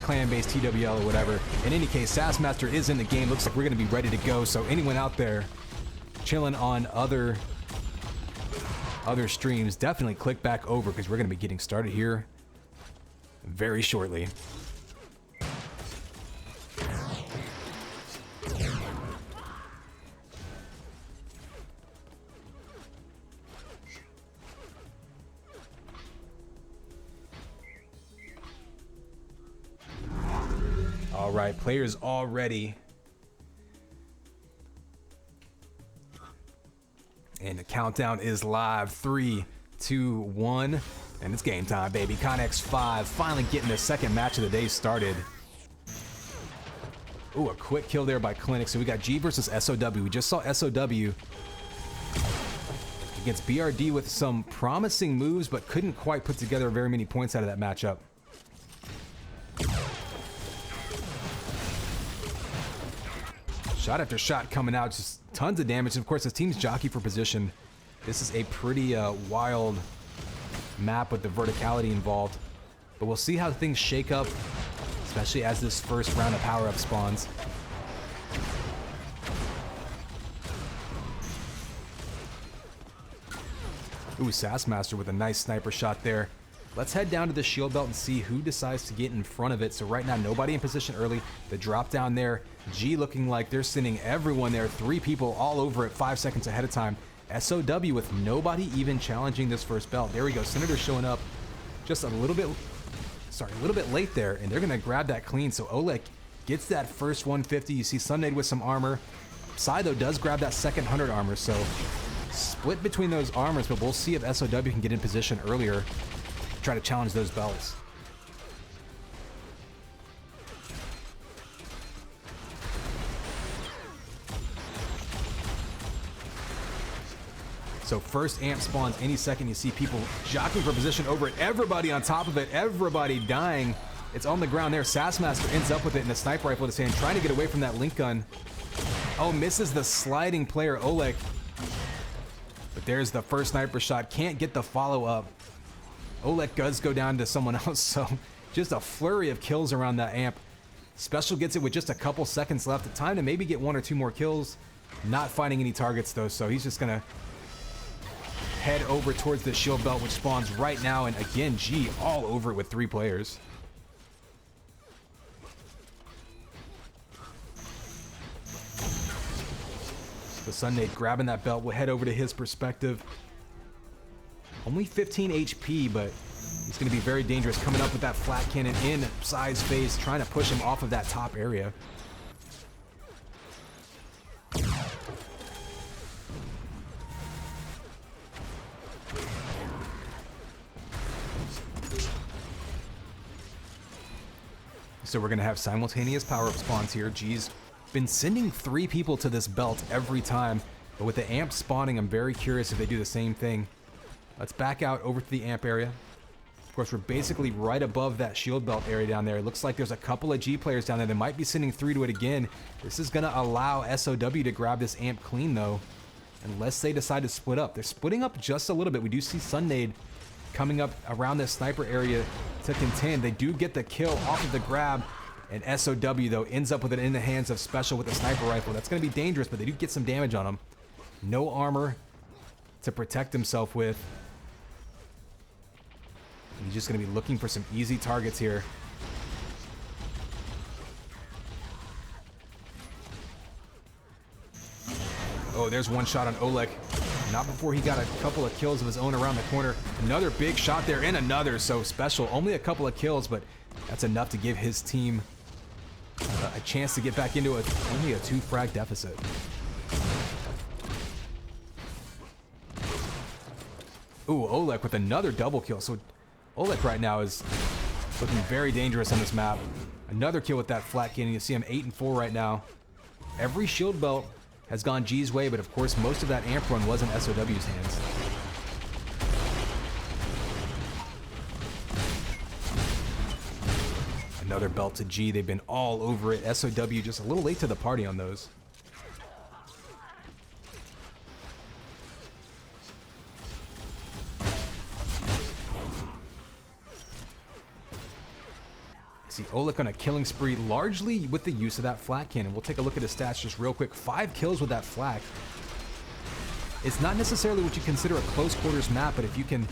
clan-based TWL or whatever. In any case, Sassmaster is in the game. Looks like we're going to be ready to go. So anyone out there chilling on other streams, definitely click back over because we're going to be getting started here very shortly. All right, players all ready. And the countdown is live. 3, 2, 1. And it's game time, baby. Connex 5 finally getting the second match of the day started. Ooh, a quick kill there by Clinic. So we got G versus SOW. We just saw SOW against BRD with some promising moves, but couldn't quite put together very many points out of that matchup. Shot after shot coming out, just tons of damage. And of course, this team's jockey for position. This is a pretty wild map with the verticality involved. But we'll see how things shake up, especially as this first round of power-up spawns. Ooh, Sassmaster with a nice sniper shot there. Let's head down to the shield belt and see who decides to get in front of it. So right now, nobody in position early. The drop down there, G looking like they're sending everyone there. 3 people all over it 5 seconds ahead of time. SOW with nobody even challenging this first belt. There we go, Senator showing up just a little bit late there, and they're gonna grab that clean. So Oleg gets that first 150. You see Sunday with some armor. Psy though does grab that second 100 armor, so split between those armors, but we'll see if SOW can get in position earlier. Try to challenge those belts. So first amp spawns any second. You see people jockeying for position over it. Everybody on top of it. Everybody dying. It's on the ground there. Sassmaster ends up with it in a sniper rifle in his hand, trying to get away from that link gun. Oh, misses the sliding player, Oleg. But there's the first sniper shot. Can't get the follow-up. Oleg does go down to someone else, so just a flurry of kills around that amp. Special gets it with just a couple seconds left. The time to maybe get 1 or 2 more kills. Not finding any targets though, so he's just gonna head over towards the shield belt, which spawns right now. And again, G all over it with 3 players. So Sunday grabbing that belt. We'll head over to his perspective. Only 15 HP, but he's going to be very dangerous coming up with that flat cannon in Psy's face, trying to push him off of that top area. So we're going to have simultaneous power-up spawns here. G's been sending 3 people to this belt every time, but with the amp spawning, I'm very curious if they do the same thing. Let's back out over to the amp area. Of course, we're basically right above that shield belt area down there. It looks like there's a couple of G players down there. They might be sending 3 to it again. This is going to allow SOW to grab this amp clean, though, unless they decide to split up. They're splitting up just a little bit. We do see Sunnade coming up around this sniper area to contend. They do get the kill off of the grab, and SOW, though, ends up with it in the hands of Special with a sniper rifle. That's going to be dangerous, but they do get some damage on him. No armor to protect himself with. And he's just going to be looking for some easy targets here. Oh, there's one shot on Oleg. Not before he got a couple of kills of his own around the corner. Another big shot there, and another. So Special, only a couple of kills, but that's enough to give his team a chance to get back into only a 2 frag deficit. Ooh, Oleg with another double kill. So Oleg right now is looking very dangerous on this map. Another kill with that flat cannon. You see him 8 and 4 right now. Every shield belt has gone G's way, but of course most of that amp run was in SOW's hands. Another belt to G. They've been all over it. SOW just a little late to the party on those. See Oleg on a killing spree, largely with the use of that flak cannon. We'll take a look at his stats just real quick. 5 kills with that flak. It's not necessarily what you consider a close quarters map, but if you can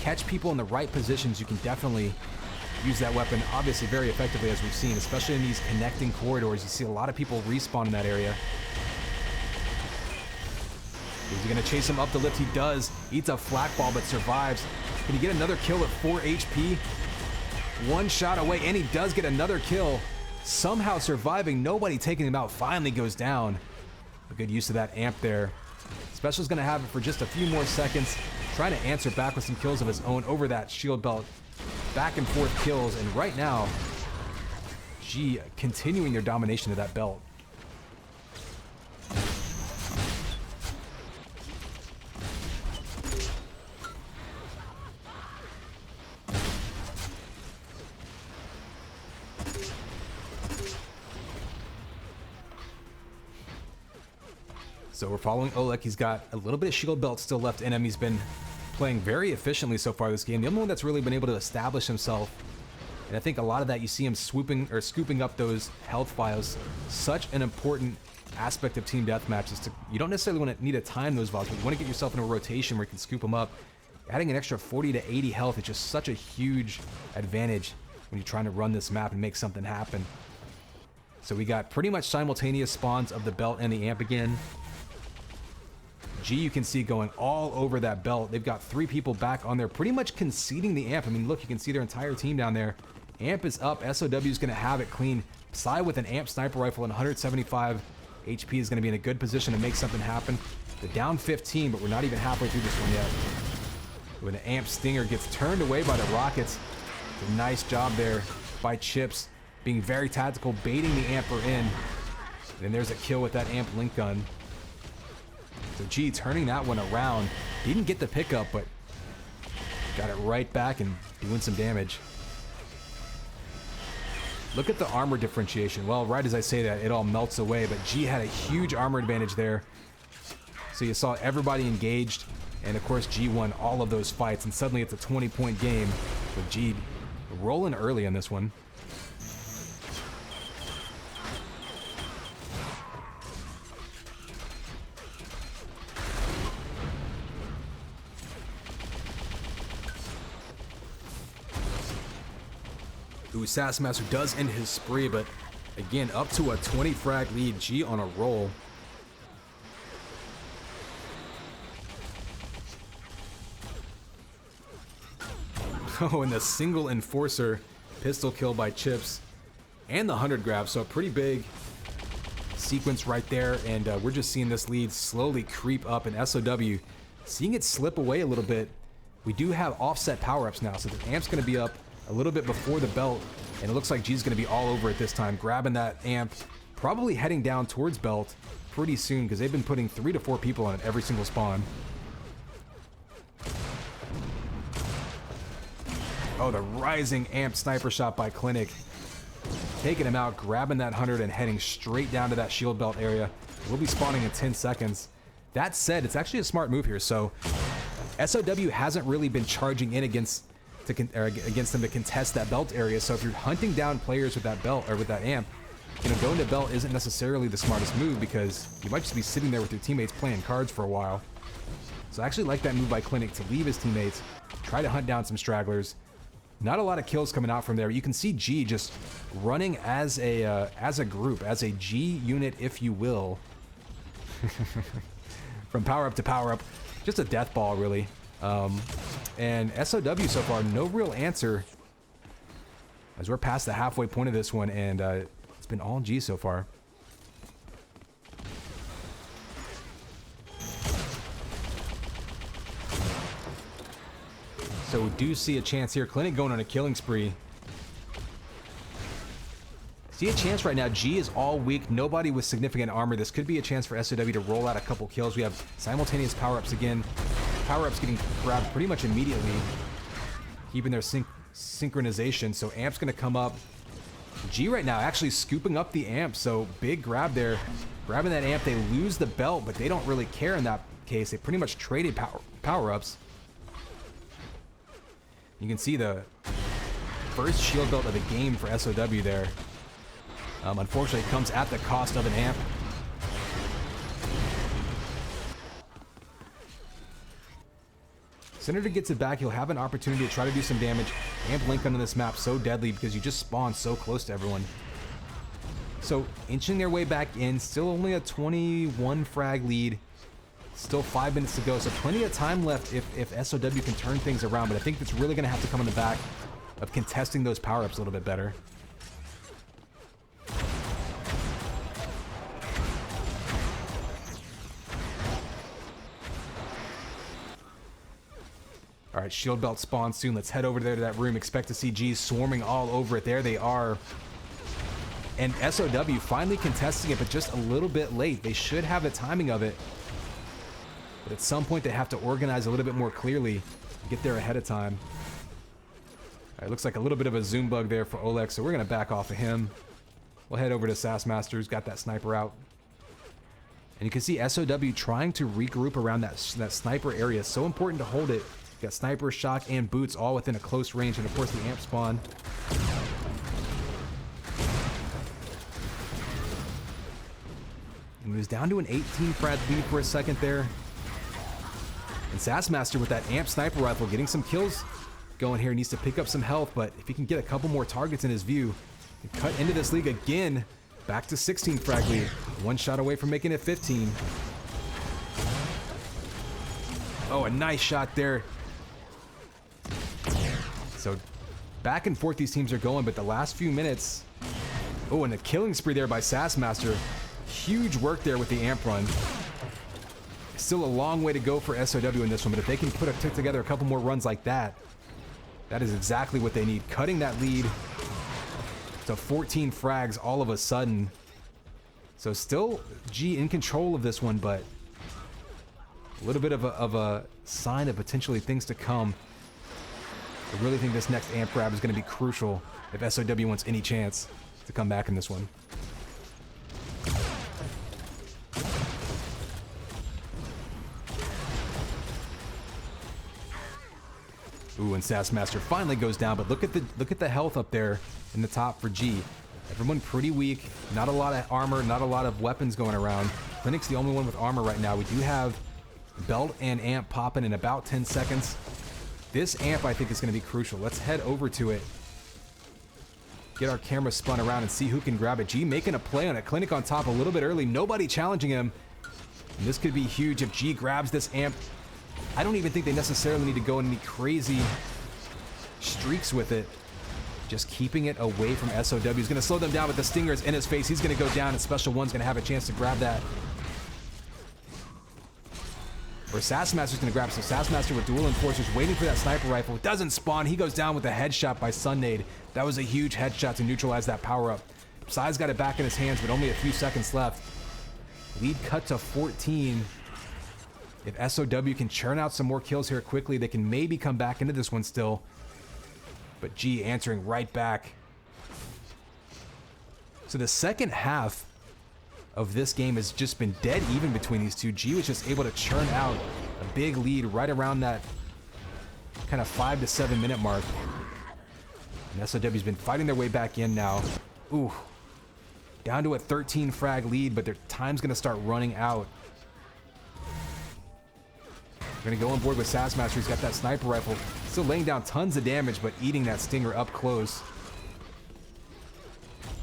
catch people in the right positions, you can definitely use that weapon, obviously very effectively, as we've seen, especially in these connecting corridors. You see a lot of people respawn in that area. Is he going to chase him up the lift? He does. Eats a flak ball, but survives. Can he get another kill at 4 HP? One shot away, and he does get another kill. Somehow surviving, nobody taking him out, finally goes down. A good use of that amp there. Special's going to have it for just a few more seconds, trying to answer back with some kills of his own over that shield belt. Back and forth kills, and right now, G continuing their domination of that belt. So we're following Oleg. He's got a little bit of shield belt still left in him. He's been playing very efficiently so far this game. The only one that's really been able to establish himself, and I think a lot of that you see him scooping up those health vials. Such an important aspect of team deathmatch is you don't necessarily need to time those vials, but you want to get yourself in a rotation where you can scoop them up. Adding an extra 40 to 80 health is just such a huge advantage when you're trying to run this map and make something happen. So we got pretty much simultaneous spawns of the belt and the amp again. G, you can see going all over that belt. They've got 3 people back on there, pretty much conceding the amp. I mean, look, you can see their entire team down there. Amp is up. SOW is going to have it clean. Psy with an amp sniper rifle and 175 HP is going to be in a good position to make something happen. They're down 15, but we're not even halfway through this one yet. When the amp stinger gets turned away by the rockets. It's a nice job there by Chips, being very tactical, baiting the amper in. And there's a kill with that amp link gun. So G turning that one around. Didn't get the pickup, but got it right back and doing some damage. Look at the armor differentiation. Well, right as I say that, it all melts away, but G had a huge armor advantage there. So you saw everybody engaged, and of course G won all of those fights, and suddenly it's a 20-point game with G rolling early on this one. Ooh, Sassmaster does end his spree, but again, up to a 20 frag lead. G on a roll. Oh, and the single enforcer pistol kill by Chips and the 100 grab. So a pretty big sequence right there, and we're just seeing this lead slowly creep up, and SOW seeing it slip away a little bit. We do have offset power-ups now, so the amp's going to be up a little bit before the belt, and it looks like G's going to be all over it this time, grabbing that amp, probably heading down towards belt pretty soon, because they've been putting 3 to 4 people on it every single spawn. Oh, the rising amp sniper shot by Clinic. Taking him out, grabbing that 100 and heading straight down to that shield belt area. We'll be spawning in 10 seconds. That said, it's actually a smart move here, so SOW hasn't really been charging in against them to contest that belt area. So if you're hunting down players with that belt or with that amp, going to belt isn't necessarily the smartest move, because you might just be sitting there with your teammates playing cards for a while. So I actually like that move by Clinic to leave his teammates, try to hunt down some stragglers. Not a lot of kills coming out from there. You can see G just running as a group, as a G unit, if you will. From power up to power up, just a death ball really. And SOW so far, no real answer, as we're past the halfway point of this one, and it's been all G so far. So we do see a chance here. Clinic going on a killing spree. See a chance right now. G is all weak. Nobody with significant armor. This could be a chance for SOW to roll out a couple kills. We have simultaneous power-ups again. Power-ups getting grabbed pretty much immediately, keeping their synchronization. So amp's going to come up. G right now actually scooping up the amp. So big grab there. Grabbing that amp. They lose the belt, but they don't really care in that case. They pretty much traded power-ups. You can see the first shield belt of the game for SOW there. Unfortunately, it comes at the cost of an amp. Senator gets it back. He'll have an opportunity to try to do some damage. Amp Lincoln on this map so deadly because you just spawn so close to everyone. So inching their way back in, still only a 21 frag lead. Still 5 minutes to go, so plenty of time left if SOW can turn things around, but I think it's really going to have to come on the back of contesting those power-ups a little bit better. All right, shield belt spawns soon. Let's head over there to that room. Expect to see G's swarming all over it. There they are. And SOW finally contesting it, but just a little bit late. They should have the timing of it. But at some point, they have to organize a little bit more clearly. Get there ahead of time. All right, looks like a little bit of a zoom bug there for Oleg, so we're going to back off of him. We'll head over to Sassmaster, who's got that sniper out. And you can see SOW trying to regroup around that sniper area. So important to hold it. You got sniper, shock, and boots all within a close range, and of course the amp spawn. And he was down to an 18 frag lead for a second there. And Sassmaster with that amp sniper rifle getting some kills going here. Needs to pick up some health, but if he can get a couple more targets in his view, and cut into this league again, back to 16 frag lead. One shot away from making it 15. Oh, a nice shot there. So back and forth these teams are going, but the last few minutes... Oh, and a killing spree there by Sassmaster. Huge work there with the amp run. Still a long way to go for SOW in this one, but if they can put together a couple more runs like that, that is exactly what they need. Cutting that lead to 14 frags all of a sudden. So still G in control of this one, but a little bit of a sign of potentially things to come. I really think this next amp grab is going to be crucial if SOW wants any chance to come back in this one. Ooh, and Sassmaster finally goes down, but look at the health up there in the top for G. Everyone pretty weak, not a lot of armor, not a lot of weapons going around. Clinic's the only one with armor right now. We do have belt and amp popping in about 10 seconds. This amp, I think, is going to be crucial. Let's head over to it. Get our camera spun around and see who can grab it. G making a play on it. Clinic on top a little bit early. Nobody challenging him. And this could be huge if G grabs this amp. I don't even think they necessarily need to go in any crazy streaks with it. Just keeping it away from SOW is going to slow them down, but the Stinger's in his face. He's going to go down, and Special One's going to have a chance to grab that. Or Sassmaster's going to grab. So Sassmaster with dual enforcers waiting for that sniper rifle. It doesn't spawn. He goes down with a headshot by Sunnade. That was a huge headshot to neutralize that power-up. Psy's got it back in his hands, but only a few seconds left. Lead cut to 14. If SOW can churn out some more kills here quickly, they can maybe come back into this one still. But G answering right back. So the second half of this game has just been dead even between these two. G was just able to churn out a big lead right around that kind of 5 to 7 minute mark. And SOW's been fighting their way back in now. Ooh. Down to a 13 frag lead, but their time's going to start running out. We're going to go on board with Sassmaster. He's got that sniper rifle. Still laying down tons of damage, but eating that Stinger up close.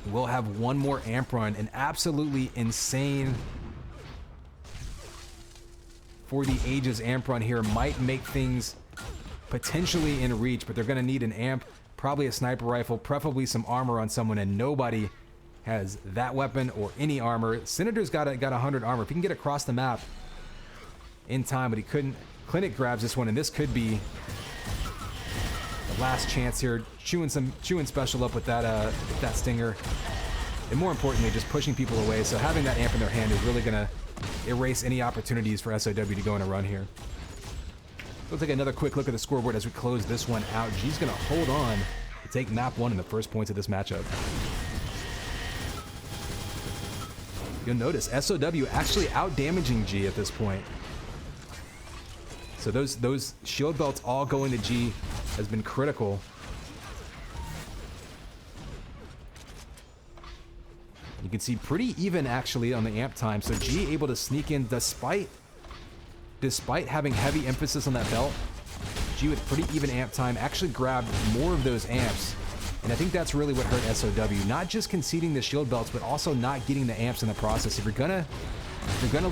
We'll have one more amp run. An absolutely insane for the ages amp run here. Might make things potentially in reach, but they're going to need an amp, probably a sniper rifle, preferably some armor on someone, and nobody has that weapon or any armor. Senator's got 100 armor. If he can get across the map in time, but he couldn't. Clinic grabs this one, and this could be the last chance here. Chewing Special up with that Stinger, and more importantly, just pushing people away. So having that amp in their hand is really gonna erase any opportunities for SOW to go on a run here. We'll take another quick look at the scoreboard as we close this one out. G's gonna hold on to take map 1 in the first points of this matchup. You'll notice SOW actually out-damaging G at this point. So those shield belts all going to G has been critical. You can see pretty even actually on the amp time. So G able to sneak in despite having heavy emphasis on that belt. G with pretty even amp time actually grabbed more of those amps. And I think that's really what hurt SOW. Not just conceding the shield belts, but also not getting the amps in the process. If you're gonna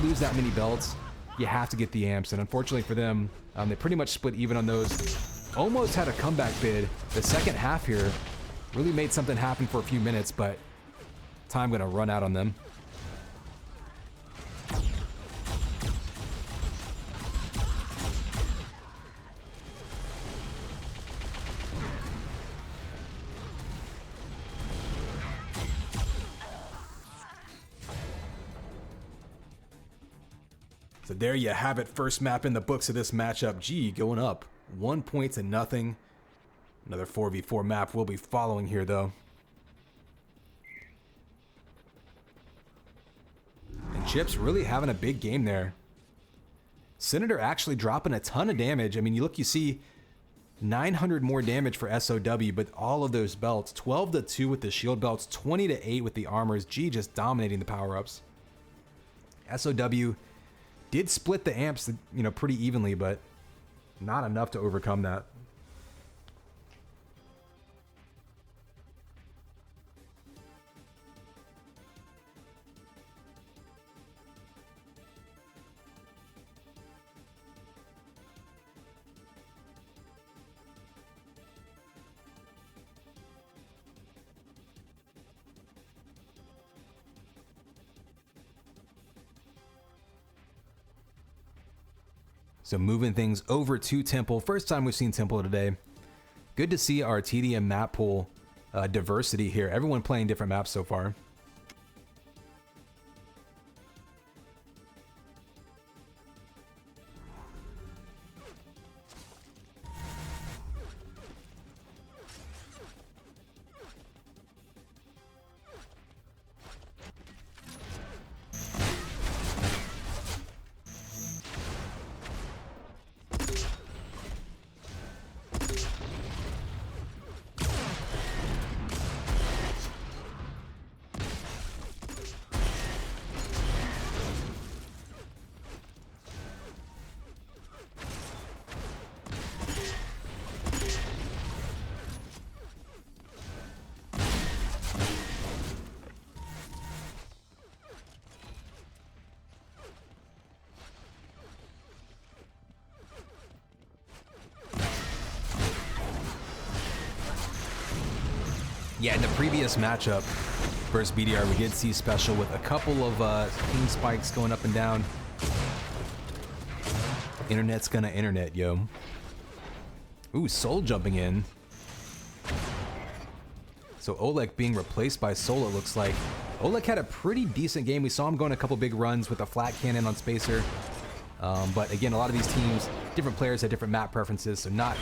lose that many belts, you have to get the amps. And unfortunately for them, they pretty much split even on those. Almost had a comeback bid. The second half here really made something happen for a few minutes, but time gonna run out on them. So there you have it. First map in the books of this matchup. G going up 1 point to nothing. Another 4v4 map will be following here though. And Chips really having a big game there. Senator actually dropping a ton of damage. I mean, you see 900 more damage for SOW, but all of those belts, 12-2 with the shield belts, 20-8 with the armors. G just dominating the power-ups. SOW did split the amps, pretty evenly, but not enough to overcome that. So moving things over to Temple. First time we've seen Temple today. Good to see our TDM map pool diversity here. Everyone playing different maps so far. Yeah, in the previous matchup versus BDR, we did see Special with a couple of ping spikes going up and down. Internet's gonna internet, yo. Ooh, Soul jumping in. So Oleg being replaced by Soul, it looks like. Oleg had a pretty decent game. We saw him going a couple big runs with a flat cannon on Spacer. But again, a lot of these teams, different players had different map preferences, so not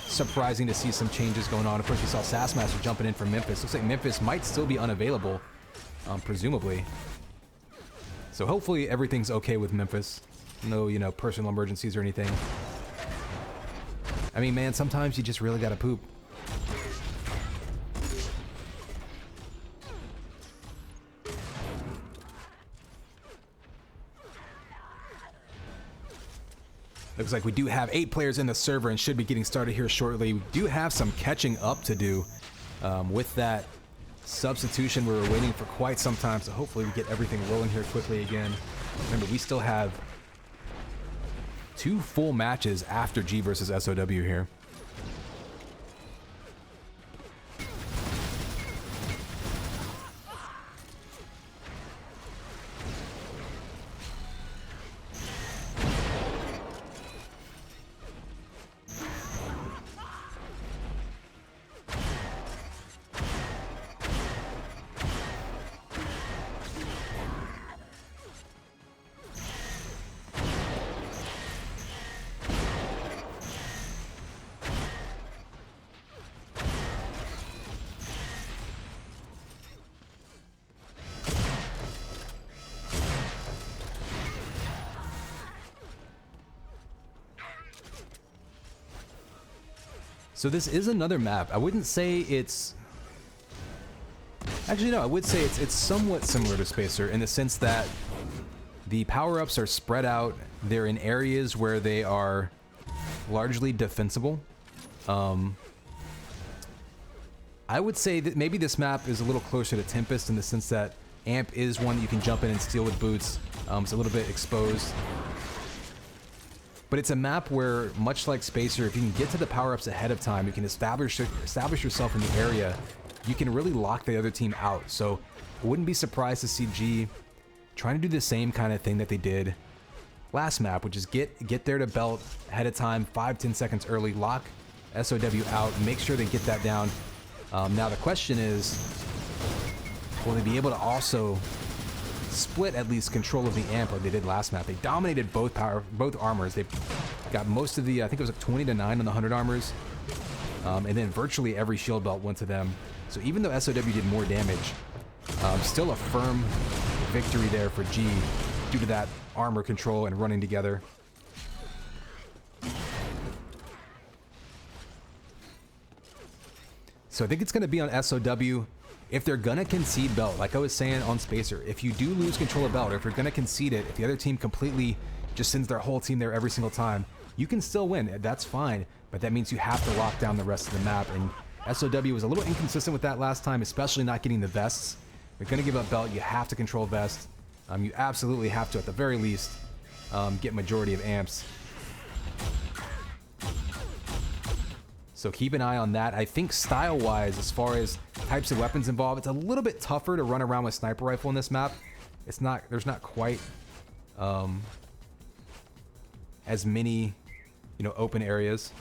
surprising to see some changes going on. Of course, we saw Sassmaster jumping in from Memphis. Looks like Memphis might still be unavailable, presumably. So hopefully everything's okay with Memphis. No, personal emergencies or anything. I mean, man, sometimes you just really gotta poop. Looks like we do have 8 players in the server and should be getting started here shortly. We do have some catching up to do with that substitution. We were waiting for quite some time, so hopefully we get everything rolling here quickly again. Remember, we still have 2 full matches after G versus SOW here. So this is another map. I wouldn't say it's Actually, no, I would say it's somewhat similar to Spacer in the sense that the power-ups are spread out. They're in areas where they are largely defensible. I would say that maybe this map is a little closer to Tempest in the sense that Amp is one that you can jump in and steal with boots. It's a little bit exposed. But it's a map where, much like Spacer, if you can get to the power-ups ahead of time, you can establish yourself in the area, you can really lock the other team out. So I wouldn't be surprised to see G trying to do the same kind of thing that they did last map, which is get there to belt ahead of time, 5-10 seconds early, lock SOW out, make sure they get that down. Now the question is, will they be able to also split at least control of the amp like they did last map? They dominated both armors. They got most of the, I think it was like 20-9 on the 100 armors, and then virtually every shield belt went to them. So even though SOW did more damage, still a firm victory there for G due to that armor control and running together. So I think it's going to be on SOW. If they're going to concede belt, like I was saying on Spacer, if you do lose control of belt, or if you're going to concede it, if the other team completely just sends their whole team there every single time, you can still win. That's fine, but that means you have to lock down the rest of the map. And SOW was a little inconsistent with that last time, especially not getting the vests. If you're going to give up belt, you have to control vest. You absolutely have to, at the very least, get majority of amps. So keep an eye on that. I think style-wise, as far as types of weapons involved, it's a little bit tougher to run around with sniper rifle in this map. There's not quite as many, open areas.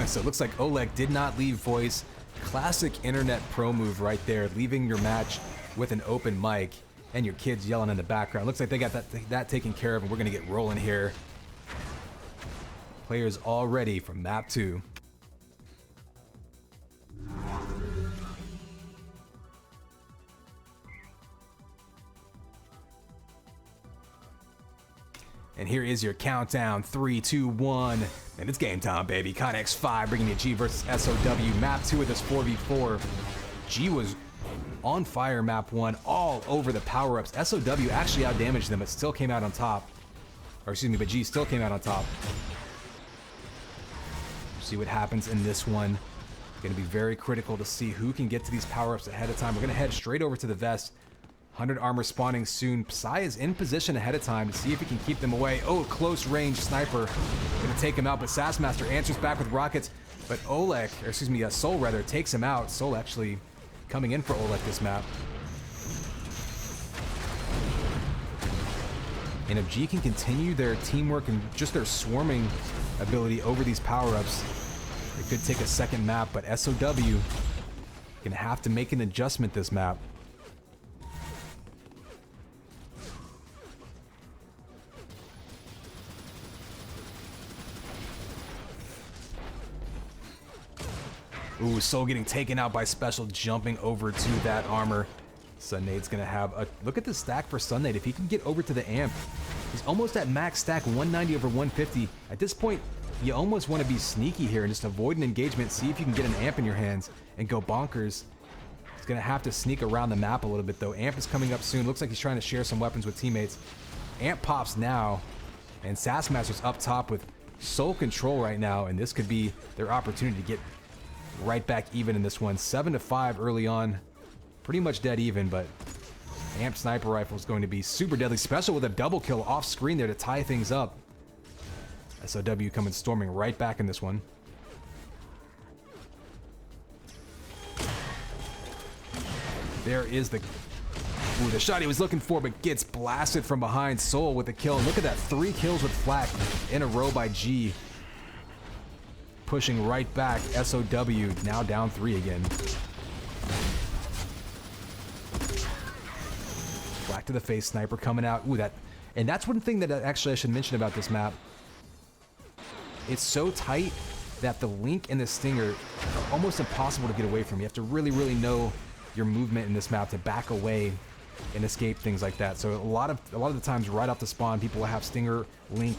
So it looks like Oleg did not leave voice. Classic internet pro move right there, leaving your match with an open mic and your kids yelling in the background. Looks like they got that taken care of, and we're gonna get rolling here. Players all ready for map 2. And here is your countdown, 3, 2, 1, and it's game time, baby. Connex 5 bringing you G versus SOW. Map 2 of this 4v4. G was on fire map 1, all over the power-ups. SOW actually outdamaged them, but still came out on top. Or excuse me, but G still came out on top. See what happens in this one. Gonna be very critical to see who can get to these power-ups ahead of time. We're gonna head straight over to the vest. 100 armor spawning soon. Psy is in position ahead of time to see if he can keep them away. Oh, close range sniper. Gonna take him out, but Sassmaster answers back with rockets. But Oleg, or excuse me, Soul rather, takes him out. Soul actually coming in for Oleg this map. And if G can continue their teamwork and just their swarming ability over these power-ups, they could take a second map, but SOW gonna have to make an adjustment this map. Ooh, Soul getting taken out by Special, jumping over to that armor. Sunnade's gonna have a look at the stack for Sunnade. If he can get over to the amp, he's almost at max stack, 190 over 150. At this point, you almost want to be sneaky here and just avoid an engagement, see if you can get an amp in your hands and go bonkers. He's gonna have to sneak around the map a little bit though. Amp is coming up soon. Looks like he's trying to share some weapons with teammates. Amp pops now, and Sassmaster's up top with Soul control right now, and this could be their opportunity to get right back even in this one. 7-5 early on. Pretty much dead even, but Amp sniper rifle is going to be super deadly. Special with a double kill off screen there to tie things up. SOW coming storming right back in this one. There is the shot he was looking for, but gets blasted from behind. Soul with the kill. And look at that, 3 kills with flak in a row by G. Pushing right back. SOW now down 3 again. Black to the face, sniper coming out. Ooh, that's one thing that actually I should mention about this map. It's so tight that the Link and the Stinger are almost impossible to get away from. You have to really, really know your movement in this map to back away and escape things like that. So a lot of the times right off the spawn, people will have Stinger, Link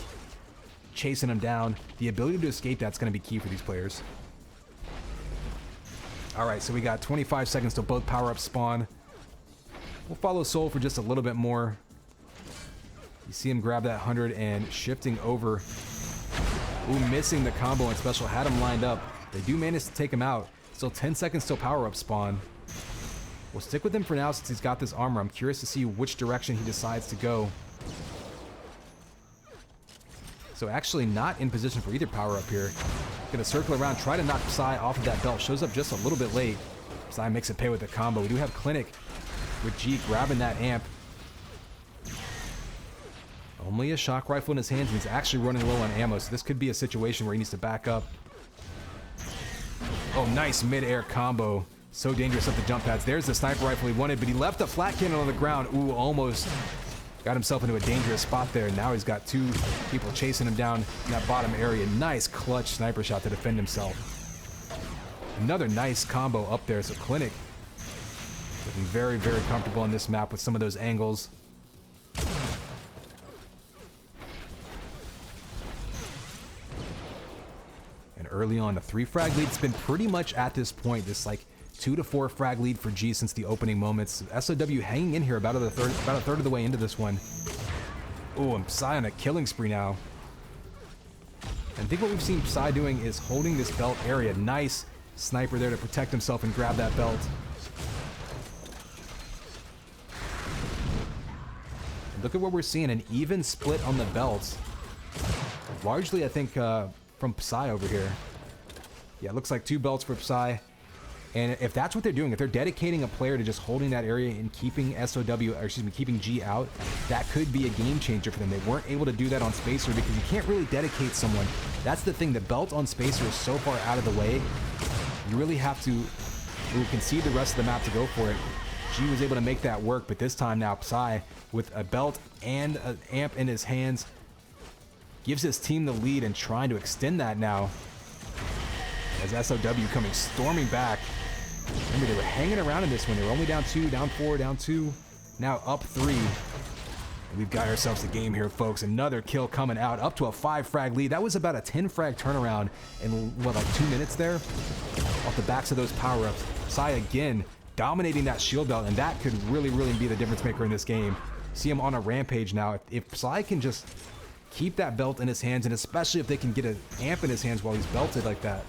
chasing them down. The ability to escape that's going to be key for these players. All right, so we got 25 seconds till both power-ups spawn. We'll follow Soul for just a little bit more. You see him grab that 100 and shifting over. Ooh, missing the combo and special. Had him lined up. They do manage to take him out. Still 10 seconds till power-up spawn. We'll stick with him for now since he's got this armor. I'm curious to see which direction he decides to go. So actually not in position for either power-up here. Gonna circle around, try to knock Psy off of that belt. Shows up just a little bit late. Psy makes it pay with the combo. We do have Clinic with G grabbing that amp. Only a shock rifle in his hands, and he's actually running low on ammo, so this could be a situation where he needs to back up. Oh, nice mid-air combo. So dangerous up the jump pads. There's the sniper rifle he wanted, but he left the flat cannon on the ground. Ooh, almost got himself into a dangerous spot there. Now he's got two people chasing him down in that bottom area. Nice clutch sniper shot to defend himself. Another nice combo up there, so Clinic looking very, very comfortable on this map with some of those angles. Early on, a 3 frag lead. It's been pretty much at this point, this like 2 to 4 frag lead for G since the opening moments. SOW hanging in here about a third of the way into this one. Oh, and Psy on a killing spree now. And I think what we've seen Psy doing is holding this belt area. Nice sniper there to protect himself and grab that belt. And look at what we're seeing, an even split on the belts. Largely, I think, from Psy over here. Yeah, it looks like 2 belts for Psy. And if that's what they're doing, if they're dedicating a player to just holding that area and keeping keeping G out, that could be a game changer for them. They weren't able to do that on Spacer because you can't really dedicate someone. That's the thing, the belt on Spacer is so far out of the way, you really have to concede the rest of the map to go for it. G was able to make that work, but this time now Psy, with a belt and an amp in his hands, gives his team the lead and trying to extend that now. As SOW coming storming back. Remember, they were hanging around in this one. They were only down 2, down 4, down 2, now up 3. And we've got ourselves a game here, folks. Another kill coming out, up to a 5 frag lead. That was about a 10 frag turnaround in, what, like 2 minutes there? Off the backs of those power-ups. Psy again dominating that shield belt, and that could really, really be the difference maker in this game. See him on a rampage now. If Psy can just keep that belt in his hands, and especially if they can get an amp in his hands while he's belted like that,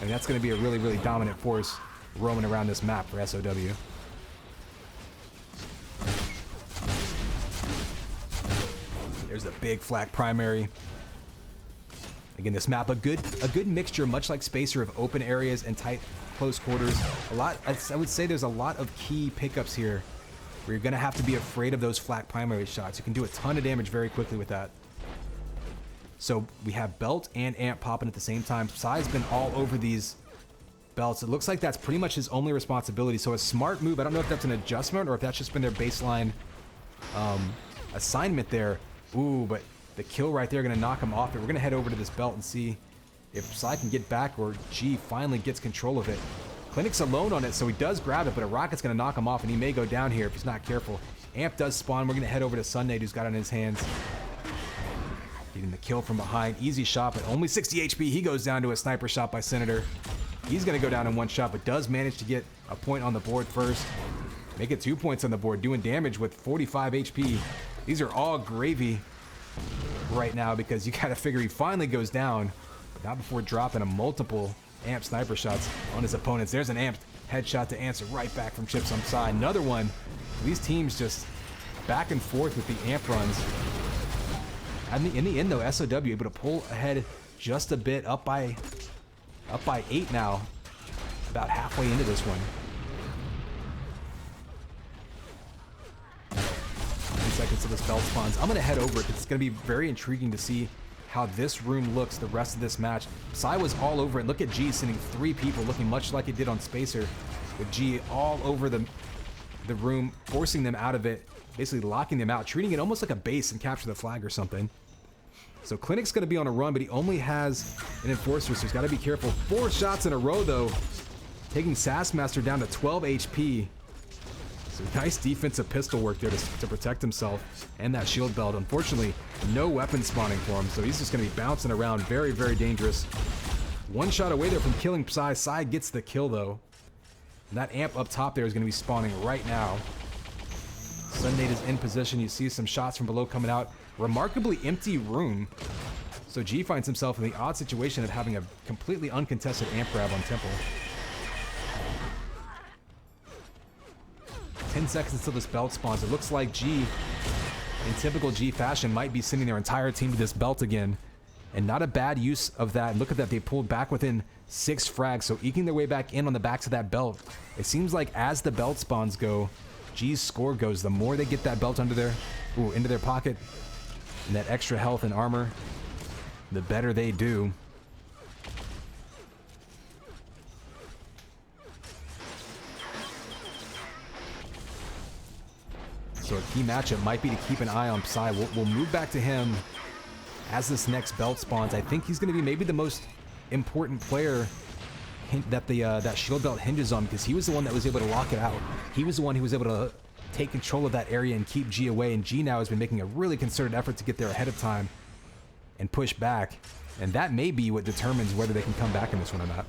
and that's going to be a really, really dominant force roaming around this map for SOW. There's a big flak primary. Again, this map, a good mixture, much like Spacer, of open areas and tight, close quarters. I would say there's a lot of key pickups here where you're going to have to be afraid of those flak primary shots. You can do a ton of damage very quickly with that. So we have belt and amp popping at the same time. Psy's been all over these belts. It looks like that's pretty much his only responsibility. So a smart move, I don't know if that's an adjustment or if that's just been their baseline assignment there. Ooh, but the kill right there going to knock him off it. We're going to head over to this belt and see if Psy can get back or G finally gets control of it. Clinic's alone on it, so he does grab it, but a rocket's going to knock him off, and he may go down here if he's not careful. Amp does spawn. We're going to head over to Sunday, who's got it in his hands. Getting the kill from behind. Easy shot, but only 60 HP. He goes down to a sniper shot by Senator. He's going to go down in one shot, but does manage to get a point on the board first. Make it 2 points on the board, doing damage with 45 HP. These are all gravy right now because you got to figure he finally goes down, but not before dropping a multiple amp sniper shots on his opponents. There's an amp headshot to answer right back from Chips on side. Another one. These teams just back and forth with the amp runs. In the end, though, SOW able to pull ahead just a bit, up by 8 now, about halfway into this one. 10 seconds to this belt spawns. I'm going to head over it because it's going to be very intriguing to see how this room looks the rest of this match. Psy was all over it. Look at G sending 3 people, looking much like it did on Spacer, with G all over the room, forcing them out of it, basically locking them out, treating it almost like a base and capture the flag or something. So Clinic's going to be on a run, but he only has an Enforcer, so he's got to be careful. 4 shots in a row, though, taking Sassmaster down to 12 HP. So nice defensive pistol work there to protect himself and that shield belt. Unfortunately, no weapon spawning for him, so he's just going to be bouncing around. Very, very dangerous. 1 shot away there from killing Psy. Psy gets the kill, though. And that amp up top there is going to be spawning right now. Sundate is in position. You see some shots from below coming out. Remarkably empty room. So G finds himself in the odd situation of having a completely uncontested amp grab on Temple. 10 seconds until this belt spawns. It looks like G, in typical G fashion, might be sending their entire team to this belt again. And not a bad use of that. Look at that. They pulled back within 6 frags. So eking their way back in on the backs of that belt. It seems like as the belt spawns go, G's score goes. The more they get that belt into their pocket, and that extra health and armor, the better they do. So a key matchup might be to keep an eye on Psy. We'll move back to him as this next belt spawns. I think he's going to be maybe the most important player that that shield belt hinges on, because he was the one that was able to lock it out. He was the one who was able to take control of that area and keep G away, and G now has been making a really concerted effort to get there ahead of time and push back, and that may be what determines whether they can come back in this one or not.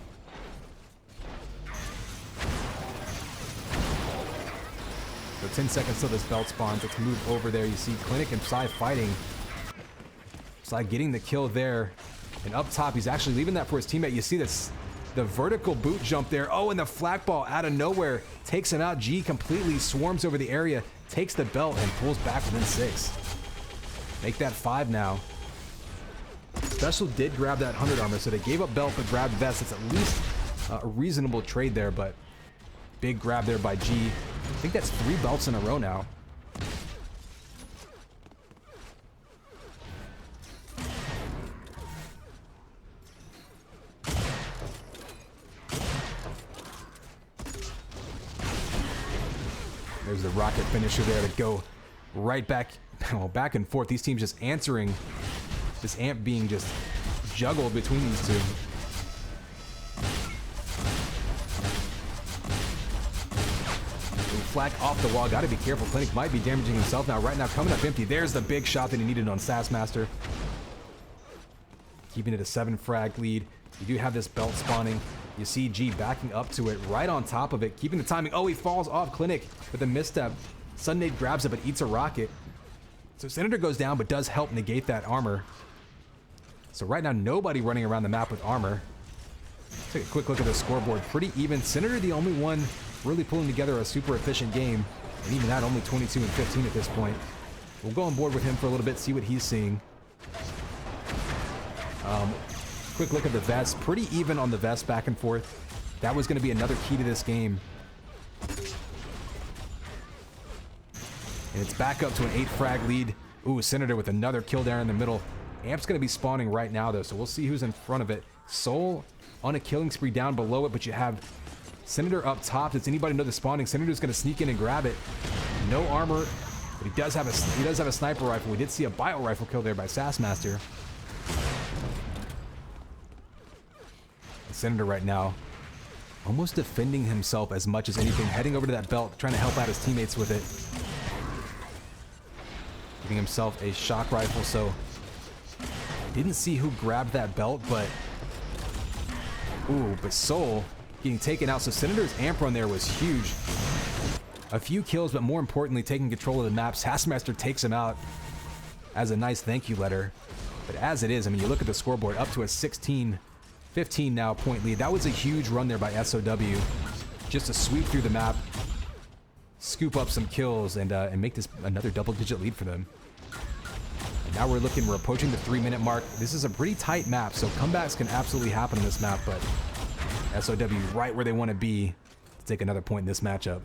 So 10 seconds till this belt spawns. Let's move over there. You see Clinic and Psy fighting. Psy getting the kill there, and up top he's actually leaving that for his teammate. You see this, the vertical boot jump there. Oh, and the flak ball out of nowhere takes him out. G completely swarms over the area, takes the belt, and pulls back within 6. Make that 5 now. Special did grab that 100 armor, so they gave up belt but grabbed vest. It's at least a reasonable trade there, but big grab there by G. I think that's 3 belts in a row now. There's the rocket finisher there to go right back, back and forth. These teams just answering this amp being just juggled between these two. Flak off the wall. Got to be careful. Clinic might be damaging himself now. Right now, coming up empty. There's the big shot that he needed on Sassmaster. Keeping it a 7 frag lead. You do have this belt spawning. You see G backing up to it, right on top of it, keeping the timing. Oh, he falls off Clinic with a misstep. Sundate grabs it, but eats a rocket. So Senator goes down, but does help negate that armor. So right now, nobody running around the map with armor. Take a quick look at the scoreboard. Pretty even. Senator the only one really pulling together a super efficient game. And even that, only 22 and 15 at this point. We'll go on board with him for a little bit, see what he's seeing. Quick look at the vest. Pretty even on the vest, back and forth. That was going to be another key to this game. And it's back up to an 8 frag lead. Ooh, Senator with another kill there in the middle. Amp's going to be spawning right now, though, so we'll see who's in front of it. Soul on a killing spree down below it, but you have Senator up top. Does anybody know the spawning? Senator's going to sneak in and grab it. No armor, but he does have a sniper rifle. We did see a bio rifle kill there by Sassmaster. Senator right now almost defending himself as much as anything, heading over to that belt, trying to help out his teammates with it. Giving himself a shock rifle, so didn't see who grabbed that belt, but ooh, but Soul getting taken out. So Senator's amp run there was huge. A few kills, but more importantly, taking control of the map. Sassmaster takes him out as a nice thank you letter. But as it is, I mean, you look at the scoreboard, up to a 16-15 now point lead. That was a huge run there by SOW. Just to sweep through the map, scoop up some kills, and make this another double-digit lead for them. And now we're approaching the 3-minute mark. This is a pretty tight map, so comebacks can absolutely happen on this map, but SOW right where they want to be to take another point in this matchup.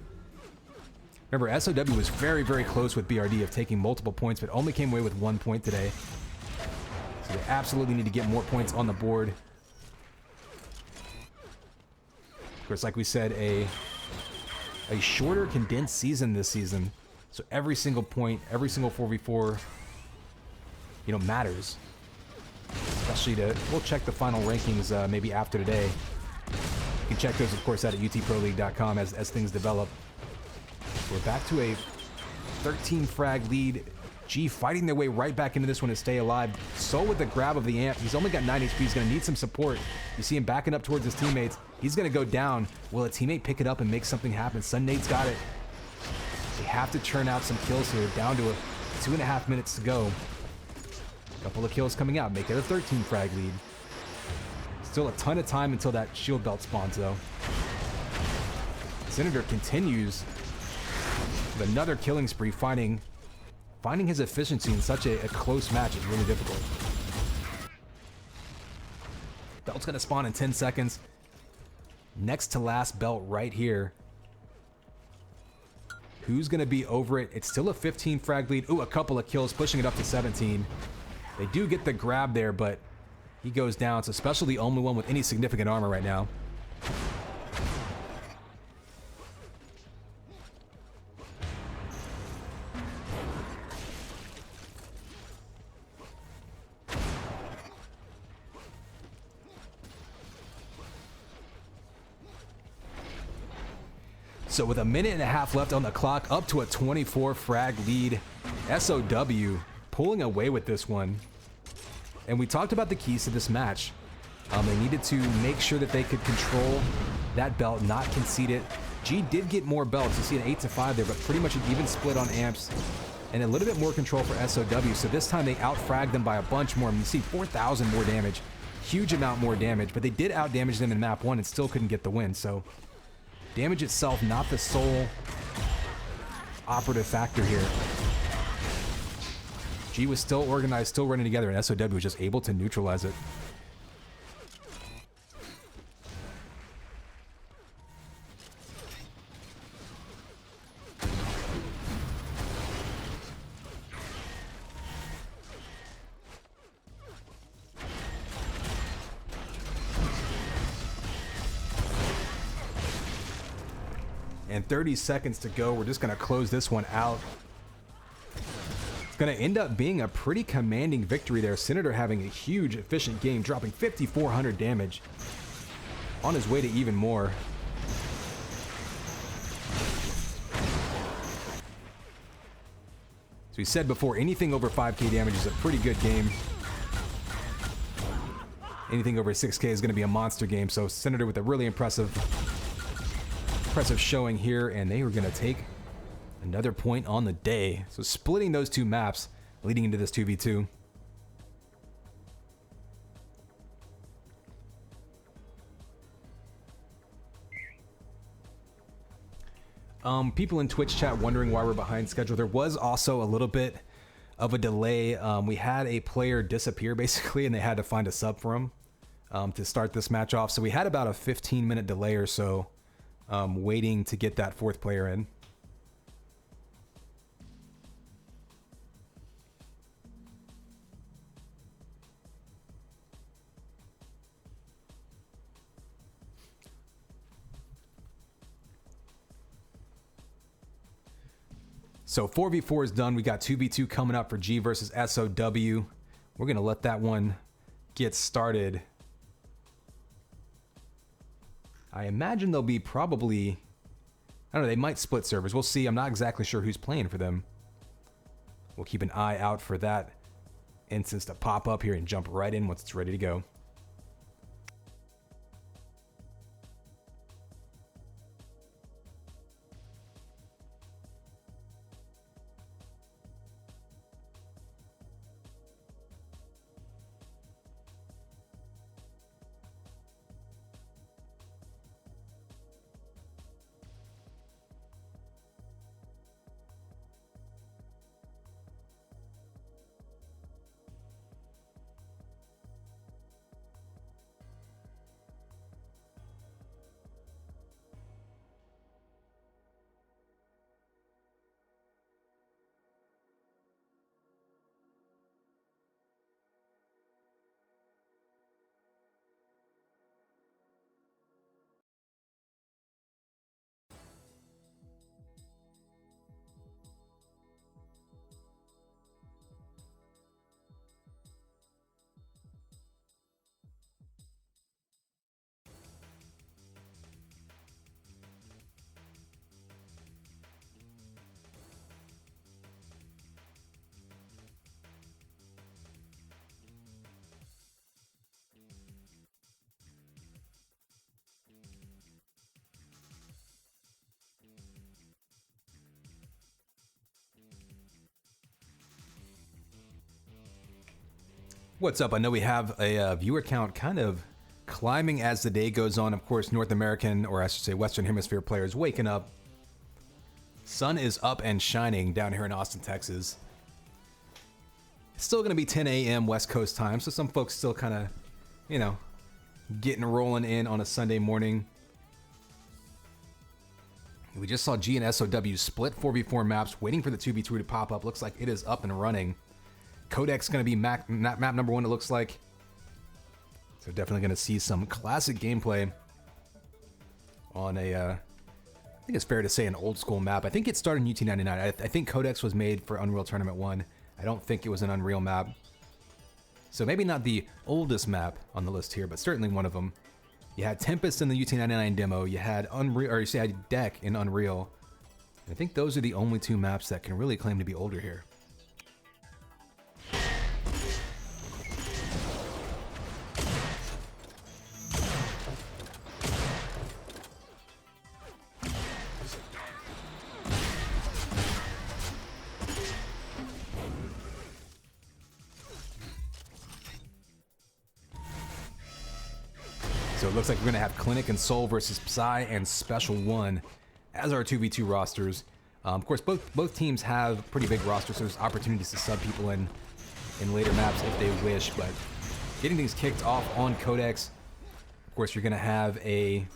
Remember, SOW was very, very close with BRD of taking multiple points, but only came away with 1 point today. So they absolutely need to get more points on the board. Of course, like we said, a shorter, condensed season this season. So every single point, every single 4v4, matters. sheet. We'll check the final rankings maybe after today. You can check those, of course, out at UTProLeague.com as things develop. We're back to a 13 frag lead. G fighting their way right back into this one to stay alive. Soul with the grab of the amp. He's only got 9 HP. He's going to need some support. You see him backing up towards his teammates. He's going to go down. Will a teammate pick it up and make something happen? Sunnade's got it. They have to churn out some kills here. Down to 2.5 minutes to go. A couple of kills coming out. Make it a 13 frag lead. Still a ton of time until that shield belt spawns, though. Senator continues with another killing spree, finding his efficiency in such a close match is really difficult. Belt's gonna spawn in 10 seconds. Next to last belt right here. Who's gonna be over it? It's still a 15 frag lead. Ooh, a couple of kills, pushing it up to 17. They do get the grab there, but he goes down. So Special, the only one with any significant armor right now. So with a minute and a half left on the clock, up to a 24 frag lead. SOW pulling away with this one. And we talked about the keys to this match. They needed to make sure that they could control that belt, not concede it. G did get more belts. You see an 8-5 there, but pretty much an even split on amps. And a little bit more control for SOW. So this time they out-fragged them by a bunch more. I mean, you see 4,000 more damage. Huge amount more damage. But they did out-damage them in map 1 and still couldn't get the win. So damage itself, not the sole operative factor here. G was still organized, still running together, and SOW was just able to neutralize it. And 30 seconds to go. We're just going to close this one out. It's going to end up being a pretty commanding victory there. Senator having a huge, efficient game, dropping 5,400 damage. On his way to even more. So we said before, anything over 5k damage is a pretty good game. Anything over 6k is going to be a monster game. So Senator with a really impressive showing here, and they were going to take another point on the day. So splitting those two maps leading into this 2v2. People in Twitch chat wondering why we're behind schedule. There was also a little bit of a delay. We had a player disappear basically, and they had to find a sub for him to start this match off. So we had about a 15-minute delay or so. Waiting to get that fourth player in. So 4v4 is done. We got 2v2 coming up for G versus SOW. We're going to let that one get started. I imagine they'll be probably, I don't know, they might split servers. We'll see. I'm not exactly sure who's playing for them. We'll keep an eye out for that instance to pop up here and jump right in once it's ready to go. What's up? I know we have a viewer count kind of climbing as the day goes on. Of course, North American, or I should say Western Hemisphere players waking up. Sun is up and shining down here in Austin, Texas. It's still going to be 10 a.m. West Coast time, so some folks still kind of, you know, getting rolling in on a Sunday morning. We just saw G and SOW split 4v4 maps, waiting for the 2v2 to pop up. Looks like it is up and running. Codex going to be map number 1, it looks like. So definitely going to see some classic gameplay on a, I think it's fair to say, an old school map. I think it started in UT99. I think Codex was made for Unreal Tournament 1. I don't think it was an Unreal map. So maybe not the oldest map on the list here, but certainly one of them. You had Tempest in the UT99 demo. You had Unreal, or you had Deck in Unreal. And I think those are the only 2 maps that can really claim to be older here. So it looks like we're going to have Clinic and Soul versus Psy and Special One as our 2v2 rosters. Of course, both teams have pretty big rosters, so there's opportunities to sub people in later maps if they wish, but getting things kicked off on Codex, of course, you're going to have a...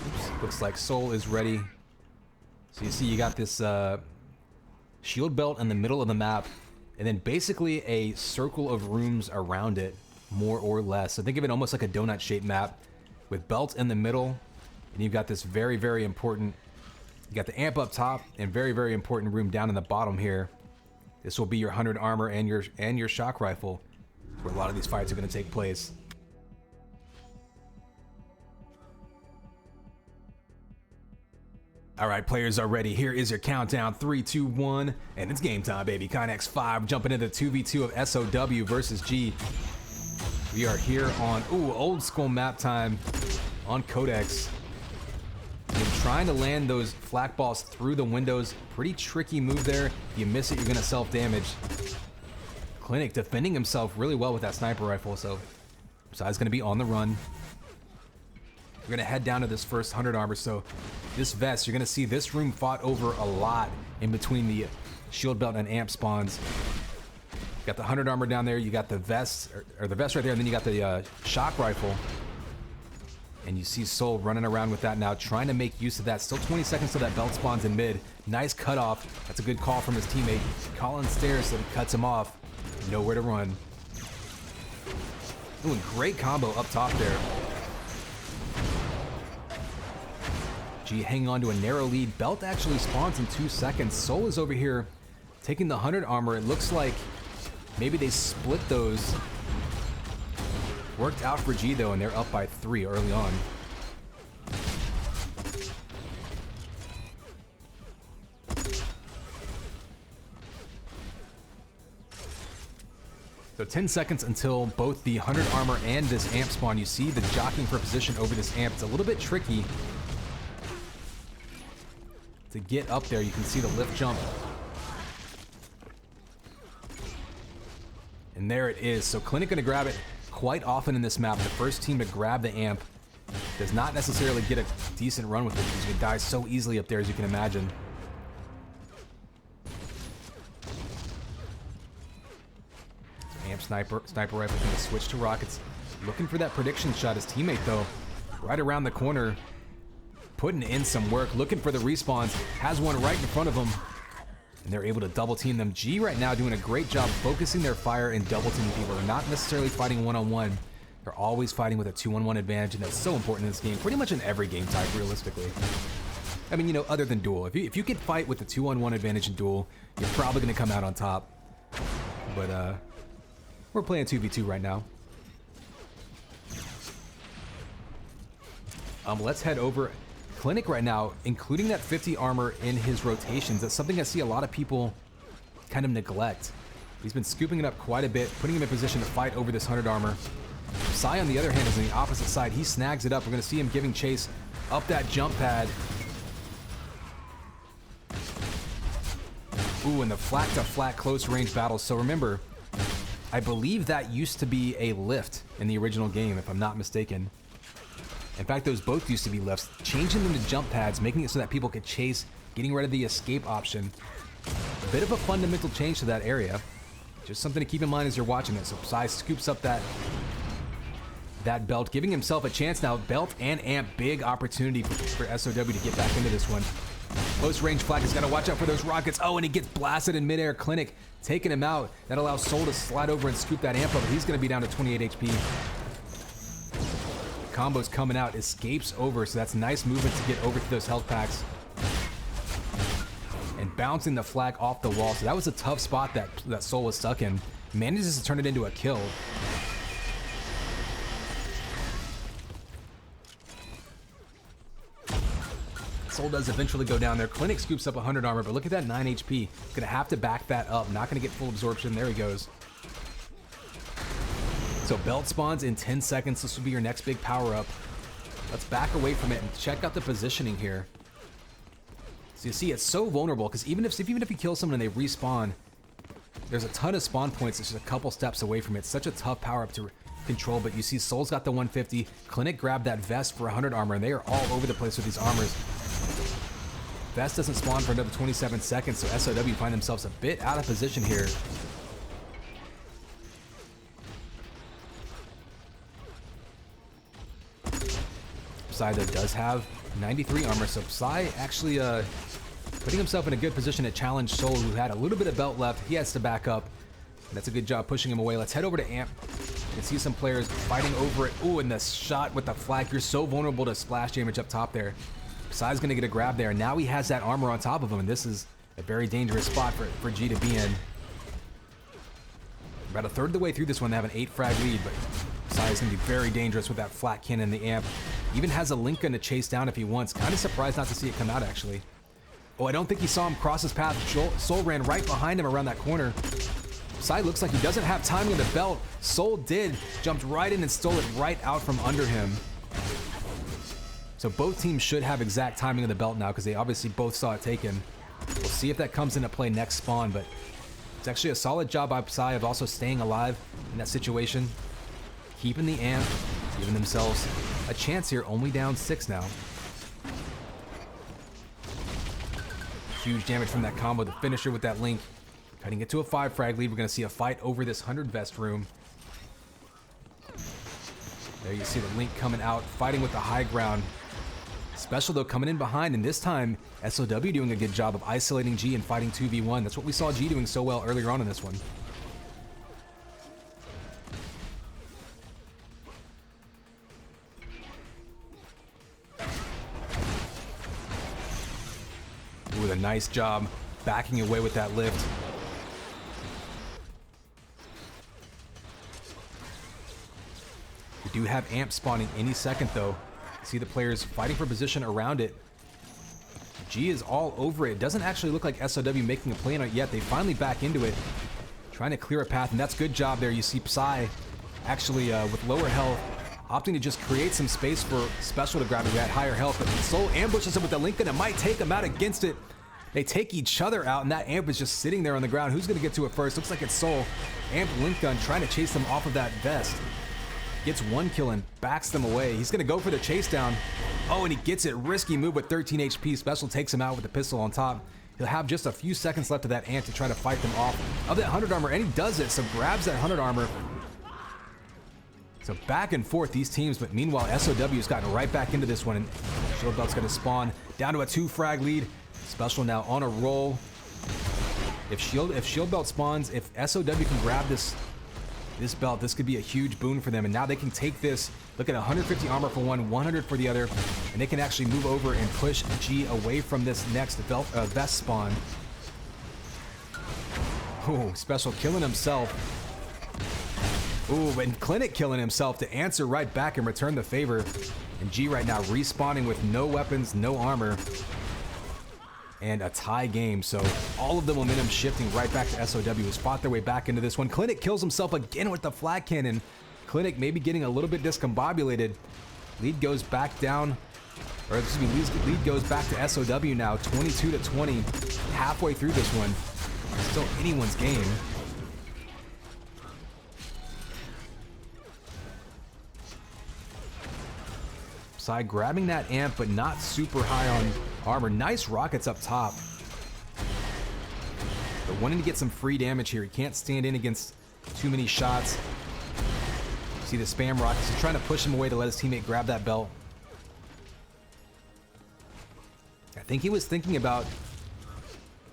Oops, looks like Soul is ready. So you see you got this shield belt in the middle of the map, and then basically a circle of rooms around it, more or less. So think of it almost like a donut-shaped map with belts in the middle, and you've got this very, very important, you got the amp up top, and very, very important room down in the bottom here. This will be your 100 armor and your shock rifle, where a lot of these fights are going to take place. All right, players are ready. Here is your countdown. 3, 2, 1, and it's game time, baby. Kynex 5 jumping into 2v2 of SOW versus G. We are here on, old school map time on Codex. And trying to land those flak balls through the windows. Pretty tricky move there. If you miss it, you're going to self-damage. Clinic defending himself really well with that sniper rifle, so Psy's going to be on the run. We're going to head down to this first 100 armor, so this vest, you're going to see this room fought over a lot in between the shield belt and amp spawns. You got the 100 armor down there, you got the vest, or the vest right there, and then you got the shock rifle. And you see Soul running around with that now, trying to make use of that. Still 20 seconds till that belt spawns in mid. Nice cutoff. That's a good call from his teammate. Colin stairs, so he cuts him off. Nowhere to run. Ooh, great combo up top there. G hanging on to a narrow lead. Belt actually spawns in 2 seconds. Soul is over here taking the 100 armor. It looks like maybe they split those. Worked out for G though, and they're up by 3 early on. So 10 seconds until both the 100 armor and this amp spawn. You see the jockeying for position over this amp. It's a little bit tricky to get up there. You can see the lift jump. And there it is. So Clinic gonna grab it quite often in this map. The first team to grab the amp does not necessarily get a decent run with it because you can die so easily up there, as you can imagine. So amp sniper rifle gonna switch to rockets. Looking for that prediction shot. His teammate though, right around the corner, putting in some work, looking for the respawns. Has one right in front of him. And they're able to double team them. G right now doing a great job focusing their fire and double teaming people. They're not necessarily fighting one-on-one. They're always fighting with a 2-on-1 advantage, and that's so important in this game. Pretty much in every game type, realistically. I mean, you know, other than duel. If you can fight with the 2-on-1 advantage in duel, you're probably going to come out on top. But we're playing 2v2 right now. Let's head over. Clinic right now, including that 50 armor in his rotations. That's something I see a lot of people kind of neglect. He's been scooping it up quite a bit, putting him in position to fight over this 100 armor. Psy, on the other hand, is on the opposite side. He snags it up. We're going to see him giving chase up that jump pad. Ooh, and the flat-to-flat close-range battles. So remember, I believe that used to be a lift in the original game, if I'm not mistaken. In fact, those both used to be lifts. Changing them to jump pads, making it so that people could chase, getting rid of the escape option. A bit of a fundamental change to that area. Just something to keep in mind as you're watching it. So Psy scoops up that belt, giving himself a chance now. Belt and amp, big opportunity for SOW to get back into this one. Close range flag has got to watch out for those rockets. Oh, and he gets blasted in midair. Clinic taking him out. That allows Soul to slide over and scoop that amp up. He's going to be down to 28 HP. Combo's coming out, escapes over, so that's nice movement to get over to those health packs. And bouncing the flag off the wall. So that was a tough spot that Soul was stuck in. Manages to turn it into a kill. Soul does eventually go down there. Clinic scoops up 100 armor, but look at that 9 HP. Gonna have to back that up. Not gonna get full absorption. There he goes. So belt spawns in 10 seconds. This will be your next big power-up. Let's back away from it and check out the positioning here. So you see, it's so vulnerable because even if you kill someone and they respawn, there's a ton of spawn points. It's just a couple steps away from it. It's such a tough power-up to control, but you see Soul's got the 150. Clinic grabbed that vest for 100 armor, and they are all over the place with these armors. Vest doesn't spawn for another 27 seconds, so SOW find themselves a bit out of position here. Psy though does have 93 armor, so Psy actually putting himself in a good position to challenge Soul, who had a little bit of belt left. He has to back up. And that's a good job pushing him away. Let's head over to Amp. You can see some players fighting over it. Ooh, and the shot with the flag. You're so vulnerable to splash damage up top there. Psy's gonna get a grab there. Now he has that armor on top of him, and this is a very dangerous spot for G to be in. About a third of the way through this one, they have an 8 frag lead, but Psy is gonna be very dangerous with that flat cannon, the amp. Even has a Link gun to chase down if he wants. Kind of surprised not to see it come out, actually. Oh, I don't think he saw him cross his path. Soul ran right behind him around that corner. Psy looks like he doesn't have timing on the belt. Soul did. Jumped right in and stole it right out from under him. So both teams should have exact timing of the belt now because they obviously both saw it taken. We'll see if that comes into play next spawn, but it's actually a solid job by Psy of also staying alive in that situation. Keeping the amp, giving themselves a chance here, only down 6 now. Huge damage from that combo, the finisher with that Link. Cutting it to a 5 frag lead. We're going to see a fight over this 100 vest room. There you see the Link coming out, fighting with the high ground. Special though coming in behind, and this time SOW doing a good job of isolating G and fighting 2v1. That's what we saw G doing so well earlier on in this one. Ooh, a nice job backing away with that lift. We do have amp spawning any second though. See the players fighting for position around it. G is all over it. It doesn't actually look like SOW making a play on it yet. They finally back into it, trying to clear a path, and that's good job there. You see Psy actually with lower health opting to just create some space for Special to grab it at higher health, but Soul ambushes him with the Link gun and might take him out against it. They take each other out, and that amp is just sitting there on the ground. Who's going to get to it first? Looks like it's Soul. Amp Link gun trying to chase them off of that vest. Gets 1 kill and backs them away. He's going to go for the chase down. Oh, and he gets it. Risky move with 13 HP. Special takes him out with the pistol on top. He'll have just a few seconds left of that amp to try to fight them off of that 100 armor, and he does it. So grabs that 100 armor. So back and forth these teams, but meanwhile SOW's gotten right back into this one, and Shield Belt's going to spawn down to a 2 frag lead. Special now on a roll. If Shield Belt spawns, if SOW can grab this belt, this could be a huge boon for them, and now they can take this. Look at 150 armor for one, 100 for the other, and they can actually move over and push G away from this next vest spawn. Oh, Special killing himself. Ooh, and Clinic killing himself to answer right back and return the favor. And G right now respawning with no weapons, no armor, and a tie game. So all of the momentum shifting right back to SOW, who's fought their way back into this one. Clinic kills himself again with the flag cannon. Clinic maybe getting a little bit discombobulated. Lead goes back down, or excuse me, lead goes back to SOW now, 22-20, halfway through this one. Still anyone's game. Psy grabbing that amp, but not super high on armor. Nice rockets up top. But wanting to get some free damage here. He can't stand in against too many shots. See the spam rockets. He's trying to push him away to let his teammate grab that belt. I think he was thinking about...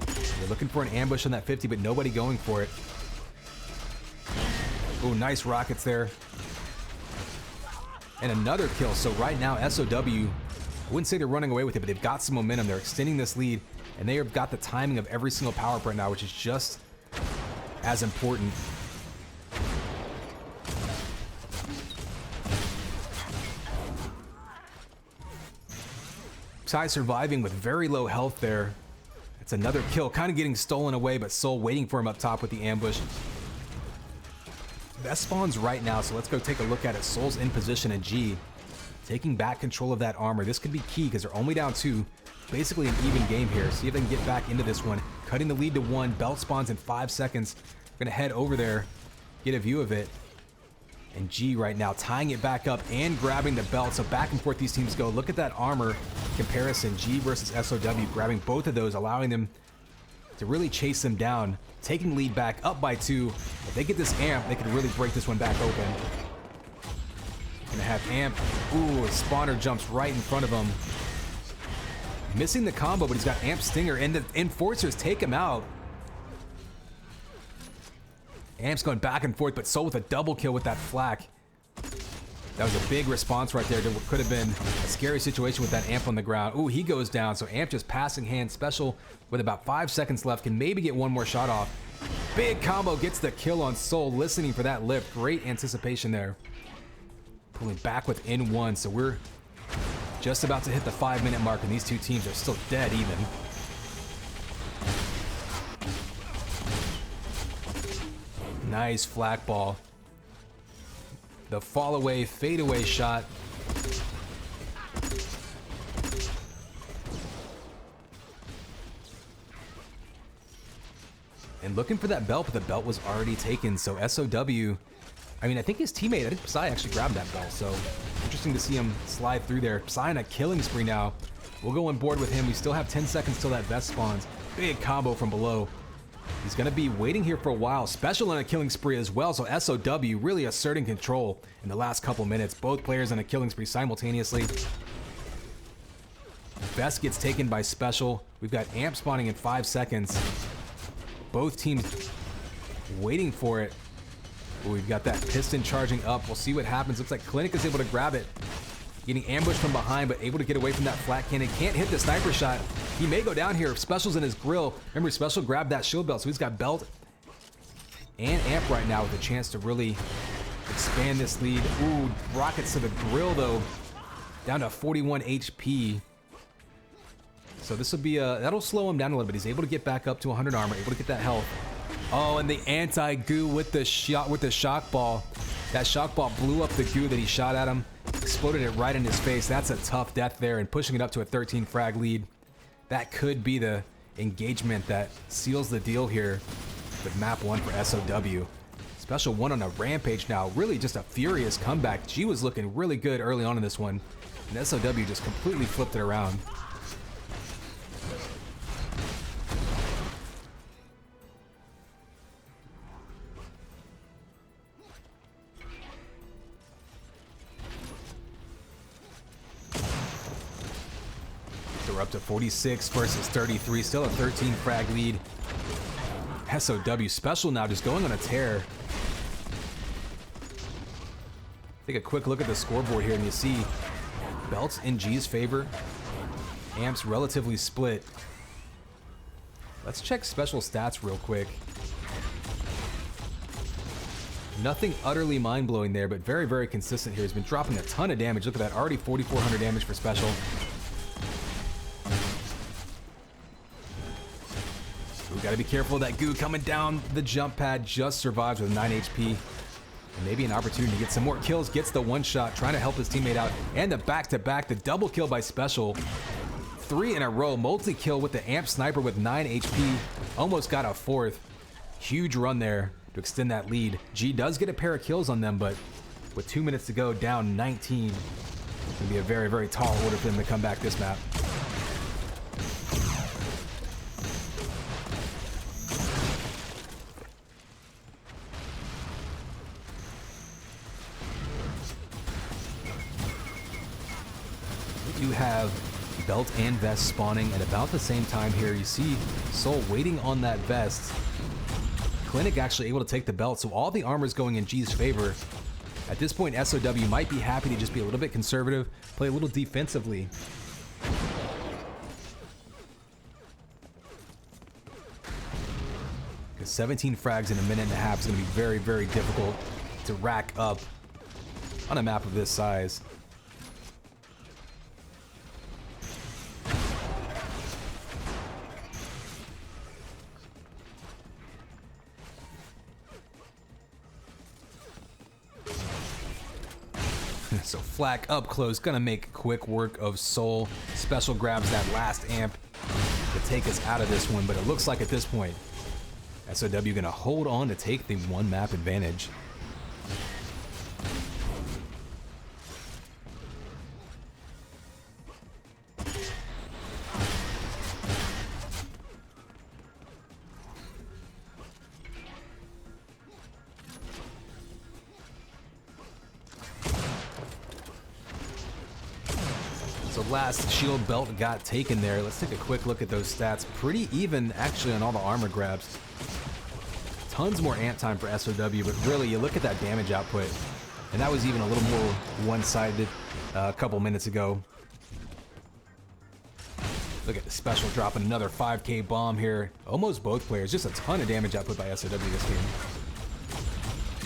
They're looking for an ambush on that 50, but nobody going for it. Oh, nice rockets there. And another kill. So right now, SOW, I wouldn't say they're running away with it, but they've got some momentum. They're extending this lead, and they have got the timing of every single power up right now, which is just as important. Psy surviving with very low health there. It's another kill, kind of getting stolen away, but Soul waiting for him up top with the ambush. That spawns right now, so let's go take a look at it. Soul's in position, and G taking back control of that armor. This could be key because they're only down 2. Basically an even game here. See if they can get back into this one. Cutting the lead to 1. Belt spawns in 5 seconds. We're going to head over there, get a view of it. And G right now tying it back up and grabbing the belt. So back and forth these teams go. Look at that armor comparison. G versus SOW, grabbing both of those, allowing them to really chase them down. Taking lead back up by 2. If they get this amp, they could really break this one back open. Gonna have amp. Ooh, a spawner jumps right in front of him. Missing the combo, but he's got amp stinger, and the enforcers take him out. Amp's going back and forth, but Soul with a double kill with that flak. That was a big response right there to what could have been a scary situation with that amp on the ground. Ooh, he goes down, so amp just passing hand. Special with about 5 seconds left, can maybe get one more shot off. Big combo gets the kill on Soul, listening for that lift. Great anticipation there. Pulling back with N1, so we're just about to hit the 5-minute mark, and these two teams are still dead even. Nice flak ball. The fall away, fade away shot. And looking for that belt, but the belt was already taken. So SOW, I mean, I think his teammate, I think Psy actually grabbed that belt. So interesting to see him slide through there. Psy on a killing spree now. We'll go on board with him. We still have 10 seconds till that vest spawns. Big combo from below. He's going to be waiting here for a while. Special on a killing spree as well, so SOW really asserting control in the last couple minutes. Both players on a killing spree simultaneously. Vest gets taken by Special. We've got Amp spawning in 5 seconds. Both teams waiting for it. Ooh, we've got that piston charging up. We'll see what happens. Looks like Clinic is able to grab it. Getting ambushed from behind, but able to get away from that flat cannon. Can't hit the sniper shot. He may go down here if Special's in his grill. Remember, Special grabbed that shield belt, so he's got belt and amp right now with a chance to really expand this lead. Ooh, rockets to the grill, though. Down to 41 HP. So this will be that'll slow him down a little bit. He's able to get back up to 100 armor, able to get that health. Oh, and the anti-goo with the shot, with the shock ball. That shock ball blew up the goo that he shot at him. Exploded it right in his face. That's a tough death there, and pushing it up to a 13 frag lead. That could be the engagement that seals the deal here with map 1 for SOW. Special 1 on a rampage now. Really just a furious comeback. G was looking really good early on in this one, and SOW just completely flipped it around. We're up to 46 versus 33, still a 13 frag lead. SOW Special now just going on a tear. Take a quick look at the scoreboard here and you see belts in G's favor. Amps relatively split. Let's check Special stats real quick. Nothing utterly mind-blowing there, but very, very consistent here. He's been dropping a ton of damage. Look at that, already 4,400 damage for Special. We gotta be careful of that goo coming down the jump pad. Just survives with 9 HP. And maybe an opportunity to get some more kills. Gets the one shot, trying to help his teammate out. And the back-to-back, the double kill by Special. 3 in a row. Multi-kill with the Amp Sniper with 9 HP. Almost got a 4th. Huge run there to extend that lead. G does get a pair of kills on them, but with 2 minutes to go, down 19. It's gonna be a very, very tall order for them to come back this map. We do have belt and vest spawning at about the same time here. You see Soul waiting on that vest. Clinic actually able to take the belt, so all the armor's going in G's favor. At this point, SOW might be happy to just be a little bit conservative, play a little defensively. Because 17 frags in a minute and a half is going to be very, very difficult to rack up on a map of this size. So Flak up close, gonna make quick work of Soul. Special grabs that last amp to take us out of this one, but it looks like at this point, SOW gonna hold on to take the 1 map advantage. So last shield belt got taken there. Let's take a quick look at those stats. Pretty even actually on all the armor grabs. Tons more amp time for SOW, but really you look at that damage output, and that was even a little more one-sided a couple minutes ago. Look at the special dropping another 5k bomb here. Almost both players, just a ton of damage output by SOW this game.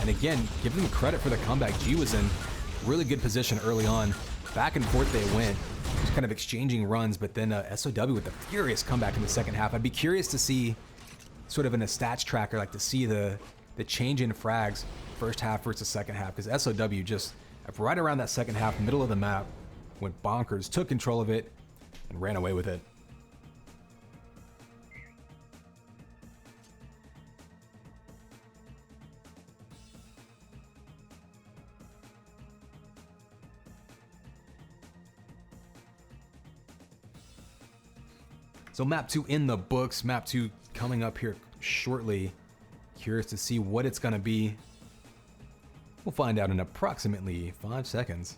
And again, give them credit for the comeback. G was in really good position early on. Back and forth they went, just kind of exchanging runs, but then SOW with a furious comeback in the second half. I'd be curious to see, sort of in a stats tracker, like to see the change in frags first half versus second half, because SOW just, right around that second half, middle of the map, went bonkers, took control of it, and ran away with it. So map 2 in the books, map 2 coming up here shortly. Curious to see what it's gonna be. We'll find out in approximately 5 seconds.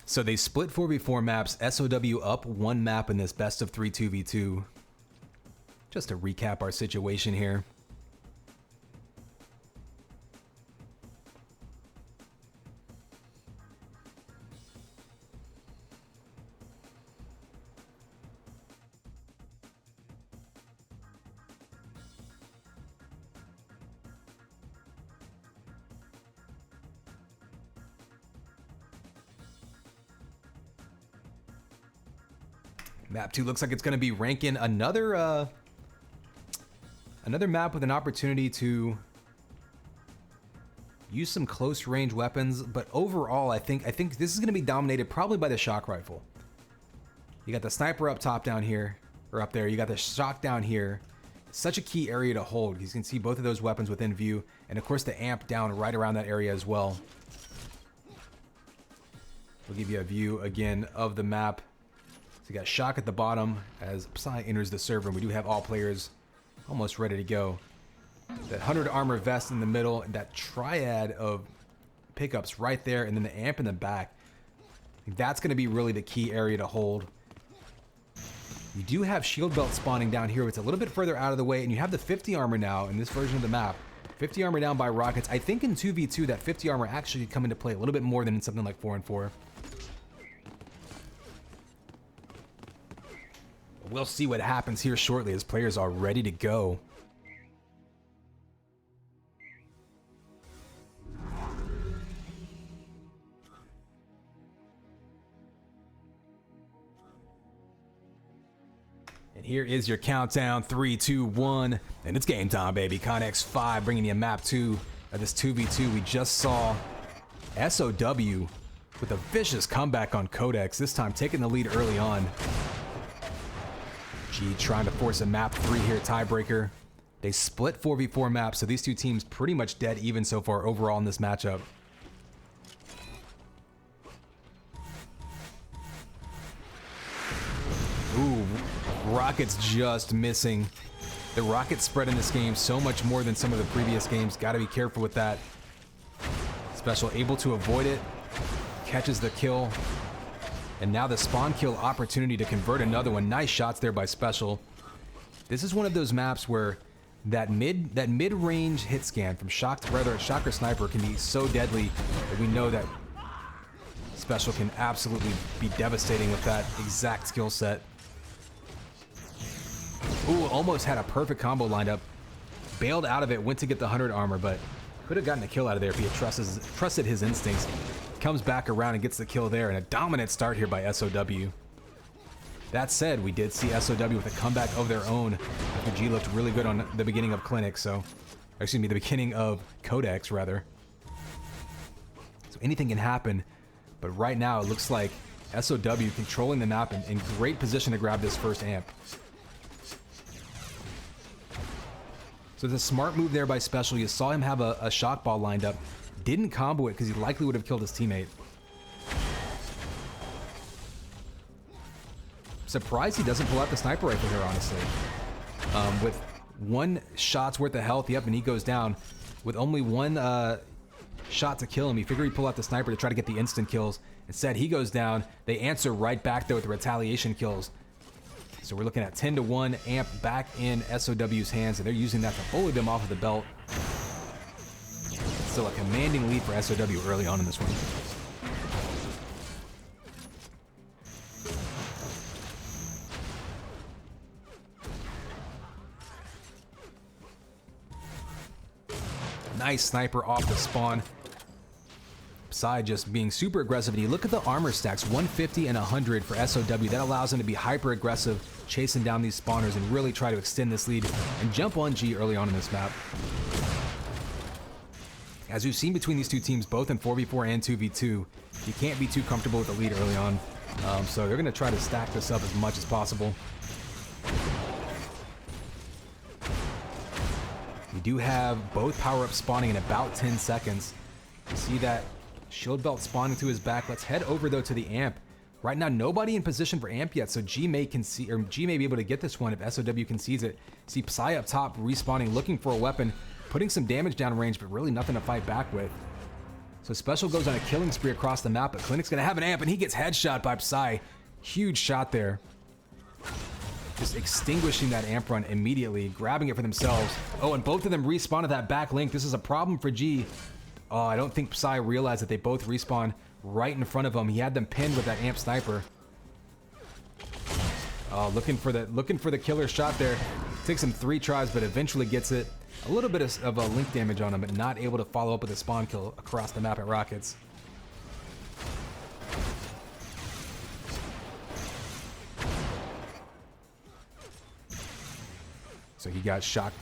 So they split 4v4 maps, SOW up 1 map in this best of 3 2v2. Just to recap our situation here. Map 2 looks like it's going to be ranking another map with an opportunity to use some close range weapons, but overall I think this is going to be dominated probably by the shock rifle. You got the sniper up top down here, or up there. You got the shock down here. Such a key area to hold. You can see both of those weapons within view, and of course the amp down right around that area as well. We'll give you a view again of the map. So you got shock at the bottom as Psy enters the server, and we do have all players almost ready to go. That 100 armor vest in the middle, and that triad of pickups right there, and then the amp in the back. That's going to be really the key area to hold. You do have shield belt spawning down here. It's a little bit further out of the way, and you have the 50 armor now in this version of the map. 50 armor down by rockets. I think in 2v2 that 50 armor actually could come into play a little bit more than in something like 4-4. We'll see what happens here shortly as players are ready to go. And here is your countdown, 3, 2, 1, and it's game time, baby. Connex 5 bringing you map 2 of this 2v2. We just saw SOW with a vicious comeback on Codex, this time taking the lead early on. G trying to force a map 3 here, tiebreaker. They split 4v4 maps, so these two teams pretty much dead even so far overall in this matchup. Ooh, Rockets just missing. The Rocket spread in this game so much more than some of the previous games. Got to be careful with that. Special able to avoid it. Catches the kill. And now the spawn kill opportunity to convert another one. Nice shots there by Special. This is one of those maps where that mid-range hit scan from Shock or Sniper can be so deadly that we know that Special can absolutely be devastating with that exact skill set. Ooh, almost had a perfect combo lined up. Bailed out of it, went to get the 100 armor, but could have gotten a kill out of there if he had trusted his instincts. Comes back around and gets the kill there, and a dominant start here by SOW. That said, we did see SOW with a comeback of their own after G looked really good on the beginning of Clinic, so... Excuse me, the beginning of Codex, rather. So anything can happen, but right now it looks like SOW controlling the map in great position to grab this first amp. So it's a smart move there by Special. You saw him have a shock ball lined up. Didn't combo it because he likely would have killed his teammate. Surprised he doesn't pull out the sniper rifle here, honestly. With 1 shot's worth of health, yep, and he goes down. With only 1 shot to kill him, he figured he'd pull out the sniper to try to get the instant kills. Instead, he goes down. They answer right back, though, with the retaliation kills. So we're looking at 10-1, amp back in SOW's hands, and they're using that to bully them off of the belt. Still a commanding lead for SOW early on in this one. Nice sniper off the spawn. Psy just being super aggressive. And you look at the armor stacks, 150 and 100 for SOW. That allows him to be hyper aggressive, chasing down these spawners and really try to extend this lead and jump on G early on in this map. As we've seen between these two teams, both in 4v4 and 2v2, you can't be too comfortable with the lead early on. So they're going to try to stack this up as much as possible. We do have both power-ups spawning in about 10 seconds. You see that shield belt spawning to his back. Let's head over, though, to the amp. Right now, nobody in position for amp yet, so G may be able to get this one if SOW concedes it. See Psy up top, respawning, looking for a weapon, putting some damage down range, but really nothing to fight back with. So Special goes on a killing spree across the map, but Clinic's gonna have an amp, and he gets headshot by Psy. Huge shot there. Just extinguishing that amp run immediately, grabbing it for themselves. Oh, and both of them respawn at that back link. This is a problem for G. Oh, I don't think Psy realized that they both respawn right in front of him. He had them pinned with that amp sniper. Oh, looking for the killer shot there. Takes him 3 tries, but eventually gets it. A little bit of a link damage on him, but not able to follow up with a spawn kill across the map at Rockets. So he got shock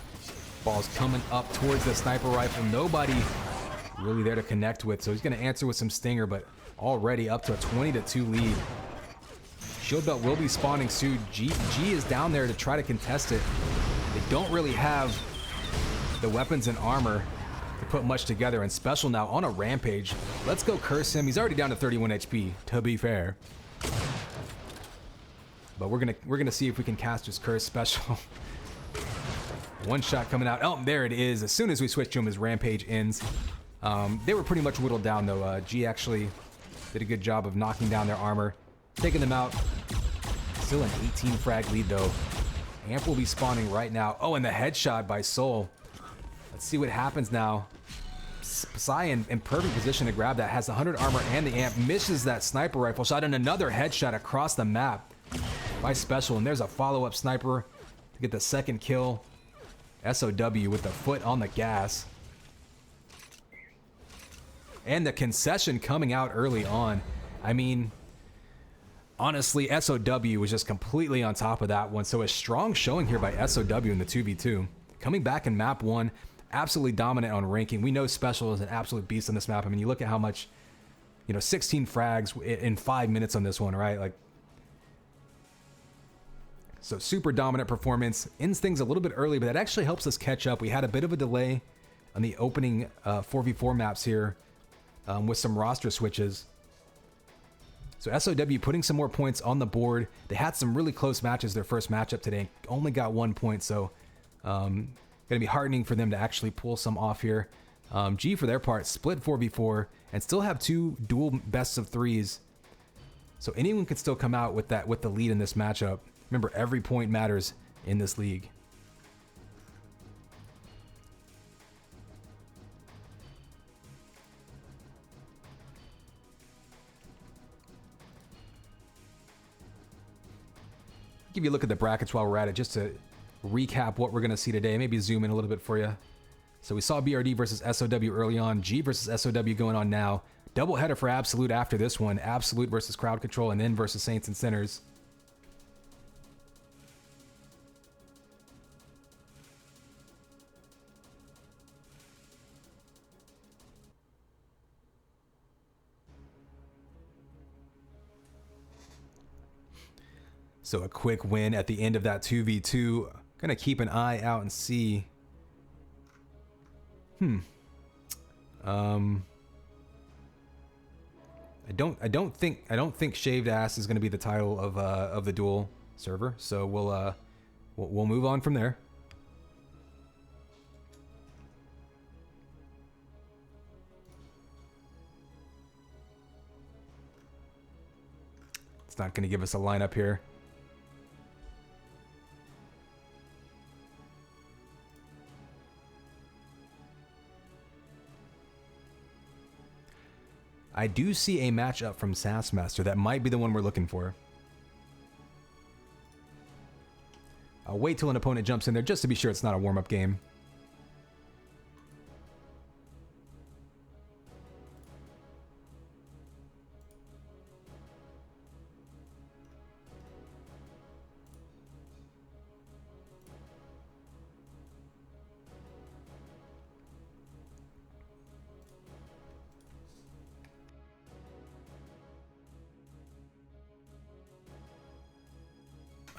balls coming up towards the sniper rifle. Nobody really there to connect with, so he's going to answer with some stinger, but already up to a 20-2 lead. Shield belt will be spawning soon. G is down there to try to contest it. They don't really have the weapons and armor to put much together, and Special now on a rampage. Let's go curse him. He's already down to 31 HP, to be fair. But we're gonna see if we can cast his curse. Special. 1 shot coming out. Oh, there it is. As soon as we switch to him, his rampage ends. They were pretty much whittled down, though. G actually did a good job of knocking down their armor, taking them out. Still an 18 frag lead, though. Amp will be spawning right now. Oh, and the headshot by Soul. Let's see what happens now. Psy in perfect position to grab that. Has the 100 armor and the amp. Misses that sniper rifle shot, and another headshot across the map by Special. And there's a follow-up sniper to get the second kill. SOW with the foot on the gas. And the concession coming out early on. I mean, Honestly, SOW was just completely on top of that one. So a strong showing here by SOW in the 2v2. Coming back in map 1, absolutely dominant on ranking. We know Special is an absolute beast on this map. I mean, you look at how much, 16 frags in 5 minutes on this one, right? Like, so super dominant performance. Ends things a little bit early, but that actually helps us catch up. We had a bit of a delay on the opening 4v4 maps here with some roster switches. So SOW putting some more points on the board. They had some really close matches their first matchup today. Only got 1 point, so going to be heartening for them to actually pull some off here. G, for their part, split 4v4 and still have 2 dual bests of 3s. So anyone could still come out with the lead in this matchup. Remember, every point matters in this league. Give you a look at the brackets while we're at it, just to recap what we're going to see today. Maybe zoom in a little bit for you. So we saw BRD versus SOW early on, G versus SOW going on now. Doubleheader for Absolute after this one. Absolute versus Crowd Control, and then versus Saints and Sinners. So a quick win at the end of that 2v2. Gonna keep an eye out and see. I don't think Shaved Ass is gonna be the title of the duel server. So we'll move on from there. It's not gonna give us a lineup here. I do see a matchup from Sassmaster. That might be the one we're looking for. I'll wait till an opponent jumps in there just to be sure it's not a warm-up game.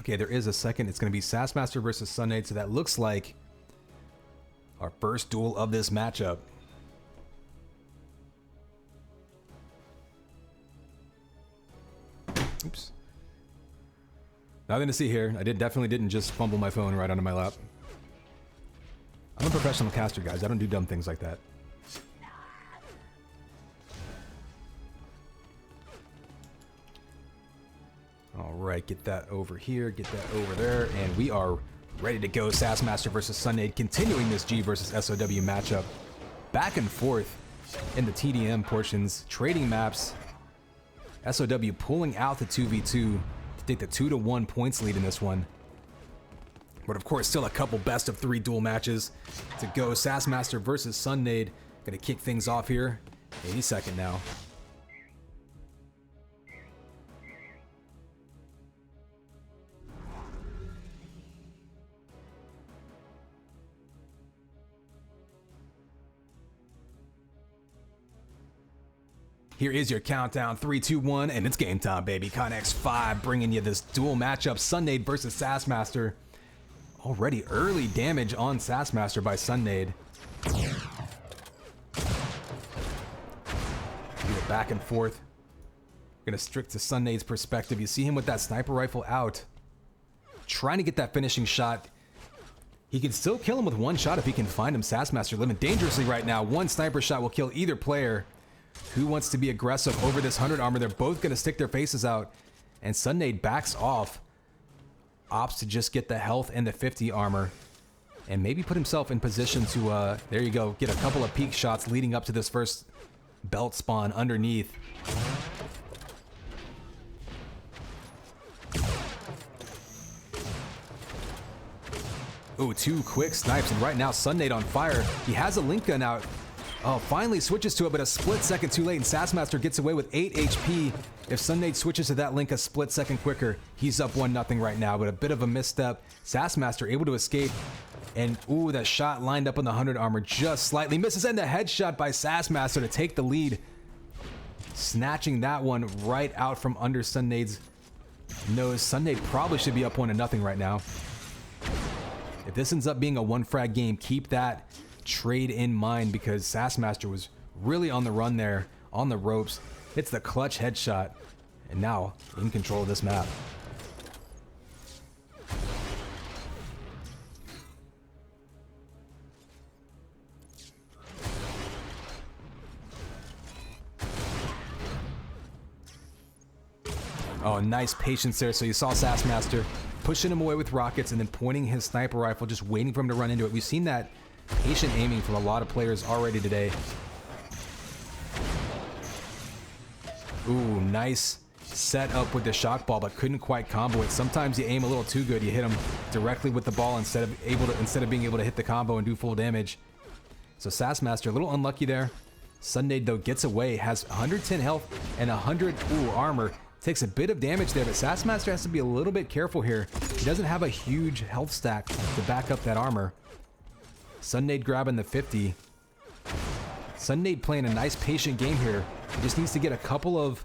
Okay, there is a second. It's going to be Sassmaster versus Sunnade, so that looks like our first duel of this matchup. Oops. Nothing to see here. I definitely didn't just fumble my phone right onto my lap. I'm a professional caster, guys. I don't do dumb things like that. All right, get that over here, get that over there, and we are ready to go. Sassmaster versus Sunnade, continuing this G versus SOW matchup. Back and forth in the TDM portions, trading maps. SOW pulling out the 2v2 to take the 2-1 points lead in this one. But of course, still a couple best of 3 duel matches to go. Sassmaster versus Sunnade, gonna kick things off here. 82nd now. Here is your countdown, 3, 2, 1, and it's game time, baby. Connex 5 bringing you this duel matchup, Sunnade versus Sassmaster. Already early damage on Sassmaster by Sunnade. Do it back and forth. Gonna stick to Sunnade's perspective. You see him with that sniper rifle out, trying to get that finishing shot. He can still kill him with one shot if he can find him. Sassmaster living dangerously right now. One sniper shot will kill either player. Who wants to be aggressive over this 100 armor? They're both going to stick their faces out. And Sunnade backs off. Opts to just get the health and the 50 armor. And maybe put himself in position to, there you go, get a couple of peek shots leading up to this first belt spawn underneath. Ooh, 2 quick snipes. And right now, Sunnade on fire. He has a link gun out. Oh, finally switches to it, but a split second too late, and Sassmaster gets away with 8 HP. If Sunnade switches to that link a split second quicker, he's up 1-0 right now, but a bit of a misstep. Sassmaster able to escape, and ooh, that shot lined up on the 100 armor just slightly misses, and the headshot by Sassmaster to take the lead. Snatching that one right out from under Sunnade's nose. Sunnade probably should be up 1-0 right now. If this ends up being a 1-frag game, keep that trade in mind, because Sassmaster was really on the run there, on the ropes. Hits the clutch headshot, and now in control of this map. Oh, nice patience there. So you saw Sassmaster pushing him away with rockets and then pointing his sniper rifle, just waiting for him to run into it. We've seen that patient aiming from a lot of players already today. Ooh, nice set up with the shock ball, but couldn't quite combo it. Sometimes you aim a little too good, you hit him directly with the ball instead of being able to hit the combo and do full damage. So Sassmaster a little unlucky there. Sunnade though gets away, has 110 health and 100 armor. Takes a bit of damage there, but Sassmaster has to be a little bit careful here. He doesn't have a huge health stack to back up that armor. Sunnade grabbing the 50. Sunnade playing a nice patient game here. He just needs to get a couple of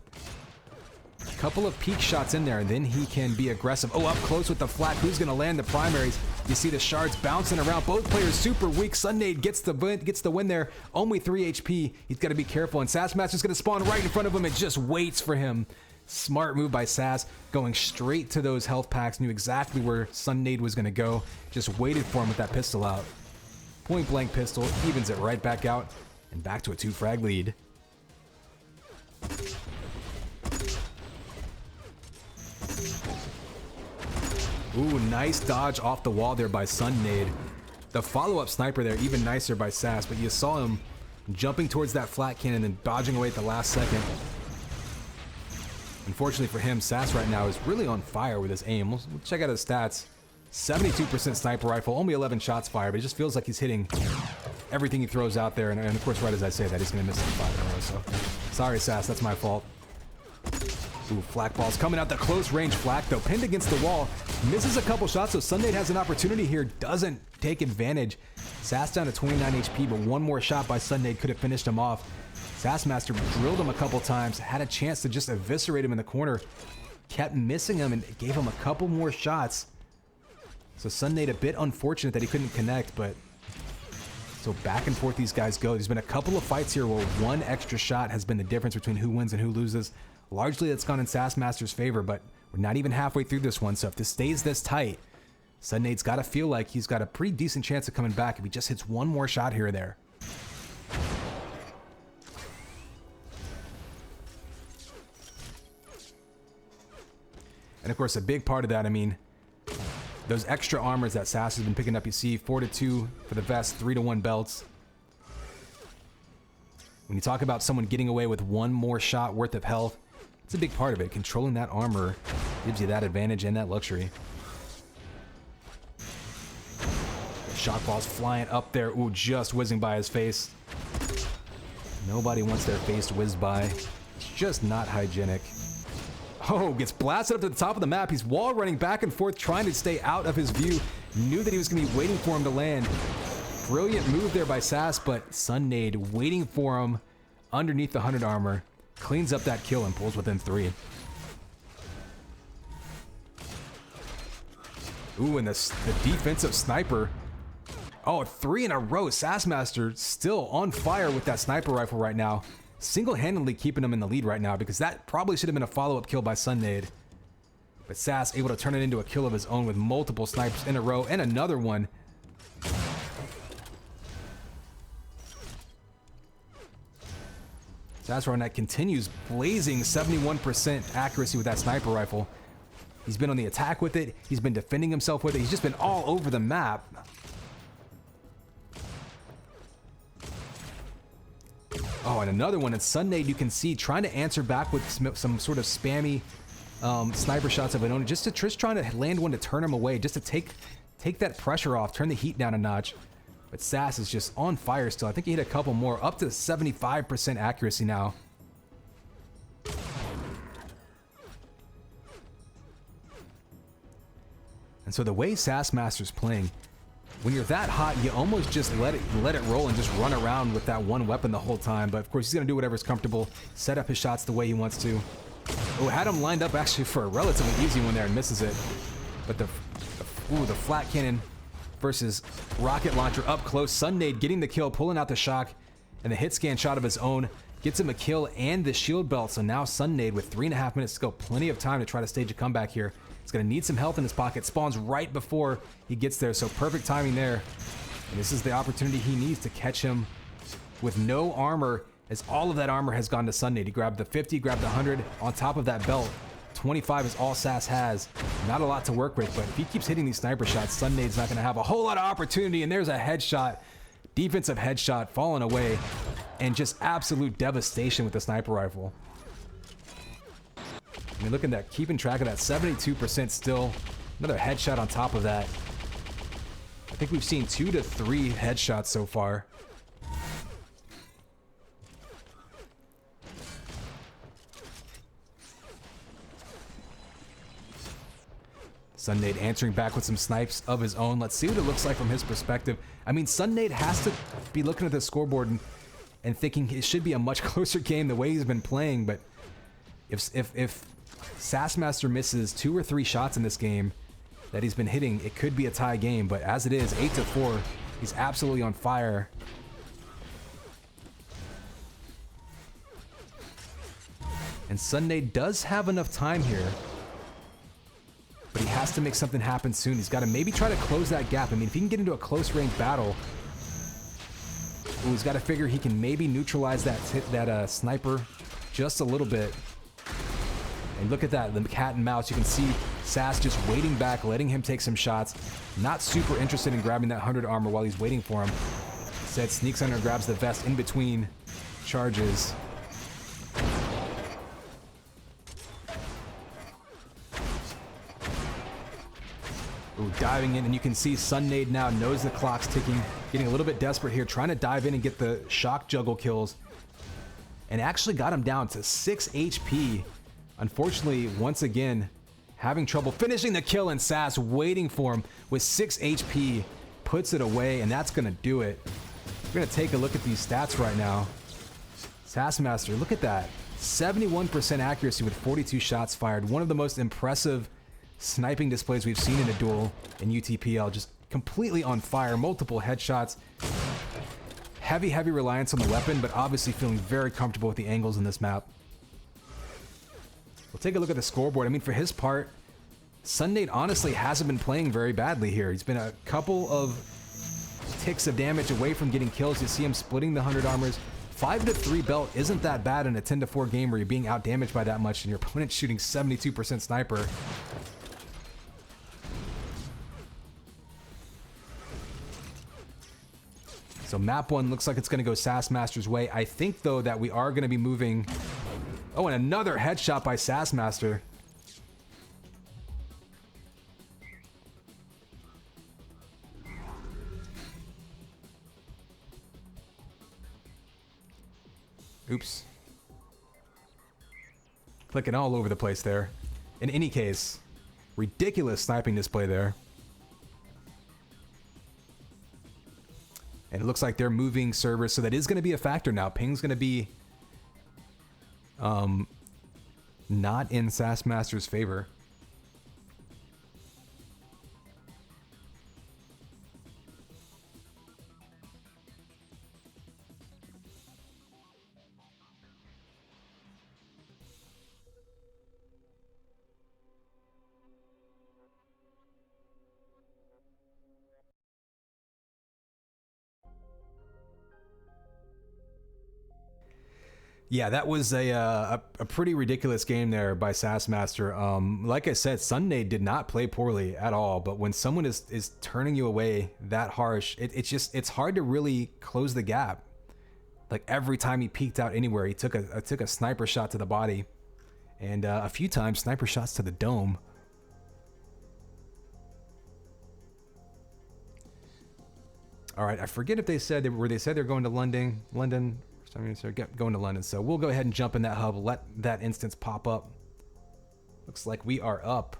peak shots in there, and then he can be aggressive. Oh, up close with the flak. Who's going to land the primaries? You see the shards bouncing around. Both players super weak. Sunnade gets the win there. Only 3 HP. He's got to be careful, and Sassmaster's going to spawn right in front of him and just waits for him. Smart move by Sass, going straight to those health packs. Knew exactly where Sunnade was going to go. Just waited for him with that pistol out. Point blank pistol, evens it right back out, and back to a 2-frag lead. Ooh, nice dodge off the wall there by Sunnade. The follow-up sniper there, even nicer by Sass, but you saw him jumping towards that flat cannon and dodging away at the last second. Unfortunately for him, Sass right now is really on fire with his aim. We'll check out his stats. 72% sniper rifle, only 11 shots fired, but it just feels like he's hitting everything he throws out there. And of course, right as I say that, he's going to miss 5 in a row. So, sorry, Sass, that's my fault. Ooh, flak balls coming out. The close range flak, though, pinned against the wall. Misses a couple shots, so Sunnade has an opportunity here. Doesn't take advantage. Sass down to 29 HP, but one more shot by Sunnade could have finished him off. Sassmaster drilled him a couple times, had a chance to just eviscerate him in the corner, kept missing him, and gave him a couple more shots. So Sunnade a bit unfortunate that he couldn't connect, but so back and forth these guys go. There's been a couple of fights here where one extra shot has been the difference between who wins and who loses. Largely that's gone in Sassmaster's favor, but we're not even halfway through this one, so if this stays this tight, Sunnade's got to feel like he's got a pretty decent chance of coming back if he just hits one more shot here or there. And of course, a big part of that, I mean, those extra armors that Sass has been picking up. You see 4-2 for the vest, 3-1 belts. When you talk about someone getting away with one more shot worth of health, it's a big part of it. Controlling that armor gives you that advantage and that luxury. Shot balls flying up there. Ooh, just whizzing by his face. Nobody wants their face whizzed by. It's just not hygienic. Oh, gets blasted up to the top of the map. He's wall running back and forth, trying to stay out of his view. Knew that he was going to be waiting for him to land. Brilliant move there by Sass, but Sunnade waiting for him underneath the 100 armor. Cleans up that kill and pulls within 3. Ooh, and the defensive sniper. Oh, 3 in a row. Sassmaster still on fire with that sniper rifle right now. Single-handedly keeping him in the lead right now, because that probably should have been a follow-up kill by Sunnade. But Sass able to turn it into a kill of his own with multiple snipers in a row and another one. Sass Ronette continues blazing 71% accuracy with that sniper rifle. He's been on the attack with it. He's been defending himself with it. He's just been all over the map. Oh, and another one. And Sunnade, you can see, trying to answer back with some sort of spammy sniper shots of an own, just trying to land one to turn him away, just to take that pressure off, turn the heat down a notch. But Sass is just on fire still. I think he hit a couple more, up to 75% accuracy now. And so the way Sassmaster's playing, when you're that hot, you almost just let it roll and just run around with that one weapon the whole time. But of course, he's going to do whatever's comfortable, set up his shots the way he wants to. Oh, had him lined up actually for a relatively easy one there and misses it. But the flat cannon versus rocket launcher up close. Sunnade getting the kill, pulling out the shock, and the hit scan shot of his own gets him a kill and the shield belt. So now Sunnade with 3.5 minutes to go, plenty of time to try to stage a comeback here. He's going to need some health in his pocket. Spawns right before he gets there, so perfect timing there. And this is the opportunity he needs to catch him with no armor, as all of that armor has gone to Sunnade. He grabbed the 50, grabbed the 100 on top of that belt. 25 is all Sass has. Not a lot to work with, but if he keeps hitting these sniper shots, Sunnade's not going to have a whole lot of opportunity. And there's a headshot, defensive headshot, falling away, and just absolute devastation with the sniper rifle. I mean, look at that, keeping track of that, 72% still. Another headshot on top of that. I think we've seen 2 to 3 headshots so far. Sunnade answering back with some snipes of his own. Let's see what it looks like from his perspective. I mean, Sunnade has to be looking at the scoreboard and thinking it should be a much closer game the way he's been playing, but if Sassmaster misses 2 or 3 shots in this game that he's been hitting, it could be a tie game, but as it is, 8-4, he's absolutely on fire. And Sunnade does have enough time here, but he has to make something happen soon. He's got to maybe try to close that gap. I mean, if he can get into a close range battle, he's got to figure he can maybe neutralize that sniper just a little bit. And look at that, the cat and mouse. You can see Sass just waiting back, letting him take some shots. Not super interested in grabbing that 100 armor while he's waiting for him. Instead, sneaks under and grabs the vest in between charges. Ooh, diving in, and you can see Sunnade now knows the clock's ticking, getting a little bit desperate here, trying to dive in and get the shock juggle kills. And actually got him down to 6 HP. Unfortunately, once again, having trouble finishing the kill, and Sass waiting for him with 6 HP, puts it away, and that's gonna do it. We're gonna take a look at these stats right now. Sassmaster, look at that. 71% accuracy with 42 shots fired. One of the most impressive sniping displays we've seen in a duel in UTPL. Just completely on fire, multiple headshots. Heavy reliance on the weapon, but obviously feeling very comfortable with the angles in this map. We'll take a look at the scoreboard. I mean, for his part, Sunnade honestly hasn't been playing very badly here. He's been a couple of ticks of damage away from getting kills. You see him splitting the 100 armors. 5-3 belt isn't that bad in a 10-4 game where you're being outdamaged by that much and your opponent's shooting 72% sniper. So map 1 looks like it's going to go Sassmaster's way. I think, though, that we are going to be moving... Oh, and another headshot by Sassmaster. Oops. Clicking all over the place there. In any case, ridiculous sniping display there. And it looks like they're moving servers, so that is going to be a factor now. Ping's going to be not in Sassmaster's favor. Yeah, that was a pretty ridiculous game there by Sassmaster. Like I said, Sunnade did not play poorly at all, but when someone is turning you away that harsh, it's hard to really close the gap. Like every time he peeked out anywhere, he took a sniper shot to the body, and a few times sniper shots to the dome. All right, I forget if they said they said they're going to London. For some reason they're going to London. So we'll go ahead and jump in that hub. Let that instance pop up. Looks like we are up.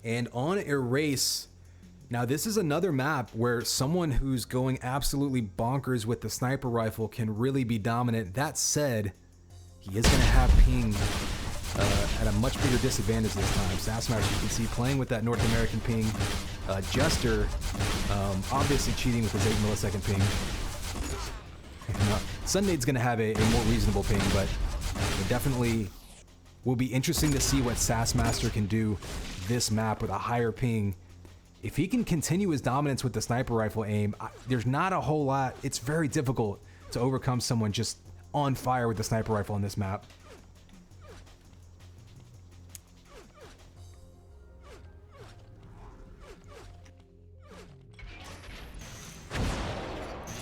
And on Erase, now this is another map where someone who's going absolutely bonkers with the sniper rifle can really be dominant. That said, he is going to have ping at a much bigger disadvantage this time. Sassmaster, you can see, playing with that North American ping. Jester, obviously cheating with his 8 millisecond ping. Sundade's going to have a more reasonable ping, but it definitely will be interesting to see what Sassmaster can do this map with a higher ping. If he can continue his dominance with the sniper rifle aim, there's not a whole lot. It's very difficult to overcome someone just on fire with the sniper rifle on this map.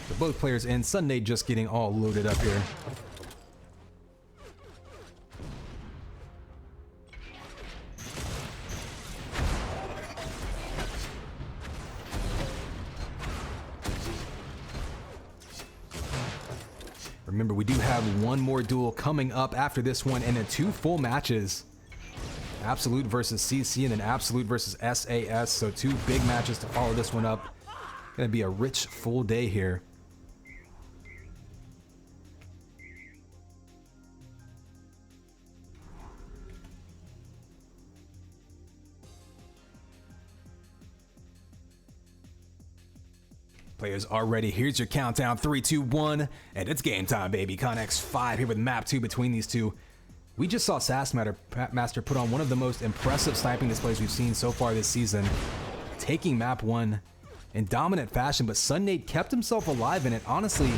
But both players in. Sunday just getting all loaded up here. Remember, we do have one more duel coming up after this one, and then 2 full matches. Absolute versus CC, and then Absolute versus SAS. So 2 big matches to follow this one up. Gonna be a rich, full day here. Players are ready. Here's your countdown. 3, 2, 1, and it's game time, baby. Connex 5 here with map 2 between these two. We just saw Sassmaster put on one of the most impressive sniping displays we've seen so far this season, taking map 1 in dominant fashion, but Sunday kept himself alive in it. Honestly,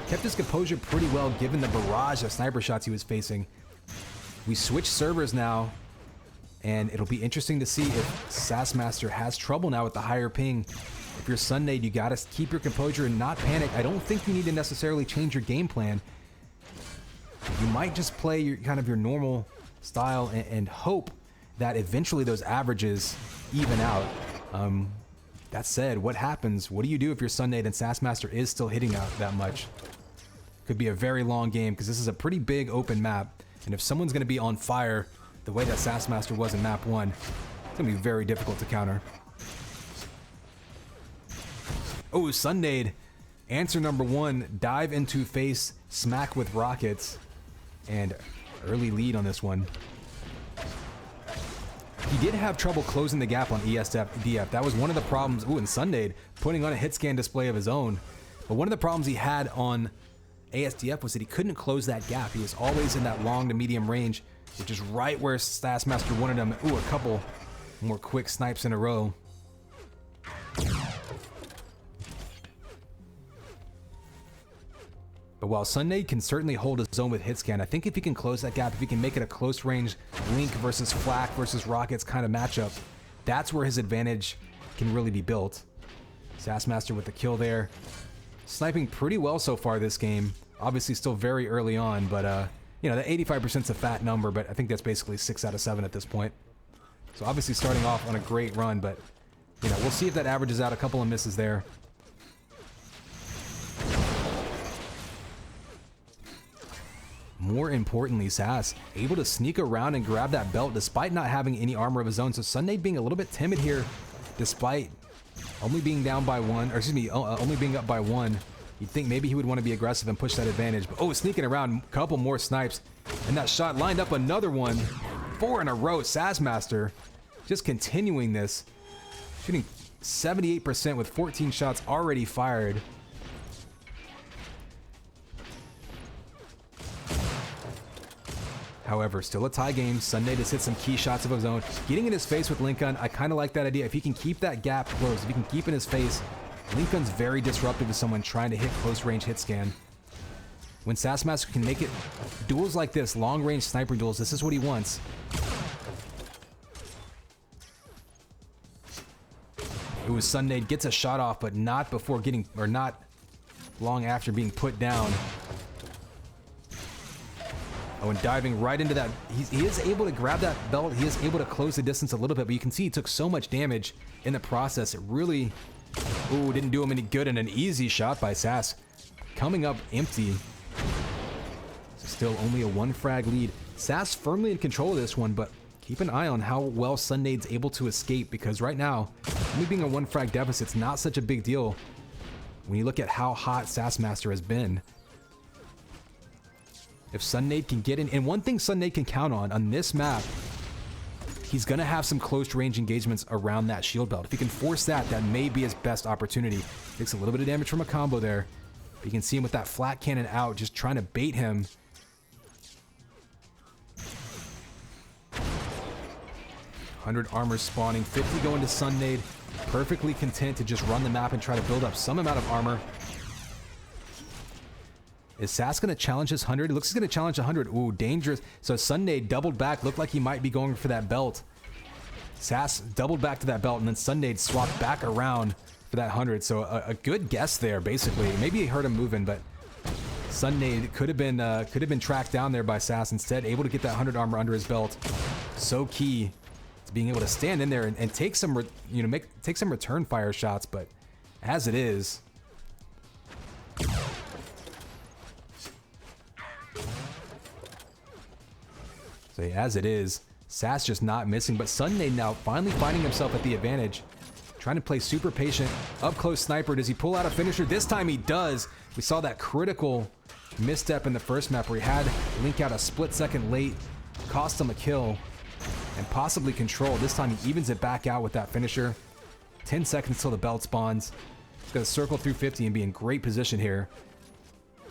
kept his composure pretty well given the barrage of sniper shots he was facing. We switch servers now, and it'll be interesting to see if Sassmaster has trouble now with the higher ping. If you're Sunday, you gotta keep your composure and not panic. I don't think you need to necessarily change your game plan. You might just play your your normal style and hope that eventually those averages even out. That said, what happens? What do you do if you're Sunday and Sassmaster is still hitting out that much? Could be a very long game because this is a pretty big open map, and if someone's gonna be on fire the way that Sassmaster was in map 1, it's gonna be very difficult to counter. Oh, Sunday, answer number 1, dive into face, smack with rockets, and early lead on this one. He did have trouble closing the gap on ESDF. That was one of the problems. Ooh, and Sunday putting on a hit scan display of his own. But one of the problems he had on ASDF was that he couldn't close that gap. He was always in that long to medium range, which is right where Sassmaster wanted him. Ooh, a couple more quick snipes in a row. But while Sunday can certainly hold his own with hit scan, I think if he can close that gap, if he can make it a close range Link versus Flak versus Rockets kind of matchup, that's where his advantage can really be built. Sassmaster with the kill there. Sniping pretty well so far this game. Obviously still very early on, but you know, the 85% is a fat number, but I think that's basically 6 out of 7 at this point. So obviously starting off on a great run, but you know, we'll see if that averages out. A couple of misses there. More importantly, Sass able to sneak around and grab that belt despite not having any armor of his own. So Sunday being a little bit timid here, despite only being down by 1, or excuse me, only being up by 1. You'd think maybe he would want to be aggressive and push that advantage. But oh, sneaking around, a couple more snipes, and that shot lined up another one. 4 in a row. Sassmaster just continuing this, shooting 78% with 14 shots already fired. However, still a tie game. Sunday just hit some key shots of his own. Getting in his face with Lincoln, I kind of like that idea. If he can keep that gap closed, if he can keep in his face, Lincoln's very disruptive to someone trying to hit close range hit scan. When Sassmaster can make it duels like this, long range sniper duels, this is what he wants. It was Sunday gets a shot off, but not before getting, or not long after being put down. Oh, and diving right into that. He is able to grab that belt. He is able to close the distance a little bit, but you can see he took so much damage in the process. It really, ooh, didn't do him any good, and an easy shot by Sass. Coming up empty. Still only a 1 frag lead. Sass firmly in control of this one, but keep an eye on how well Sunnade's able to escape, because right now, only being a 1 frag deficit's not such a big deal when you look at how hot Sassmaster has been. If Sunnade can get in, and one thing Sunnade can count on this map, he's going to have some close range engagements around that shield belt. If he can force that, that may be his best opportunity. Takes a little bit of damage from a combo there. But you can see him with that flat cannon out, just trying to bait him. $100 armor spawning, 50 going to Sunnade. Perfectly content to just run the map and try to build up some amount of armor. Is Sass going to challenge his 100? It looks like he's going to challenge 100. Ooh, dangerous. So Sunnade doubled back. Looked like he might be going for that belt. Sass doubled back to that belt, and then Sunnade swapped back around for that 100. So a good guess there, basically. Maybe he heard him moving, but Sunnade could have been tracked down there by Sass. Instead, able to get that 100 armor under his belt. So key to being able to stand in there and take some, take some return fire shots. But as it is, Sass just not missing, but Sunnade now finally finding himself at the advantage. Trying to play super patient, up close sniper. Does he pull out a finisher? This time he does. We saw that critical misstep in the first map where he had Link out a split second late, cost him a kill, and possibly control. This time he evens it back out with that finisher. 10 seconds till the belt spawns. He's gonna circle through 50 and be in great position here.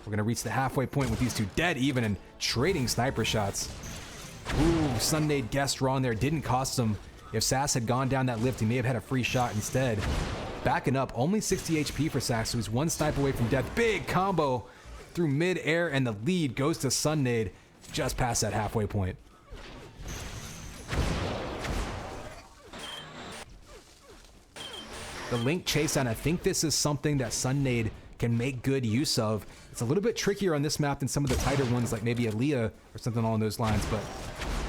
We're gonna reach the halfway point with these two dead even and trading sniper shots. Ooh, Sunnade guessed wrong there. Didn't cost him. If Sass had gone down that lift, he may have had a free shot instead. Backing up, only 60 HP for Sass, who's 1 snipe away from death. Big combo through mid-air, and the lead goes to Sunnade just past that halfway point. The Link chase down, I think this is something that Sunnade can make good use of. It's a little bit trickier on this map than some of the tighter ones like maybe Aaliyah or something along those lines, but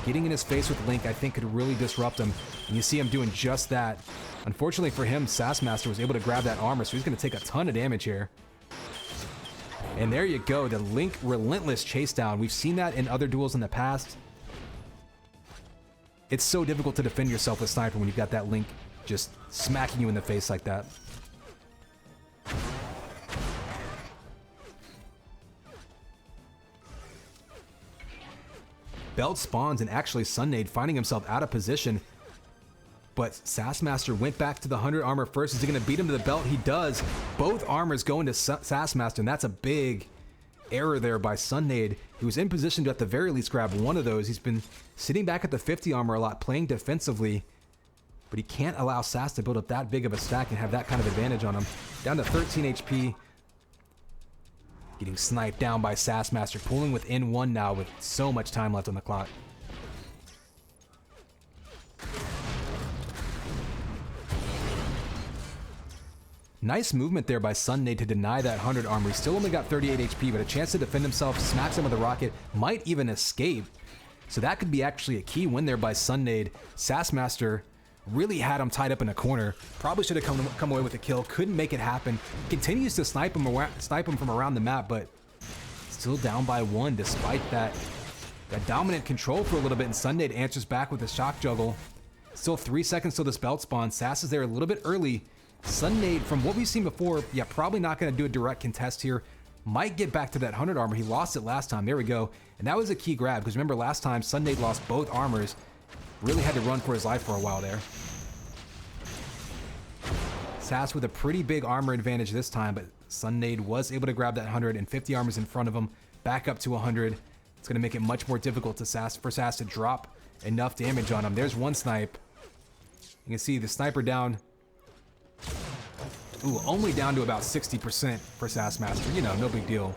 getting in his face with Link I think could really disrupt him, and you see him doing just that. Unfortunately for him, Sassmaster was able to grab that armor, so he's going to take a ton of damage here. And there you go, the Link relentless chase down. We've seen that in other duels in the past. It's so difficult to defend yourself with Sniper when you've got that Link just smacking you in the face like that. Belt spawns, and actually Sunnade finding himself out of position. But Sassmaster went back to the 100 armor first. Is he going to beat him to the belt? He does. Both armors go into Sassmaster, and that's a big error there by Sunnade. He was in position to at the very least grab one of those. He's been sitting back at the 50 armor a lot, playing defensively. But he can't allow Sass to build up that big of a stack and have that kind of advantage on him. Down to 13 HP. Getting sniped down by Sassmaster, pulling within 1 now with so much time left on the clock. Nice movement there by Sunnade to deny that 100 armor. He still only got 38 HP, but a chance to defend himself, smacks him with a rocket, might even escape. So that could be actually a key win there by Sunnade. Sassmaster really had him tied up in a corner. Probably should have come away with a kill. Couldn't make it happen. Continues to snipe him from around the map, but still down by 1 despite that dominant control for a little bit. And Sunnade answers back with a shock juggle. Still 3 seconds till this belt spawn. Sass is there a little bit early. Sunnade, from what we've seen before, yeah, probably not going to do a direct contest here. Might get back to that 100 armor. He lost it last time. There we go. And that was a key grab, because remember last time Sunnade lost both armors. Really had to run for his life for a while there. Sass with a pretty big armor advantage this time, but Sunnade was able to grab that 150 armors in front of him, back up to 100. It's going to make it much more difficult for Sass to drop enough damage on him. There's one snipe. You can see the sniper down. Ooh, only down to about 60% for Sassmaster. You know, no big deal.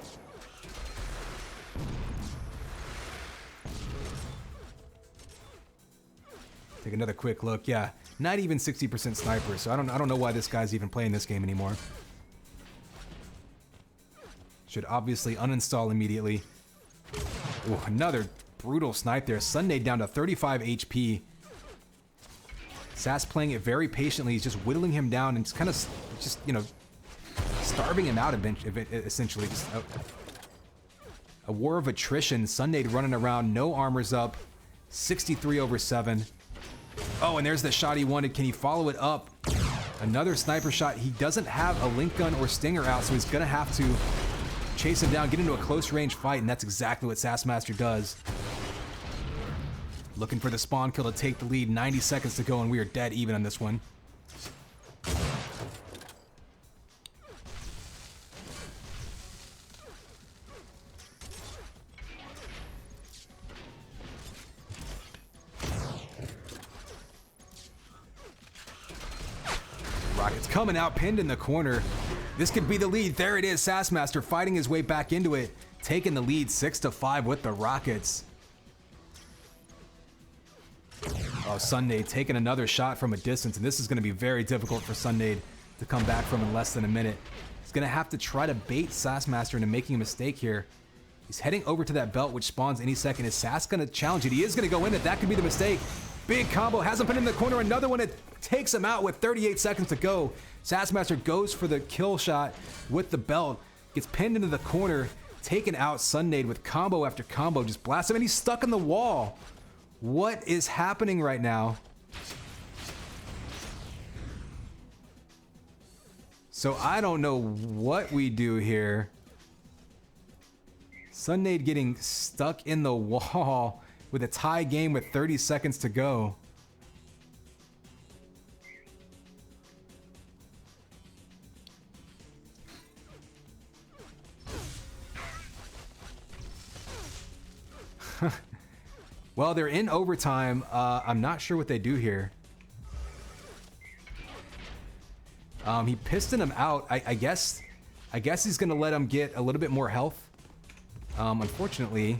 Take another quick look. Yeah, not even 60% sniper. So I don't know why this guy's even playing this game anymore. Should obviously uninstall immediately. Oh, another brutal snipe there. Sunday down to 35 HP. Sass playing it very patiently. He's just whittling him down and kind of just, you know, starving him out essentially. Just a war of attrition. Sunday running around, no armors up. 63 over 7. Oh, and there's the shot he wanted. Can he follow it up? Another sniper shot. He doesn't have a link gun or stinger out, so he's gonna have to chase him down, get into a close range fight, and that's exactly what Sassmaster does. Looking for the spawn kill to take the lead. 90 seconds to go, and we are dead even on this one. Rocket's coming out, pinned in the corner. This could be the lead. There it is. Sassmaster fighting his way back into it, taking the lead 6-5 with the Rockets. Oh, Sunday taking another shot from a distance, and this is going to be very difficult for Sunday to come back from in less than a minute. He's going to have to try to bait Sassmaster into making a mistake here. He's heading over to that belt, which spawns any second. Is Sass going to challenge it? He is going to go in it. That could be the mistake. Big combo, hasn't put him in the corner. Another one that takes him out with 38 seconds to go. Sassmaster goes for the kill shot with the belt, gets pinned into the corner, taken out. Sunday with combo after combo, just blasts him, and he's stuck in the wall. What is happening right now? So I don't know what we do here. Sunday getting stuck in the wall with a tie game with 30 seconds to go. Well, they're in overtime. I'm not sure what they do here. He pistoned him out. I guess he's gonna let him get a little bit more health. Unfortunately,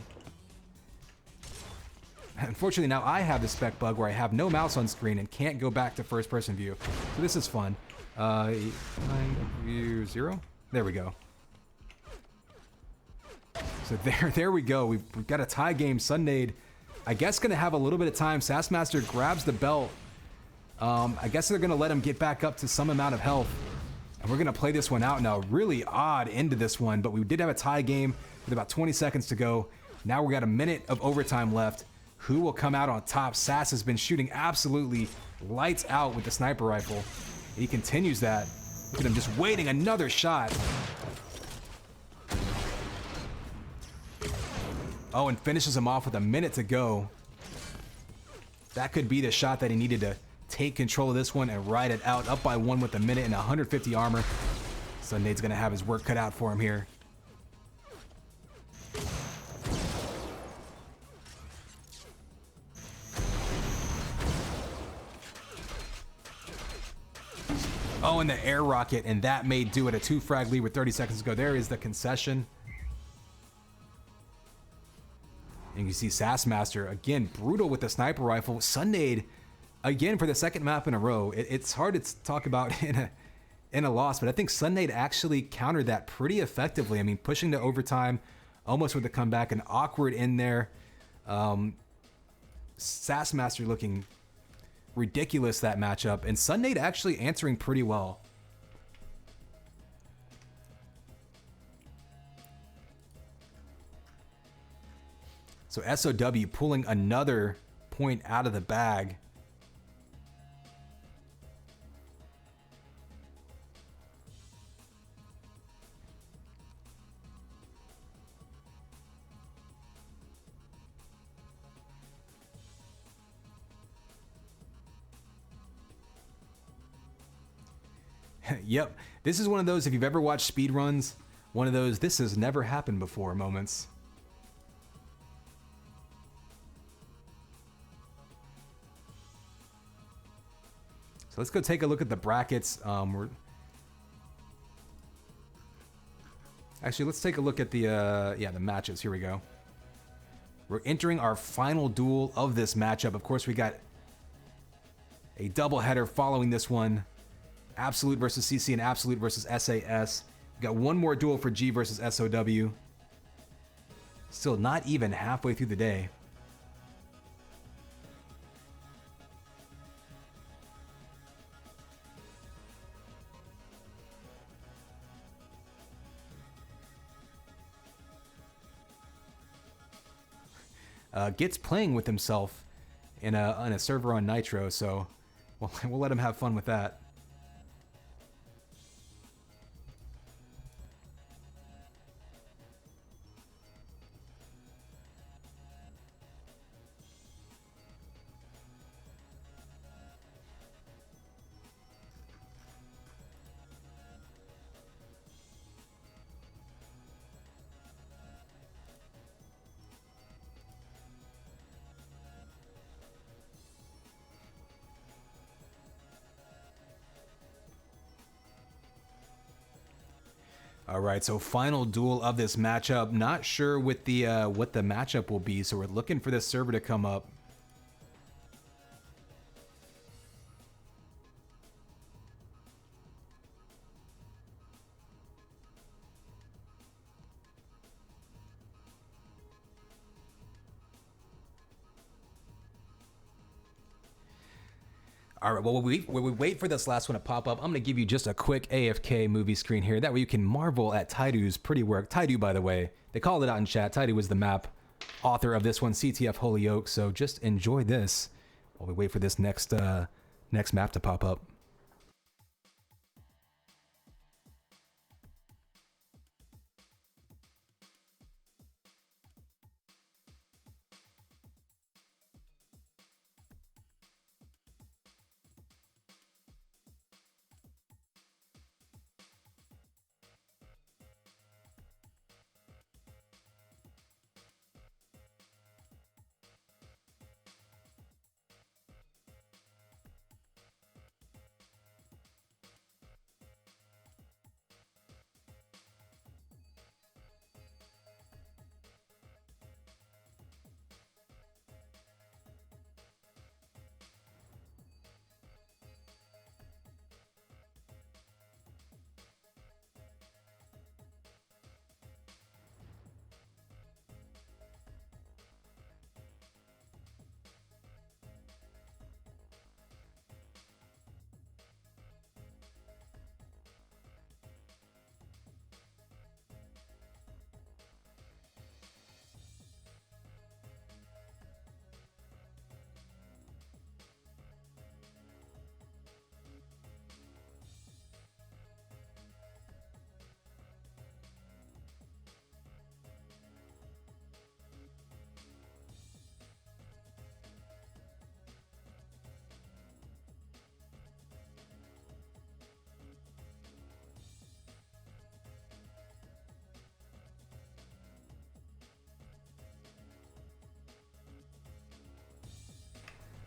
now I have the spec bug where I have no mouse on screen and can't go back to first person view. So this is fun. View 0. There we go. So there we go. We've got a tie game. Sunday, I guess, gonna have a little bit of time. Sassmaster grabs the belt. I guess they're gonna let him get back up to some amount of health. And we're gonna play this one out now. Really odd end to this one, but we did have a tie game with about 20 seconds to go. Now we got a minute of overtime left. Who will come out on top? Sass has been shooting absolutely lights out with the sniper rifle. He continues that. Look at him just waiting, another shot. Oh, and finishes him off with a minute to go. That could be the shot that he needed to take control of this one and ride it out. Up by 1 with a minute and 150 armor. Sunday's gonna have his work cut out for him here. Oh, and the air rocket, and that may do it. A 2-frag lead with 30 seconds to go. There is the concession. And you see Sassmaster, again, brutal with the sniper rifle. Sunday, again, for the second map in a row. It's hard to talk about in a loss, but I think Sunday actually countered that pretty effectively. I mean, pushing to overtime, almost with a comeback, and awkward in there. Sassmaster looking ridiculous that matchup, and Sunday actually answering pretty well. So SOW pulling another point out of the bag. Yep, this is one of those, if you've ever watched speedruns, one of those this has never happened before moments. So let's go take a look at the brackets. Actually, let's take a look at the the matches. Here we go. We're entering our final duel of this matchup. Of course, we got a doubleheader following this one. Absolute versus CC and Absolute versus SAS. We got one more duel for G versus SOW. Still not even halfway through the day. Gets playing with himself in a server on Nitro, so we'll let him have fun with that. All right, so final duel of this matchup. Not sure with the what the matchup will be, so we're looking for this server to come up. All right, well, while we wait for this last one to pop up, I'm going to give you just a quick AFK movie screen here. That way you can marvel at Taidu's pretty work. Taidu, by the way, they called it out in chat. Taidu was the map author of this one, CTF Holyoke. So just enjoy this while we wait for this next map to pop up.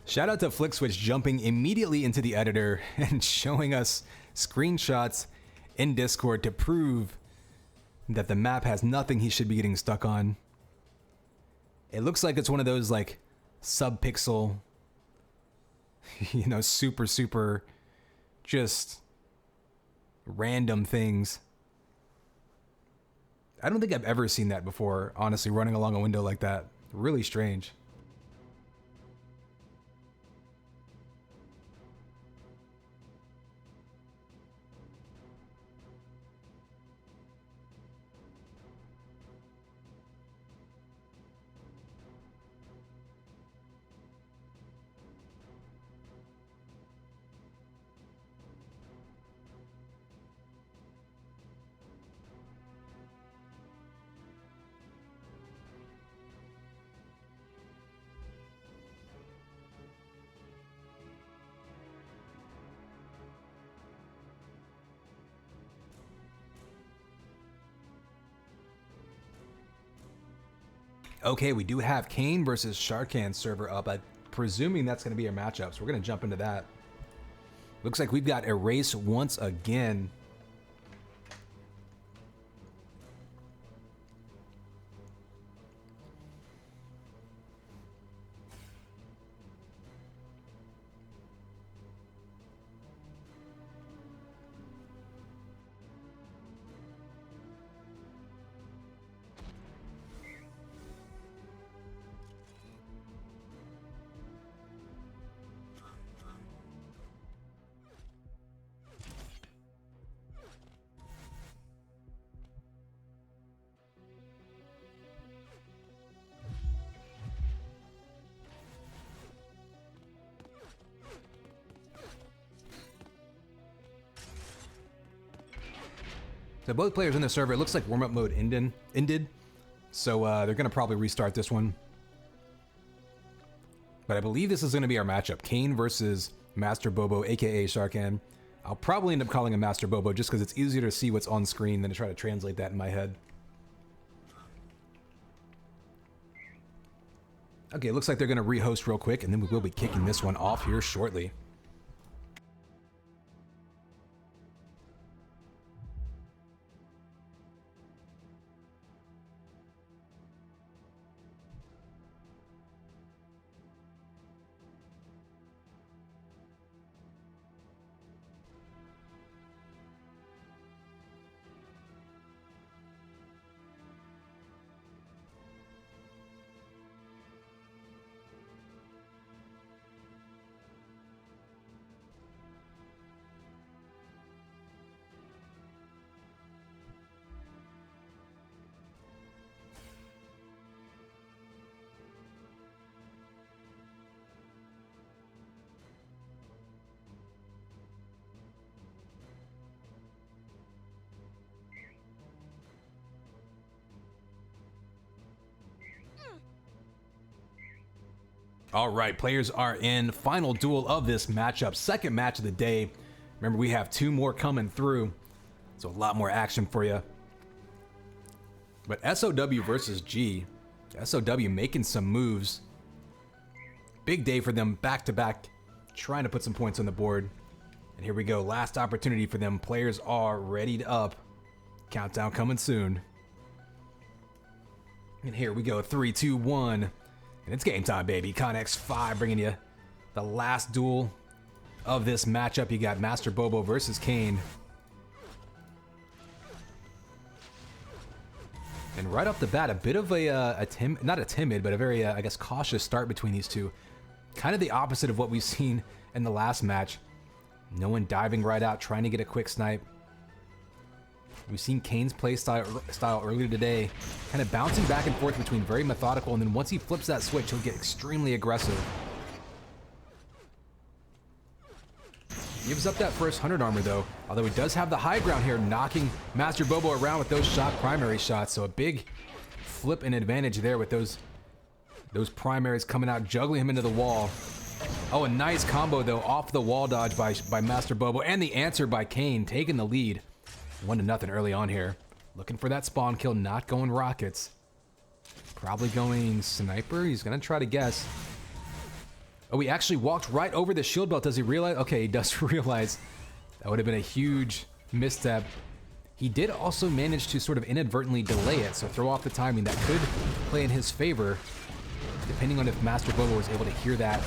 Shout out to FlickSwitch jumping immediately into the editor and showing us screenshots in Discord to prove that the map has nothing he should be getting stuck on. It looks like it's one of those like sub-pixel, you know, super just random things. I don't think I've ever seen that before, honestly, running along a window like that. Really strange. Okay, we do have Kane versus Sharkan server up. I'm presuming that's going to be our matchup, so we're going to jump into that. Looks like we've got Erase once again. So both players in the server, it looks like warm-up mode ended. So they're going to probably restart this one. But I believe this is going to be our matchup. Kane versus Master Bobo, aka Sharkan. I'll probably end up calling him Master Bobo just because it's easier to see what's on screen than to try to translate that in my head. Okay, looks like they're going to rehost real quick, and then we will be kicking this one off here shortly. All right, players are in. Final duel of this matchup. Second match of the day. Remember, we have 2 more coming through. So a lot more action for you. But SOW versus G. SOW making some moves. Big day for them, back-to-back, trying to put some points on the board. And here we go, last opportunity for them. Players are readied up. Countdown coming soon. And here we go, 3, 2, 1. And it's game time, baby. Connex 5 bringing you the last duel of this matchup. You got Master Bobo versus Kane. And right off the bat, a bit of not a timid, but a very, I guess, cautious start between these two. Kind of the opposite of what we've seen in the last match. No one diving right out, trying to get a quick snipe. We've seen Kane's play style earlier today, kind of bouncing back and forth between very methodical, and then once he flips that switch, he'll get extremely aggressive. Gives up that first 100 armor though, although he does have the high ground here, knocking Master Bobo around with those primary shots, so a big flip and advantage there with those primaries coming out, juggling him into the wall. Oh, a nice combo though, off the wall dodge by Master Bobo, and the answer by Kane, taking the lead. 1-0 early on here. Looking for that spawn kill, not going rockets. Probably going sniper. He's gonna try to guess. Oh, he actually walked right over the shield belt. Does he realize? Okay, he does realize. That would have been a huge misstep. He did also manage to sort of inadvertently delay it, so throw off the timing. That could play in his favor, depending on if Master Bobo was able to hear that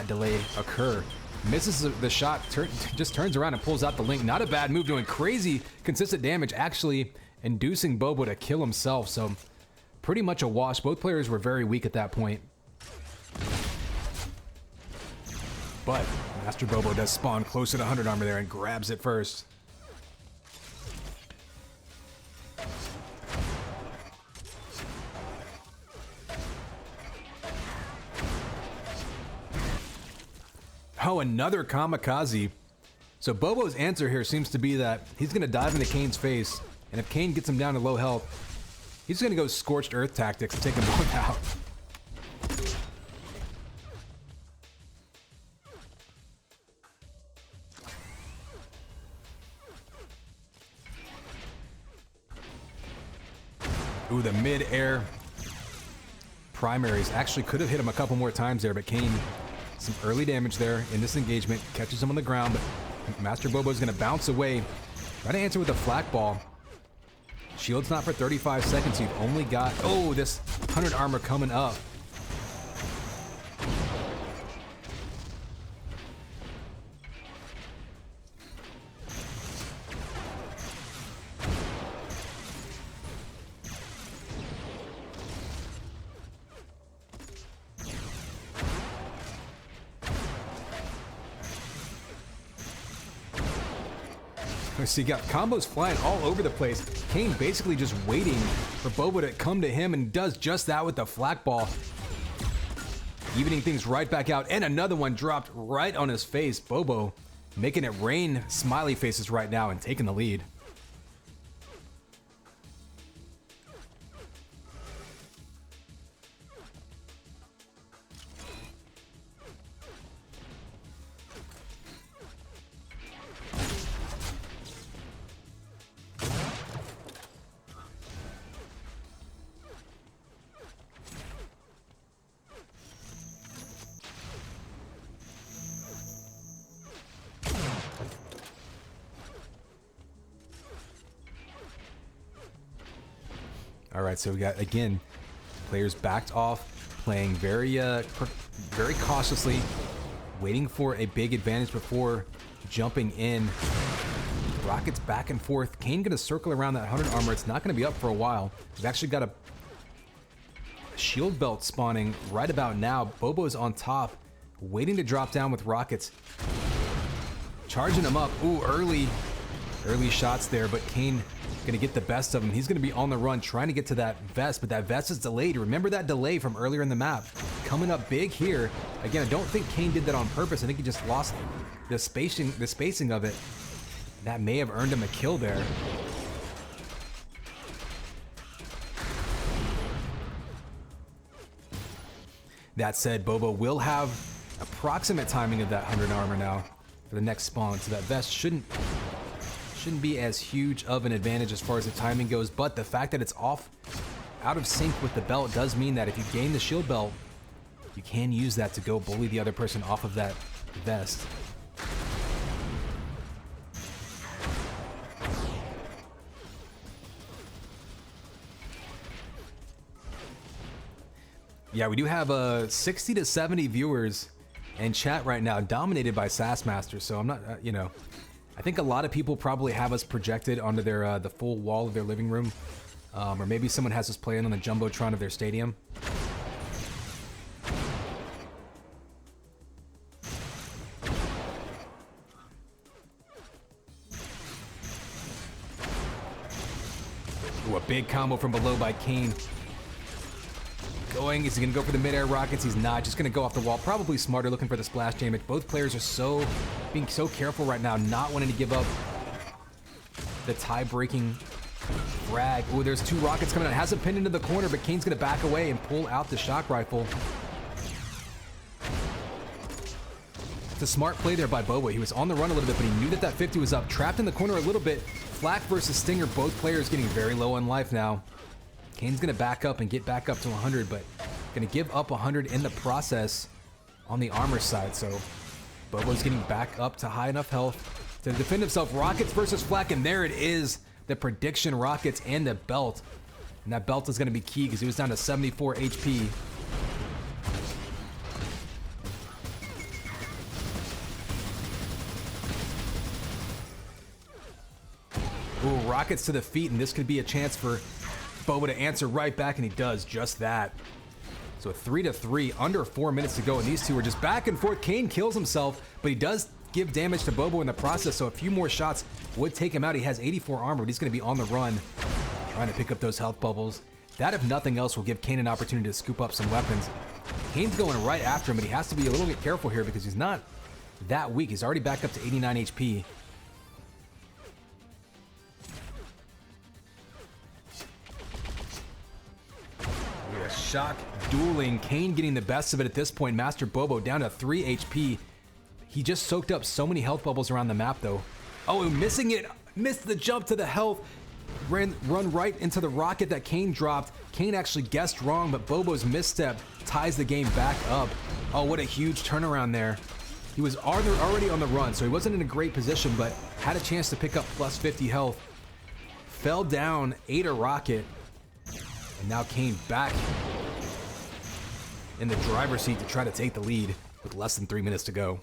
delay occur. Misses the shot, just turns around and pulls out the link. Not a bad move, doing crazy consistent damage, actually inducing Bobo to kill himself. So pretty much a wash. Both players were very weak at that point. But Master Bobo does spawn close to the 100 armor there and grabs it first. Oh, another kamikaze. So Bobo's answer here seems to be that he's going to dive into Kane's face, and if Kane gets him down to low health, he's going to go scorched earth tactics and take them both out. Ooh, the mid-air primaries actually could have hit him a couple more times there, but Kane, some early damage there in this engagement, catches him on the ground, but Master Bobo's gonna bounce away. Try to answer with a flak ball. Shield's not for 35 seconds, you've only got, oh, this 100 armor coming up. So you got combos flying all over the place. Kane basically just waiting for Bobo to come to him, and does just that with the flak ball. Evening things right back out, and another one dropped right on his face. Bobo making it rain smiley faces right now and taking the lead. right, so we got, again, players backed off, playing very cautiously, waiting for a big advantage before jumping in. Rockets back and forth. Kane gonna circle around that 100 armor. It's not gonna be up for a while. We've actually got a shield belt spawning right about now. Bobo's on top, waiting to drop down with rockets. Charging him up. Ooh, early shots there, but Kane gonna get the best of him. He's gonna be on the run, trying to get to that vest, but that vest is delayed. Remember that delay from earlier in the map. Coming up big here. Again, I don't think Kane did that on purpose. I think he just lost the spacing of it. That may have earned him a kill there. That said, Bobo will have approximate timing of that 100 armor now for the next spawn, so that vest shouldn't be as huge of an advantage as far as the timing goes, but the fact that it's out of sync with the belt does mean that if you gain the shield belt, you can use that to go bully the other person off of that vest. Yeah, we do have 60 to 70 viewers in chat right now, dominated by Sassmaster. So I'm not, I think a lot of people probably have us projected onto their the full wall of their living room, or maybe someone has us playing on the jumbotron of their stadium. Ooh, a big combo from below by Kane. Is he gonna go for the mid-air rockets? He's not. Just gonna go off the wall. Probably smarter, looking for the splash damage. Both players are being so careful right now, not wanting to give up the tie-breaking frag. Ooh, there's 2 rockets coming out. Has him pinned into the corner, but Kane's gonna back away and pull out the shock rifle. It's a smart play there by Bobo. He was on the run a little bit, but he knew that that 50 was up. Trapped in the corner a little bit. Flak versus Stinger. Both players getting very low on life now. Kane's gonna back up and get back up to 100, but gonna give up 100 in the process on the armor side. So Bobo's getting back up to high enough health to defend himself. Rockets versus Flak, and there it is. The prediction, rockets and the belt. And that belt is gonna be key because he was down to 74 HP. Ooh, rockets to the feet, and this could be a chance for Bobo to answer right back, and he does just that. So 3-3, under 4 minutes to go, and these two are just back and forth. Kane kills himself, but he does give damage to Bobo in the process, so a few more shots would take him out. He has 84 armor, but he's going to be on the run, trying to pick up those health bubbles. That, if nothing else, will give Kane an opportunity to scoop up some weapons. Kane's going right after him, but he has to be a little bit careful here because he's not that weak. He's already back up to 89 HP. Shock dueling. Kane getting the best of it at this point. Master Bobo down to 3 HP. He just soaked up so many health bubbles around the map, though. Oh, missing it. Missed the jump to the health. Run right into the rocket that Kane dropped. Kane actually guessed wrong, but Bobo's misstep ties the game back up. Oh, what a huge turnaround there. He was already on the run, so he wasn't in a great position, but had a chance to pick up plus 50 health. Fell down, ate a rocket, and now Kane back in the driver's seat to try to take the lead with less than 3 minutes to go.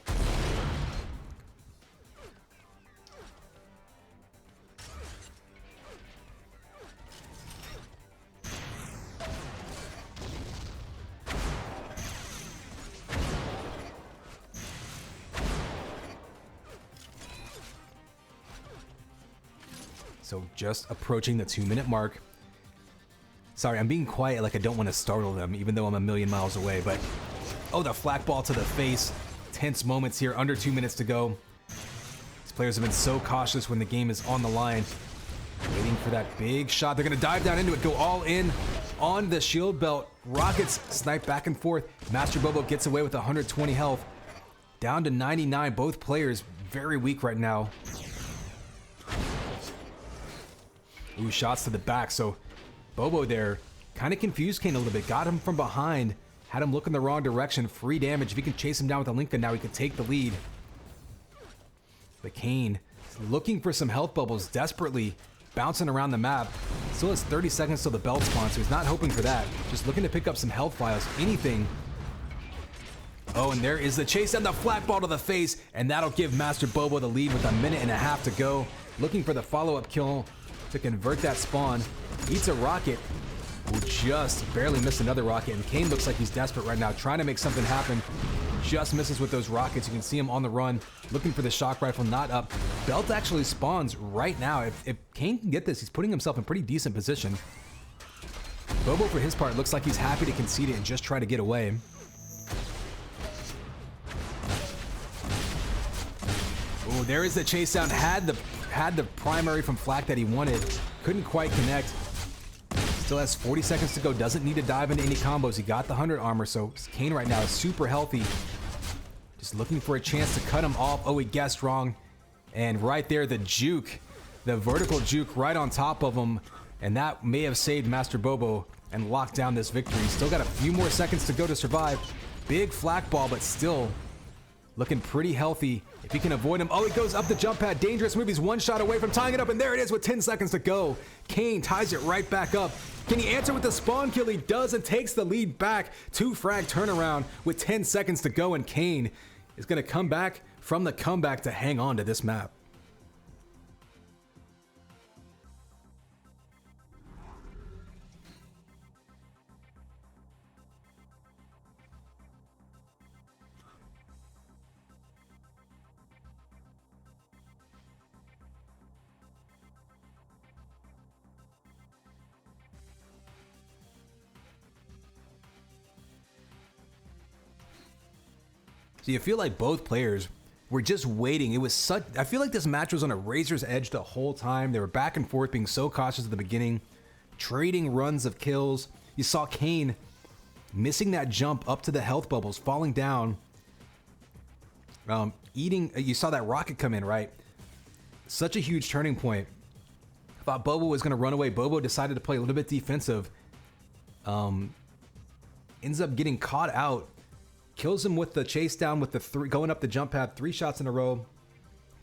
So just approaching the 2-minute mark. Sorry, I'm being quiet like I don't want to startle them, even though I'm a million miles away, but... Oh, the flak ball to the face. Tense moments here, under 2 minutes to go. These players have been so cautious when the game is on the line. Waiting for that big shot. They're going to dive down into it, go all in on the shield belt. Rockets snipe back and forth. Master Bobo gets away with 120 health. Down to 99. Both players very weak right now. Ooh, shots to the back, so... Bobo there kind of confused Kane a little bit, got him from behind, had him look in the wrong direction, free damage. If he can chase him down with a Lincoln now, he could take the lead. But Kane is looking for some health bubbles, desperately bouncing around the map, Still has 30 seconds till the belt spawn, so he's not hoping for that. Just looking to pick up some health vials, anything. Oh, and there is the chase and the flat ball to the face, and that'll give Master Bobo the lead with a minute and a half to go. Looking for the follow-up kill to convert that spawn. Eats a rocket. Who just barely missed another rocket, and Kane looks like he's desperate right now, trying to make something happen. Just misses with those rockets. You can see him on the run, looking for the shock rifle, not up. Belt actually spawns right now. If Kane can get this, he's putting himself in pretty decent position. Bobo, for his part, looks like he's happy to concede it and just try to get away. Oh, there is the chase down. Had the primary from Flak that he wanted. Couldn't quite connect. Still has 40 seconds to go. Doesn't need to dive into any combos. He got the 100 armor, so Kane right now is super healthy. Just looking for a chance to cut him off. Oh, he guessed wrong. And right there, the juke. The vertical juke right on top of him. And that may have saved Master Bobo and locked down this victory. Still got a few more seconds to go to survive. Big flak ball, but still looking pretty healthy. If he can avoid him. Oh, he goes up the jump pad. Dangerous move. He's one shot away from tying it up. And there it is with 10 seconds to go. Kane ties it right back up. Can he answer with the spawn kill? He does and takes the lead back. 2 frag turnaround with 10 seconds to go. And Kane is going to come back from the comeback to hang on to this map. So you feel like both players were just waiting. It was such, I feel like this match was on a razor's edge the whole time. They were back and forth, being so cautious at the beginning, trading runs of kills. You saw Kane missing that jump up to the health bubbles, falling down, you saw that rocket come in, right? Such a huge turning point. I thought Bobo was gonna run away. Bobo decided to play a little bit defensive. Ends up getting caught out. Kills him with the chase down with the going up the jump pad, 3 shots in a row.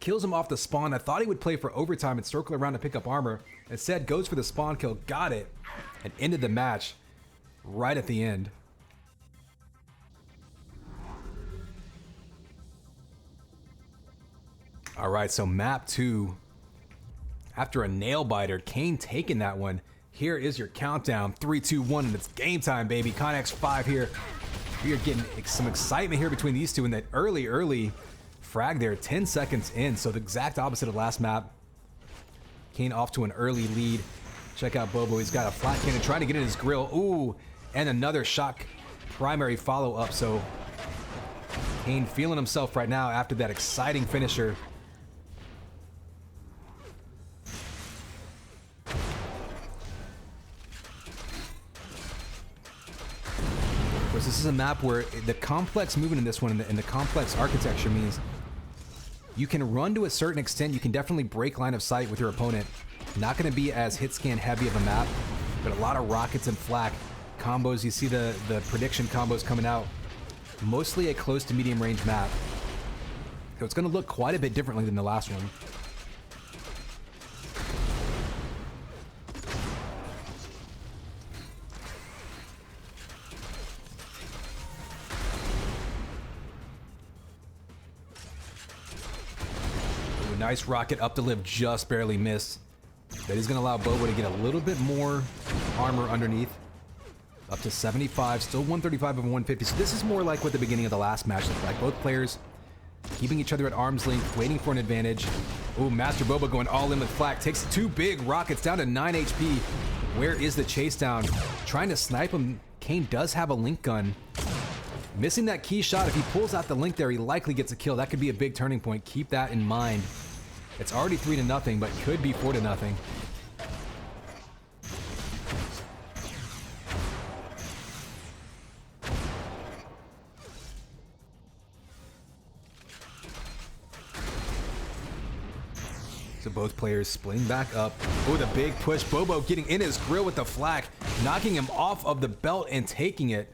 Kills him off the spawn. I thought he would play for overtime and circle around to pick up armor. Instead, goes for the spawn kill, got it, and ended the match right at the end. All right, so map 2. After a nail biter, Kane taking that one. Here is your countdown, 3, 2, 1, and it's game time, baby. Connex 5 here. We are getting some excitement here between these two in that early frag there, 10 seconds in. So the exact opposite of last map. Kane off to an early lead. Check out Bobo. He's got a flat cannon trying to get in his grill. Ooh, and another shock primary follow-up. So Kane feeling himself right now after that exciting finisher. This is a map where the complex movement in this one and the complex architecture means you can run to a certain extent. You can definitely break line of sight with your opponent. Not going to be as hit scan heavy of a map, but a lot of rockets and flak combos. You see the prediction combos coming out. Mostly a close to medium range map. So it's going to look quite a bit differently than the last one. Nice rocket up to live, just barely missed. That is going to allow Bobo to get a little bit more armor underneath. Up to 75, still 135 of 150. So this is more like what the beginning of the last match looked like. Both players keeping each other at arm's length, waiting for an advantage. Oh, Master Bobo going all in with flak. Takes 2 big rockets down to 9 HP. Where is the chase down? Trying to snipe him. Kane does have a link gun. Missing that key shot. If he pulls out the link there, he likely gets a kill. That could be a big turning point. Keep that in mind. It's already 3-0, but could be 4-0. So both players splitting back up. Oh, the big push. Bobo getting in his grill with the flak, knocking him off of the belt and taking it.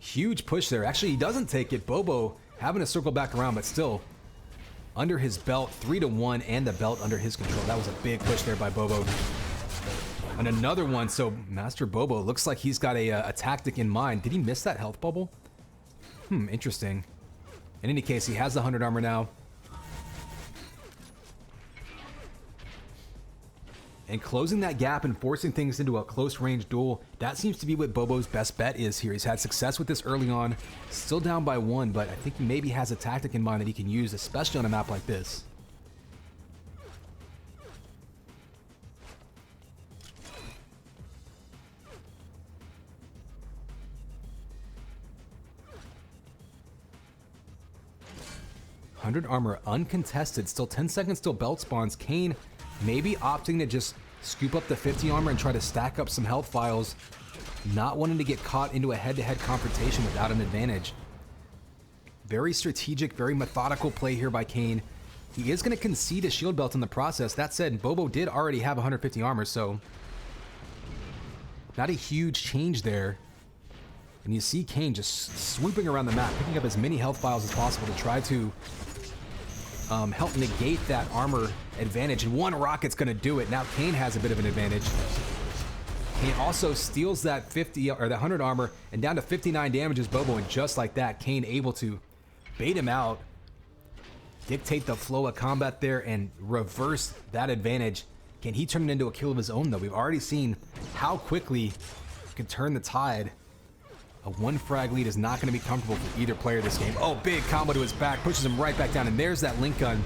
Huge push there. Actually, he doesn't take it. Bobo having to circle back around, but still under his belt, 3-1, and the belt under his control. That was a big push there by Bobo. And another one. So Master Bobo looks like he's got a tactic in mind. Did he miss that health bubble? Interesting. In any case, he has the 100 armor now. And closing that gap and forcing things into a close range duel, that seems to be what Bobo's best bet is here. He's had success with this early on, still down by 1, but I think he maybe has a tactic in mind that he can use, especially on a map like this. Armor uncontested, still 10 seconds till belt spawns. Kane maybe opting to just scoop up the 50 armor and try to stack up some health files, not wanting to get caught into a head-to-head confrontation without an advantage. Very strategic, very methodical play here by Kane. He is going to concede a shield belt in the process. That said, Bobo did already have 150 armor, so not a huge change there. And you see Kane just swooping around the map, picking up as many health files as possible to try to help negate that armor advantage. And one rocket's going to do it. Now Kane has a bit of an advantage. Kane also steals that 50 or the 100 armor, and down to 59 damage is Bobo. And just like that, Kane able to bait him out, dictate the flow of combat there, and reverse that advantage. Can he turn it into a kill of his own, though? We've already seen how quickly he can turn the tide. A 1 frag lead is not going to be comfortable for either player this game. Oh, big combo to his back, pushes him right back down, and there's that link gun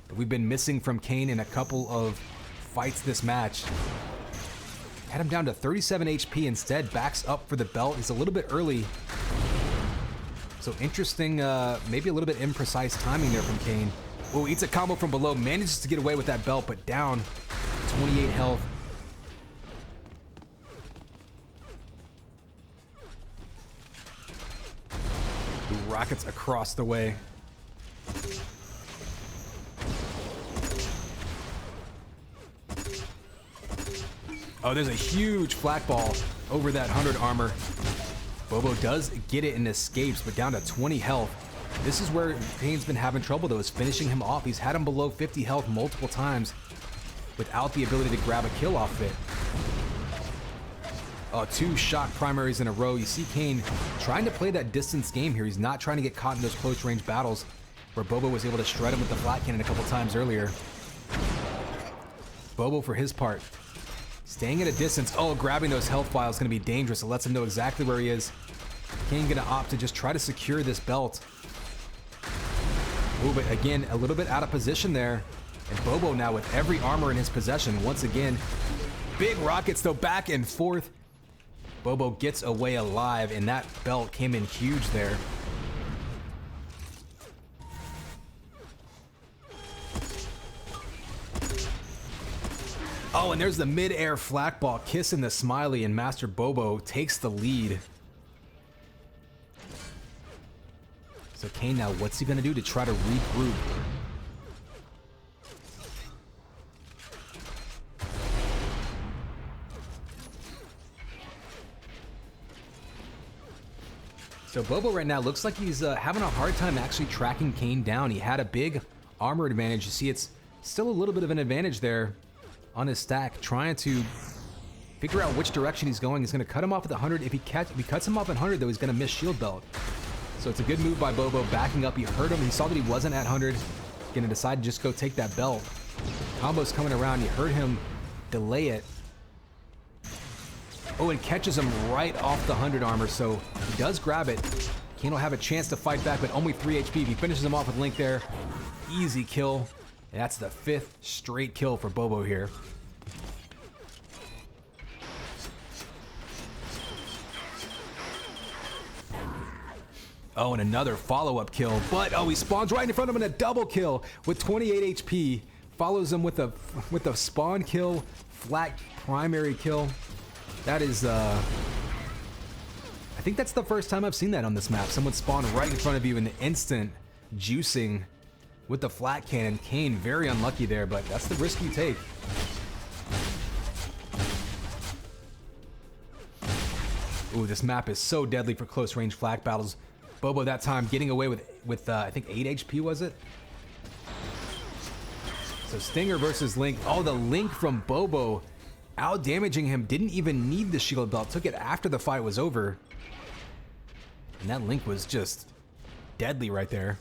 that we've been missing from Kane in a couple of fights this match. Had him down to 37 HP instead, backs up for the belt. He's a little bit early. So interesting, maybe a little bit imprecise timing there from Kane. Oh, eats a combo from below, manages to get away with that belt, but down 28 health. Rockets across the way. Oh, there's a huge flak ball over that 100 armor. Bobo does get it and escapes, but down to 20 health. This is where Kane's been having trouble, though, is finishing him off. He's had him below 50 health multiple times without the ability to grab a kill off it. Oh, 2 shock primaries in a row. You see Kane trying to play that distance game here. He's not trying to get caught in those close range battles where Bobo was able to shred him with the flat cannon a couple times earlier. Bobo, for his part, staying at a distance. Oh, grabbing those health files is going to be dangerous. It lets him know exactly where he is. Kane going to opt to just try to secure this belt. Oh, but again, a little bit out of position there. And Bobo now with every armor in his possession. Once again, big rockets though, back and forth. Bobo gets away alive, and that belt came in huge there. Oh, and there's the mid-air flak ball, kissing the smiley, and Master Bobo takes the lead. So Kane now, what's he gonna do to try to regroup? So Bobo right now looks like he's having a hard time actually tracking Kane down. He had a big armor advantage. You see it's still a little bit of an advantage there on his stack, trying to figure out which direction he's going. He's going to cut him off at the 100. If he cuts him off at 100, though, he's going to miss shield belt. So it's a good move by Bobo, backing up. He heard him. He saw that he wasn't at 100. Going to decide to just go take that belt. Combo's coming around. You heard him delay it. Oh, and catches him right off the 100 armor, so he does grab it. Kane will have a chance to fight back, but only 3 HP. If he finishes him off with Link there, easy kill. And that's the 5th straight kill for Bobo here. Oh, and another follow-up kill, but oh, he spawns right in front of him in a double kill with 28 HP. Follows him with a spawn kill, flat primary kill. That is, I think that's the first time I've seen that on this map. Someone spawn right in front of you in the instant juicing with the flat cannon. Kane, very unlucky there, but that's the risk you take. Ooh, this map is so deadly for close range flak battles. Bobo that time getting away with I think 8 HP, was it? So Stinger versus Link. Oh, the Link from Bobo out damaging him, didn't even need the shield belt, took it after the fight was over. And that link was just deadly right there.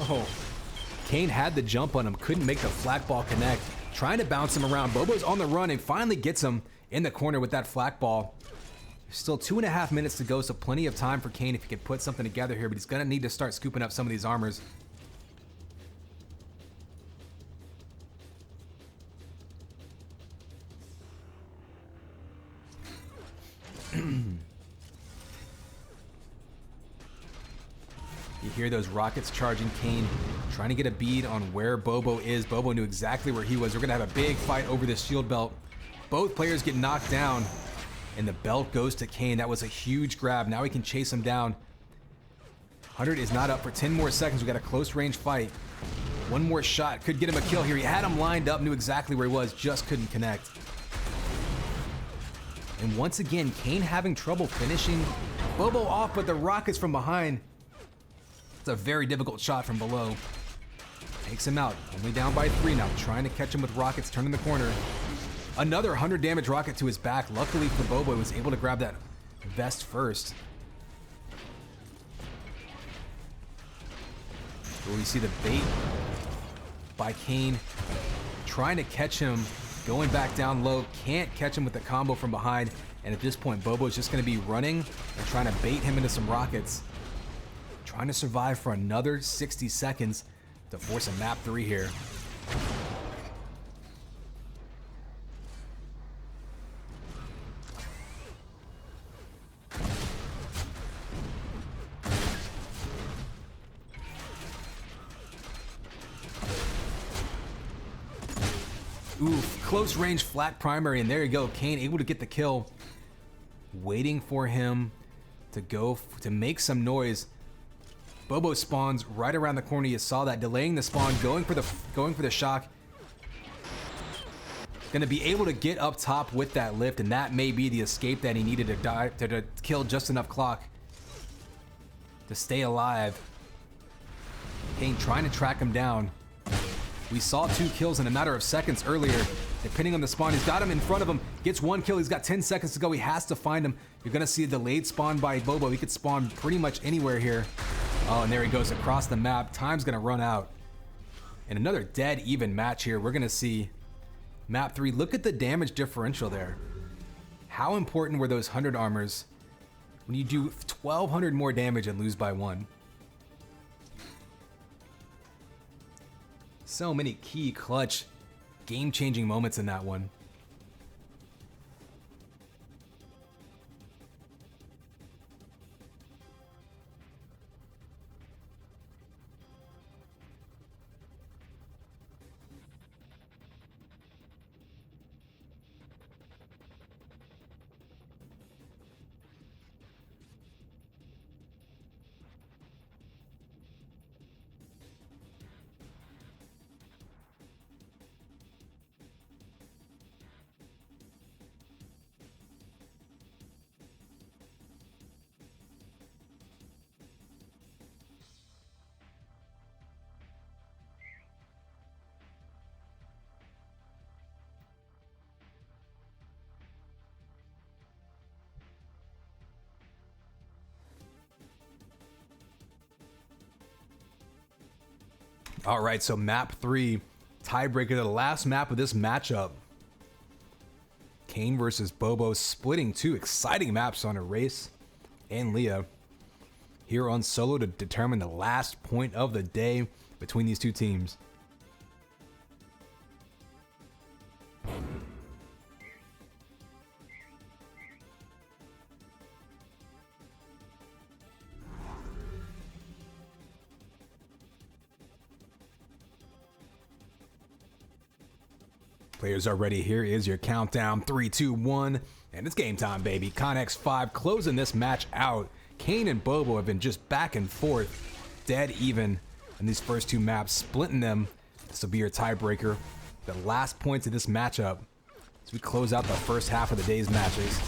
Oh, Kane had the jump on him, couldn't make the flak ball connect. Trying to bounce him around. Bobo's on the run and finally gets him in the corner with that flak ball. There's still 2.5 minutes to go, so plenty of time for Kane if he could put something together here, but he's gonna need to start scooping up some of these armors. You hear those rockets charging. Kane trying to get a bead on where Bobo is. Bobo knew exactly where he was. We're gonna have a big fight over this shield belt. Both players get knocked down, and the belt goes to Kane. That was a huge grab. Now he can chase him down. 100 is not up for 10 more seconds. We got a close range fight. One more shot could get him a kill here. He had him lined up, knew exactly where he was, just couldn't connect. And once again, Kane having trouble finishing Bobo off, but the rockets from behind. It's a very difficult shot from below. Takes him out, only down by 3 now, trying to catch him with rockets, turning the corner. Another 100 damage rocket to his back. Luckily for Bobo, he was able to grab that vest first. But we see the bait by Kane, trying to catch him, going back down low, can't catch him with the combo from behind. And at this point, Bobo's just gonna be running and trying to bait him into some rockets. Trying to survive for another 60 seconds to force a map 3 here. Oof, close range flat primary, and there you go. Kane able to get the kill. Waiting for him to go to make some noise. Bobo spawns right around the corner. You saw that, delaying the spawn, going for the shock. Gonna be able to get up top with that lift, and that may be the escape that he needed to kill just enough clock to stay alive. Kane trying to track him down. We saw 2 kills in a matter of seconds earlier. Depending on the spawn, he's got him in front of him. Gets 1 kill. He's got 10 seconds to go. He has to find him. You're gonna see a delayed spawn by Bobo. He could spawn pretty much anywhere here. Oh, and there he goes across the map. Time's gonna run out. And another dead even match here. We're gonna see map 3. Look at the damage differential there. How important were those 100 armors when you do 1,200 more damage and lose by 1? So many key, clutch, game-changing moments in that one. All right, so map 3, tiebreaker, the last map of this matchup. Kane versus Bobo, splitting 2 exciting maps on Erase and Leah here on solo to determine the last point of the day between these 2 teams. Players are ready. Here is your countdown. 3, 2, 1, and it's game time, baby. Connex 5 closing this match out. Kane and Bobo have been just back and forth, dead even in these first 2 maps, splitting them. This will be your tiebreaker. The last points of this matchup as we close out the first half of the day's matches.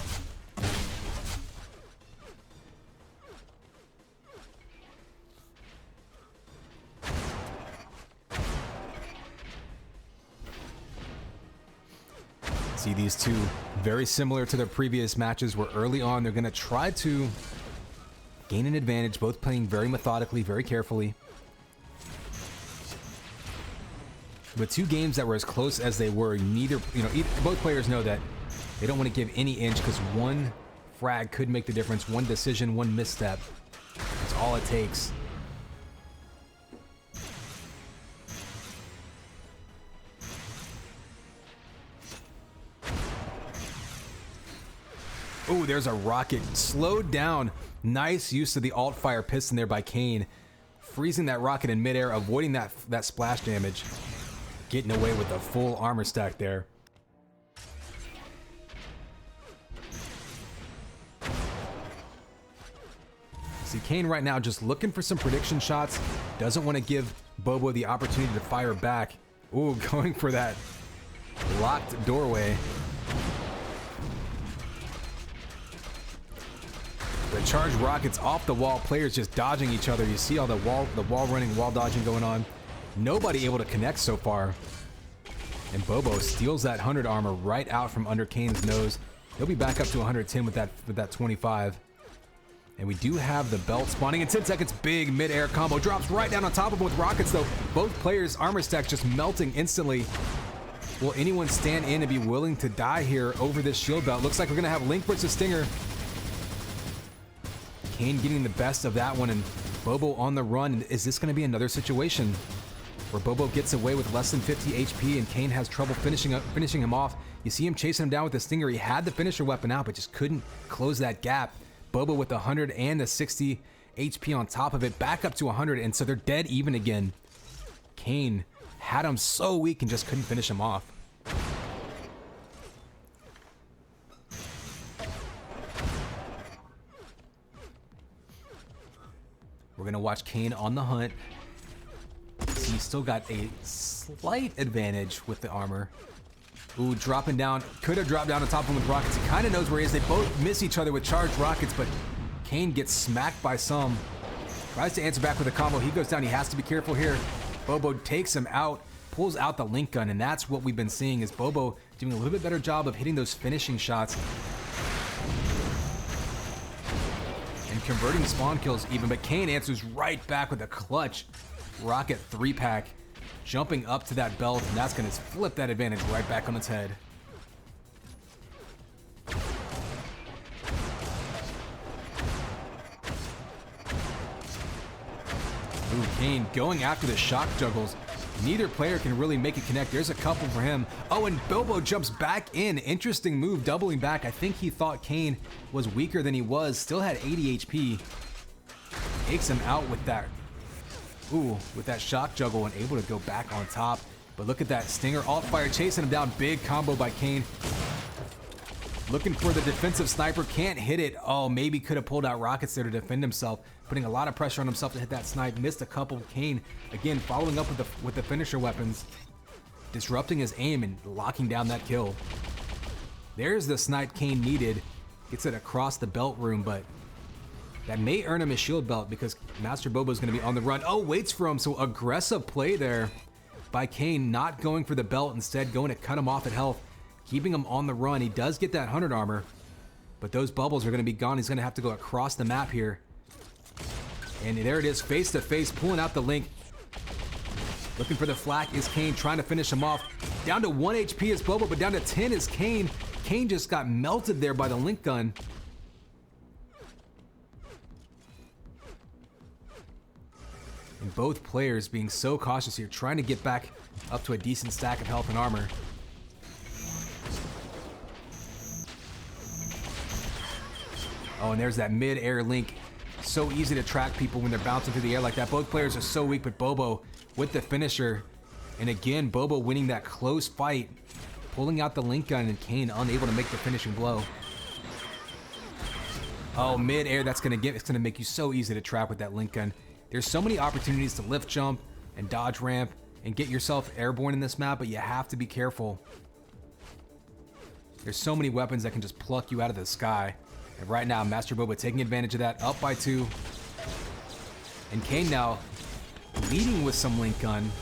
See these two very similar to their previous matches where early on they're going to try to gain an advantage, both playing very methodically, very carefully. But two games that were as close as they were, both players know that they don't want to give any inch because one frag could make the difference. One decision, one misstep. That's all it takes. Oh, there's a rocket. Slowed down. Nice use of the alt-fire piston there by Kane. Freezing that rocket in midair, avoiding that splash damage. Getting away with a full armor stack there. See, Kane right now just looking for some prediction shots. Doesn't want to give Bobo the opportunity to fire back. Ooh, going for that locked doorway. The charged rockets off the wall, players just dodging each other. You see all the wall running, wall dodging going on. Nobody able to connect so far. And Bobo steals that 100 armor right out from under Kane's nose. He'll be back up to 110 with that 25. And we do have the belt spawning in 10 seconds. Big mid-air combo drops right down on top of him with rockets though. Both players' armor stacks just melting instantly. Will anyone stand in and be willing to die here over this shield belt? Looks like we're gonna have Link versus Stinger. Kane getting the best of that one and Bobo on the run. Is this going to be another situation where Bobo gets away with less than 50 HP and Kane has trouble finishing him off? You see him chasing him down with the Stinger. He had the finisher weapon out, but just couldn't close that gap. Bobo with the 100 and the 60 HP on top of it, back up to 100, and so they're dead even again. Kane had him so weak and just couldn't finish him off. We're going to watch Kane on the hunt. He's still got a slight advantage with the armor. Ooh, dropping down. Could have dropped down on top of him with rockets. He kind of knows where he is. They both miss each other with charged rockets, but Kane gets smacked by some. Tries to answer back with a combo. He goes down. He has to be careful here. Bobo takes him out, pulls out the Link gun, and that's what we've been seeing is Bobo doing a little bit better job of hitting those finishing shots. Converting spawn kills even, but Kane answers right back with a clutch rocket 3-pack, jumping up to that belt, and that's going to flip that advantage right back on its head. Ooh, Kane going after the shock juggles. Neither player can really make it connect. There's a couple for him. Oh, and Bobo jumps back in. Interesting move, doubling back. I think he thought Kane was weaker than he was. Still had 80 HP. Takes him out with that, with that shock juggle and able to go back on top. But look at that Stinger alt fire chasing him down. Big combo by Kane. Looking for the defensive sniper, can't hit it. Oh, maybe could have pulled out rockets there to defend himself. Putting a lot of pressure on himself to hit that snipe. Missed a couple. Kane, again, following up with the finisher weapons. Disrupting his aim and locking down that kill. There's the snipe Kane needed. Gets it across the belt room, but that may earn him a shield belt because Master Bobo's going to be on the run. Oh, waits for him, so aggressive play there by Kane, not going for the belt, instead going to cut him off at health. Keeping him on the run. He does get that 100 armor, but those bubbles are going to be gone. He's going to have to go across the map here. And there it is, face to face, pulling out the Link. Looking for the flak is Kane, trying to finish him off. Down to 1 HP is Bobo, but down to 10 is Kane. Kane just got melted there by the Link gun. And both players being so cautious here, trying to get back up to a decent stack of health and armor. Oh, and there's that mid-air Link. So easy to track people when they're bouncing through the air like that. Both players are so weak, but Bobo with the finisher. And again, Bobo winning that close fight, pulling out the Link gun, and Kane unable to make the finishing blow. Oh, mid-air, it's gonna make you so easy to trap with that Link gun. There's so many opportunities to lift jump and dodge ramp and get yourself airborne in this map, but you have to be careful. There's so many weapons that can just pluck you out of the sky. And right now, Master Bobo taking advantage of that, up by 2. And Kane now leading with some Link gun.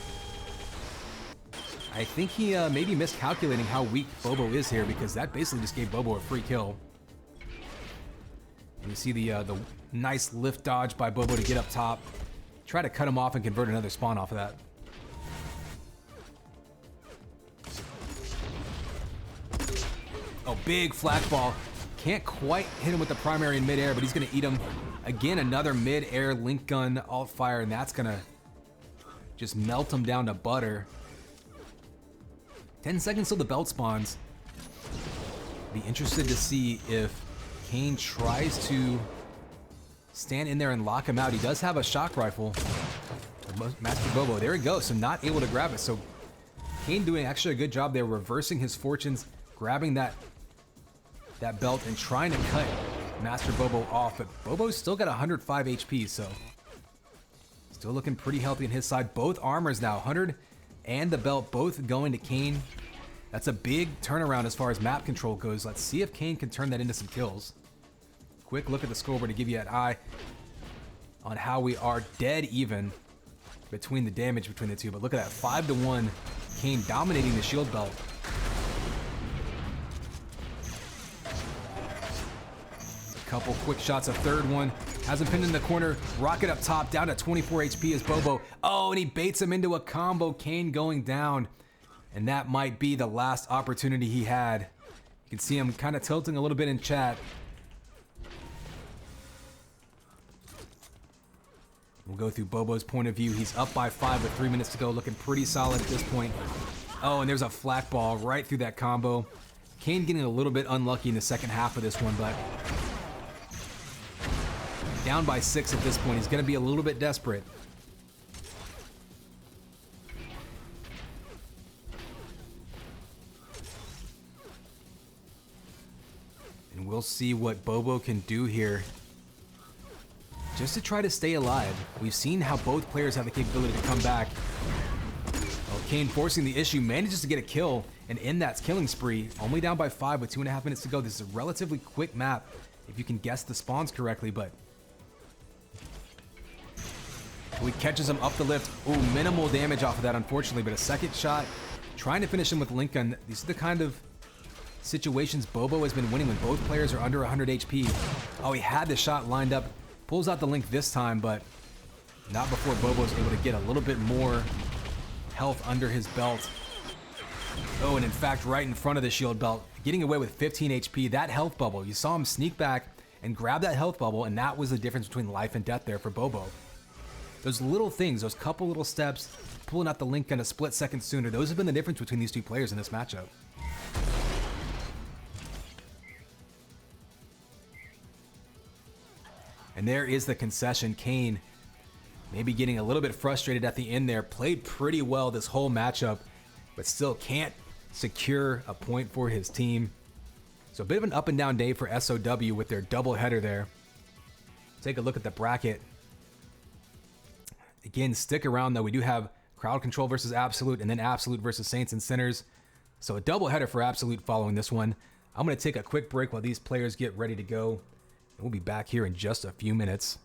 I think he may be miscalculating how weak Bobo is here, because that basically just gave Bobo a free kill. And you see the nice lift dodge by Bobo to get up top. Try to cut him off and convert another spawn off of that. Oh, big flak ball. Can't quite hit him with the primary in midair, but he's going to eat him. Again, another mid-air link gun alt fire, and that's going to just melt him down to butter. 10 seconds till the belt spawns. Be interested to see if Kane tries to stand in there and lock him out. He does have a shock rifle. Master Bobo, there he goes. So not able to grab it. So Kane doing actually a good job there, reversing his fortunes, grabbing that belt and trying to cut Master Bobo off. But Bobo's still got 105 HP, so still looking pretty healthy on his side. Both armors now, 100 and the belt, both going to Kane. That's a big turnaround as far as map control goes. Let's see if Kane can turn that into some kills. Quick look at the scoreboard to give you an eye on how we are dead even between the damage between the two. But look at that, 5-1, Kane dominating the shield belt. A couple quick shots, a third one. Has him pinned in the corner, rocket up top, down to 24 HP is Bobo. Oh, and he baits him into a combo, Kane going down. And that might be the last opportunity he had. You can see him kind of tilting a little bit in chat. We'll go through Bobo's point of view. He's up by 5 with 3 minutes to go, looking pretty solid at this point. Oh, and there's a flak ball right through that combo. Kane getting a little bit unlucky in the second half of this one, but down by 6 at this point. He's going to be a little bit desperate. And we'll see what Bobo can do here just to try to stay alive. We've seen how both players have the capability to come back. Oh, Kane forcing the issue, manages to get a kill and end that killing spree. Only down by 5 with 2.5 minutes to go. This is a relatively quick map if you can guess the spawns correctly, but he catches him up the lift. Ooh, minimal damage off of that, unfortunately, but a second shot, trying to finish him with link gun. These are the kind of situations Bobo has been winning when both players are under 100 HP. Oh, he had the shot lined up. Pulls out the link this time, but not before Bobo's able to get a little bit more health under his belt. Oh, and in fact, right in front of the shield belt, getting away with 15 HP. That health bubble, you saw him sneak back and grab that health bubble, and that was the difference between life and death there for Bobo. Those little things, those couple little steps, pulling out the link gun a split second sooner, those have been the difference between these two players in this matchup. And there is the concession. Kane maybe getting a little bit frustrated at the end there. Played pretty well this whole matchup, but still can't secure a point for his team. So a bit of an up and down day for SOW with their double header there. Take a look at the bracket. Again, stick around though. We do have Crowd Control versus Absolute, and then Absolute versus Saints and Sinners. So a double header for Absolute following this one. I'm going to take a quick break while these players get ready to go. We'll be back here in just a few minutes.